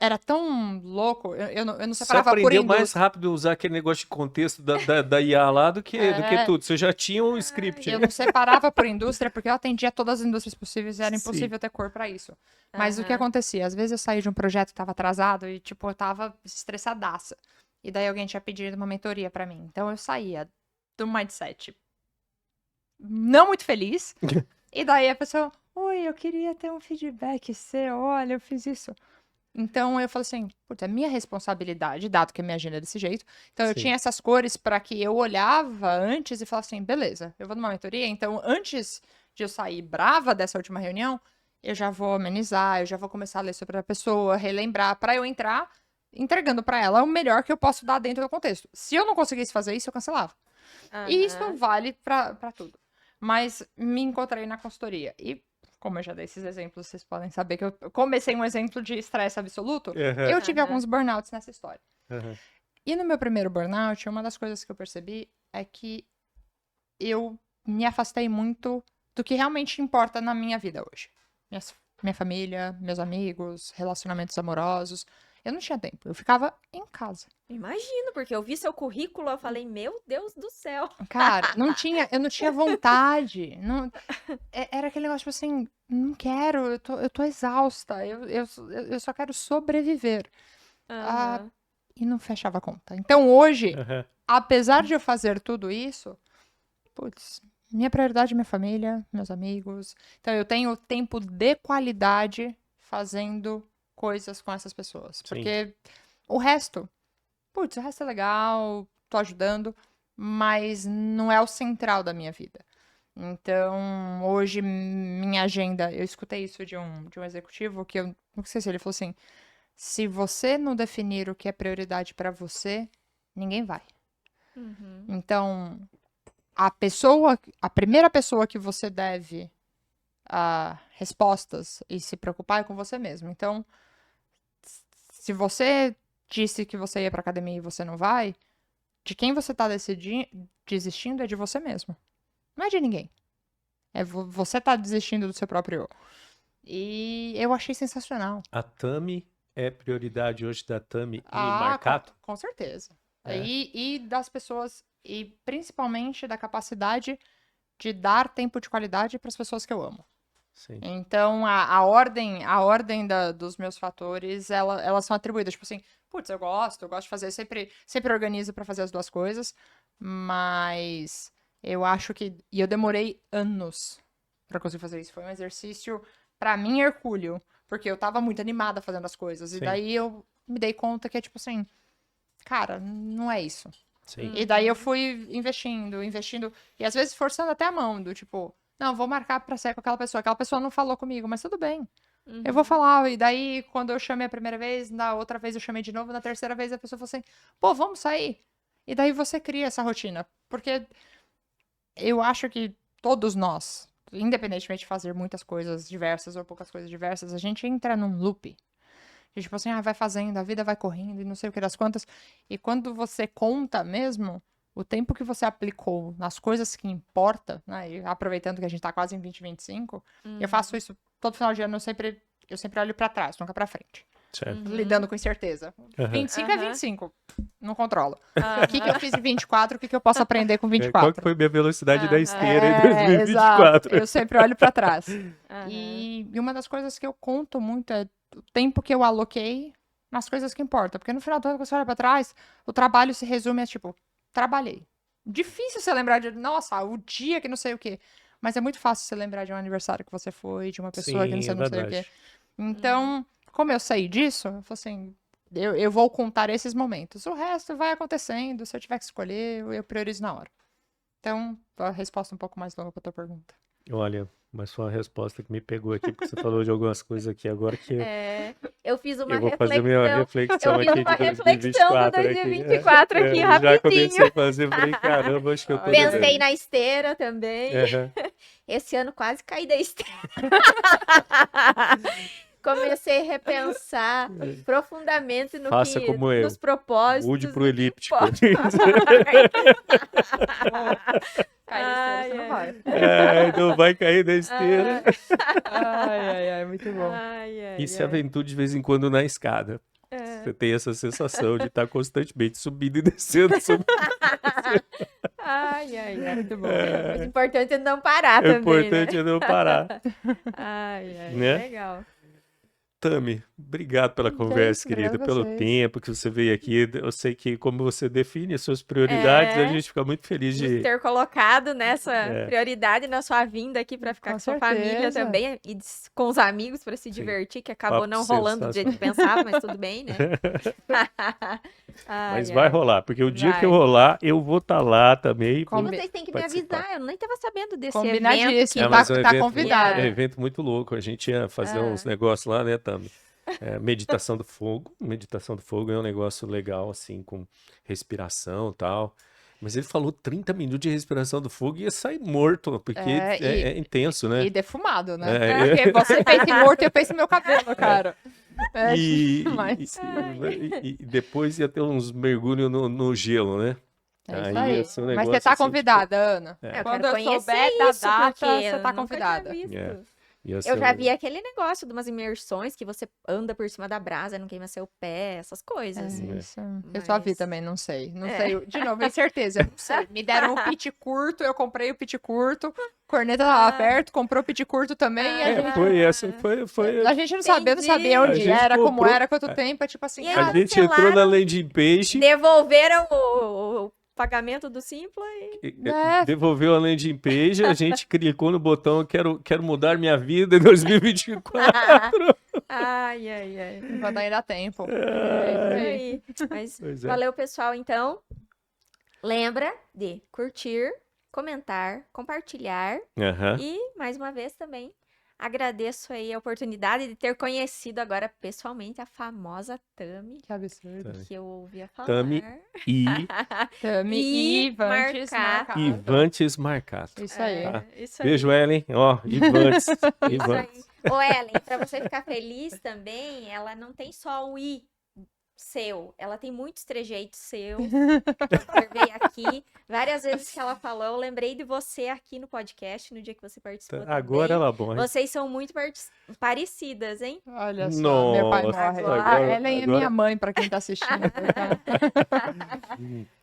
era tão louco, eu não Você separava por aprendeu mais indústria. rápido usar aquele negócio de contexto da IA lá do que tudo. Você já tinha um script. Eu não separava por indústria, porque eu atendia todas as indústrias possíveis e era impossível ter cor pra isso. Mas o que acontecia? Às vezes eu saía de um projeto que tava atrasado e, tipo, eu tava estressadaça. E daí alguém tinha pedido uma mentoria pra mim. Então eu saía do mindset não muito feliz E daí a pessoa, oi, eu queria ter um feedback seu, olha, eu fiz isso. Então eu falei assim, putz, é minha responsabilidade, dado que a minha agenda é desse jeito. Então eu Sim. tinha essas cores para que eu olhava antes e falava assim, beleza, eu vou numa mentoria, então antes de eu sair brava dessa última reunião, eu já vou amenizar, eu já vou começar a ler sobre a pessoa, relembrar, para eu entrar entregando para ela o melhor que eu posso dar dentro do contexto. Se eu não conseguisse fazer isso, eu cancelava. E isso Aham. vale para tudo. Mas me encontrei na consultoria. E, como eu já dei esses exemplos, vocês podem saber que eu comecei um exemplo de estresse absoluto. Aham, Eu tive Aham. alguns burnouts nessa história. aham. E no meu primeiro burnout, uma das coisas que eu percebi é que eu me afastei muito do que realmente importa na minha vida hoje. Minha família, meus amigos, relacionamentos amorosos. Eu não tinha tempo. Eu ficava em casa. Imagino, porque eu vi seu currículo, eu falei, meu Deus do céu. Cara, eu não tinha vontade. Era aquele negócio, tipo assim, não quero, eu tô exausta, eu só quero sobreviver. Ah, Aham. e não fechava a conta. Então hoje, Aham. apesar de eu fazer tudo isso, putz, minha prioridade é minha família, meus amigos. Então eu tenho tempo de qualidade fazendo coisas com essas pessoas. Sim. Porque o resto, putz, o resto é legal, tô ajudando, mas não é o central da minha vida. Então, hoje, minha agenda, eu escutei isso de um executivo que eu não sei se ele falou assim: se você não definir o que é prioridade pra você, ninguém vai. Uhum. Então, a primeira pessoa que você deve respostas e se preocupar é com você mesmo. Então, se você disse que você ia pra academia e você não vai, de quem você tá desistindo é de você mesmo. Não é de ninguém. Você tá desistindo do seu próprio eu. E eu achei sensacional. A Tami é prioridade hoje da Tami e Ah, Marcato? com certeza. É, E das pessoas, e principalmente da capacidade de dar tempo de qualidade para as pessoas que eu amo. sim. Então, a ordem dos meus fatores, elas são atribuídas. Tipo assim, putz, eu gosto de fazer, sempre organizo para fazer as duas coisas, mas eu acho que. E eu demorei anos para conseguir fazer isso. Foi um exercício, para mim, hercúleo, porque eu tava muito animada fazendo as coisas. E Sim. daí eu me dei conta que é tipo assim, cara, não é isso. Sim. E daí eu fui investindo, e às vezes forçando até a mão, do tipo, não, vou marcar pra sair com aquela pessoa não falou comigo, mas tudo bem, eu vou falar, e daí quando eu chamei a primeira vez, na outra vez eu chamei de novo, na terceira vez a pessoa falou assim, pô, vamos sair, e daí você cria essa rotina, porque eu acho que todos nós, independentemente de fazer muitas coisas diversas ou poucas coisas diversas, a gente entra num loop. E, tipo assim, vai fazendo, a vida vai correndo e não sei o que das quantas. E quando você conta mesmo, o tempo que você aplicou nas coisas que importa, né? E aproveitando que a gente tá quase em 2025, eu faço isso todo final de ano, eu sempre olho pra trás, nunca pra frente. Certo. Lidando com incerteza. Aham. 25 é Aham. 25. Não controlo. O que que eu fiz em 24, o que que eu posso aprender com Qual que 24? foi minha velocidade da Aham. esteira em Exato. 2024? Eu sempre olho pra trás. Aham. E uma das coisas que eu conto muito é o tempo que eu aloquei nas coisas que importam. Porque no final do ano, quando você olha pra trás, o trabalho se resume a tipo, trabalhei. Difícil você lembrar de, nossa, o dia que não sei o quê. Mas é muito fácil você lembrar de um aniversário que você foi, de uma pessoa que Sim, você é não sei o quê. verdade. Então, como eu sei disso, eu falei assim, eu vou contar esses momentos. O resto vai acontecendo. Se eu tiver que escolher, eu priorizo na hora. Então, a resposta um pouco mais longa pra tua pergunta. Olha, mas foi uma resposta que me pegou aqui, porque você falou de algumas coisas aqui agora que É, eu fiz uma eu vou fazer minha reflexão eu fiz aqui uma de reflexão do 2024 aqui. 2024 aqui, Já rapidinho. comecei a fazer, falei, caramba, acho que eu tô Olha aí. Pensei devendo. na esteira também. Aham. Esse ano quase caí da esteira. Comecei a repensar profundamente no Faça como eu. nos propósitos. Mude pro do que elíptico. Cai na esteira, você não Ai, vai. Não vai cair da esteira. Ai, muito bom. ai, E se aventura de vez em quando na escada. Você tem essa sensação de estar constantemente subindo e descendo. Subindo. Muito bom. Mas o importante é não parar É também, importante né? é não parar, Ai, né? legal. Tami, obrigado pela Gente, conversa, obrigada querida, a pelo vocês. tempo que você veio aqui. Eu sei que como você define as suas prioridades, a É. gente fica muito feliz De de... ter colocado nessa É. prioridade na sua vinda aqui para ficar Com com sua família certeza. também e com os amigos para se Sim. divertir, que acabou Papo não rolando do jeito que pensava, mas tudo bem, né? Mas Ai, vai ai. rolar, porque o dia que eu Vai. rolar, eu vou estar lá também. E Vou... vocês têm que me participar. avisar, eu nem estava sabendo desse evento Combinadíssimo. que mas é um Tá evento, convidada. é um evento muito louco. A gente ia fazer uns negócios lá, né, Tami? Meditação do fogo. Meditação do fogo é um negócio legal, assim, com respiração e tal. Mas ele falou 30 minutos de respiração do fogo e ia sair morto, porque é intenso, né? E defumado, né? É, Porque você pensa em morto e eu penso no meu cabelo, cara. É E, demais. e depois ia ter uns mergulhos no gelo, né? É isso Aí aí. ia ser um Mas negócio você tá assim, convidada, Ana. Eu Quando quero eu conhecer souber da isso, data, porque você eu tá nunca convidada. tinha visto. Ia ser Eu já um- vi aquele negócio de umas imersões que você anda por cima da brasa, não queima seu pé, essas coisas. É. Isso. Eu só vi Mas- também, não sei. Não sei. De novo, incerteza, eu não sei. Me deram um pit curto, eu comprei o pit curto. Corneta tava perto, comprou o pit curto também. E a gente... Foi essa, foi. A gente não sabia, não sabia Entendi. onde A gente era, como comprou- era, quanto tempo. É tipo assim, E aí, A ah, gente entrou na cancelaram. landing page, Devolveram o pagamento do Simpla e... É. devolveu a landing page, a gente clicou no botão quero mudar minha vida em 2024. Ai, ai, ai. vai dar tempo. É É isso isso aí. aí. Mas Pois é. valeu, pessoal. Então, lembra de curtir, comentar, compartilhar Aham. e, mais uma vez, também agradeço aí a oportunidade de ter conhecido agora pessoalmente a famosa Tami, Que absurdo. que eu ouvia falar. Tami E Tami E e Ivantes marcar. marcado. Ivantes Marcato. Isso aí. Tá. Isso aí. Beijo, Ellen. Ó, Ivantes. Isso Ivantes. aí. Ô, Ellen, pra você ficar feliz também, ela não tem só o I seu, ela tem muitos trejeitos seus. Eu observei aqui, várias vezes que ela falou, eu lembrei de você aqui no podcast, no dia que você participou Agora também. ela bom. Vocês são muito parecidas, hein? Olha só, meu pai Nossa, morre. agora- A Ellen é agora- minha mãe, pra quem tá assistindo.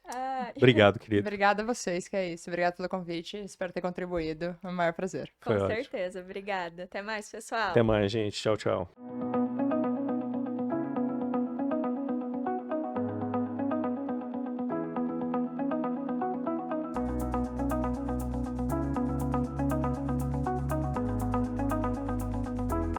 Ai, Obrigado, querido. Obrigada a vocês, que é isso. Obrigada pelo convite. Espero ter contribuído. É um maior prazer. com Foi ótimo. certeza, obrigada. Até mais, pessoal. Até mais, gente. Tchau, tchau.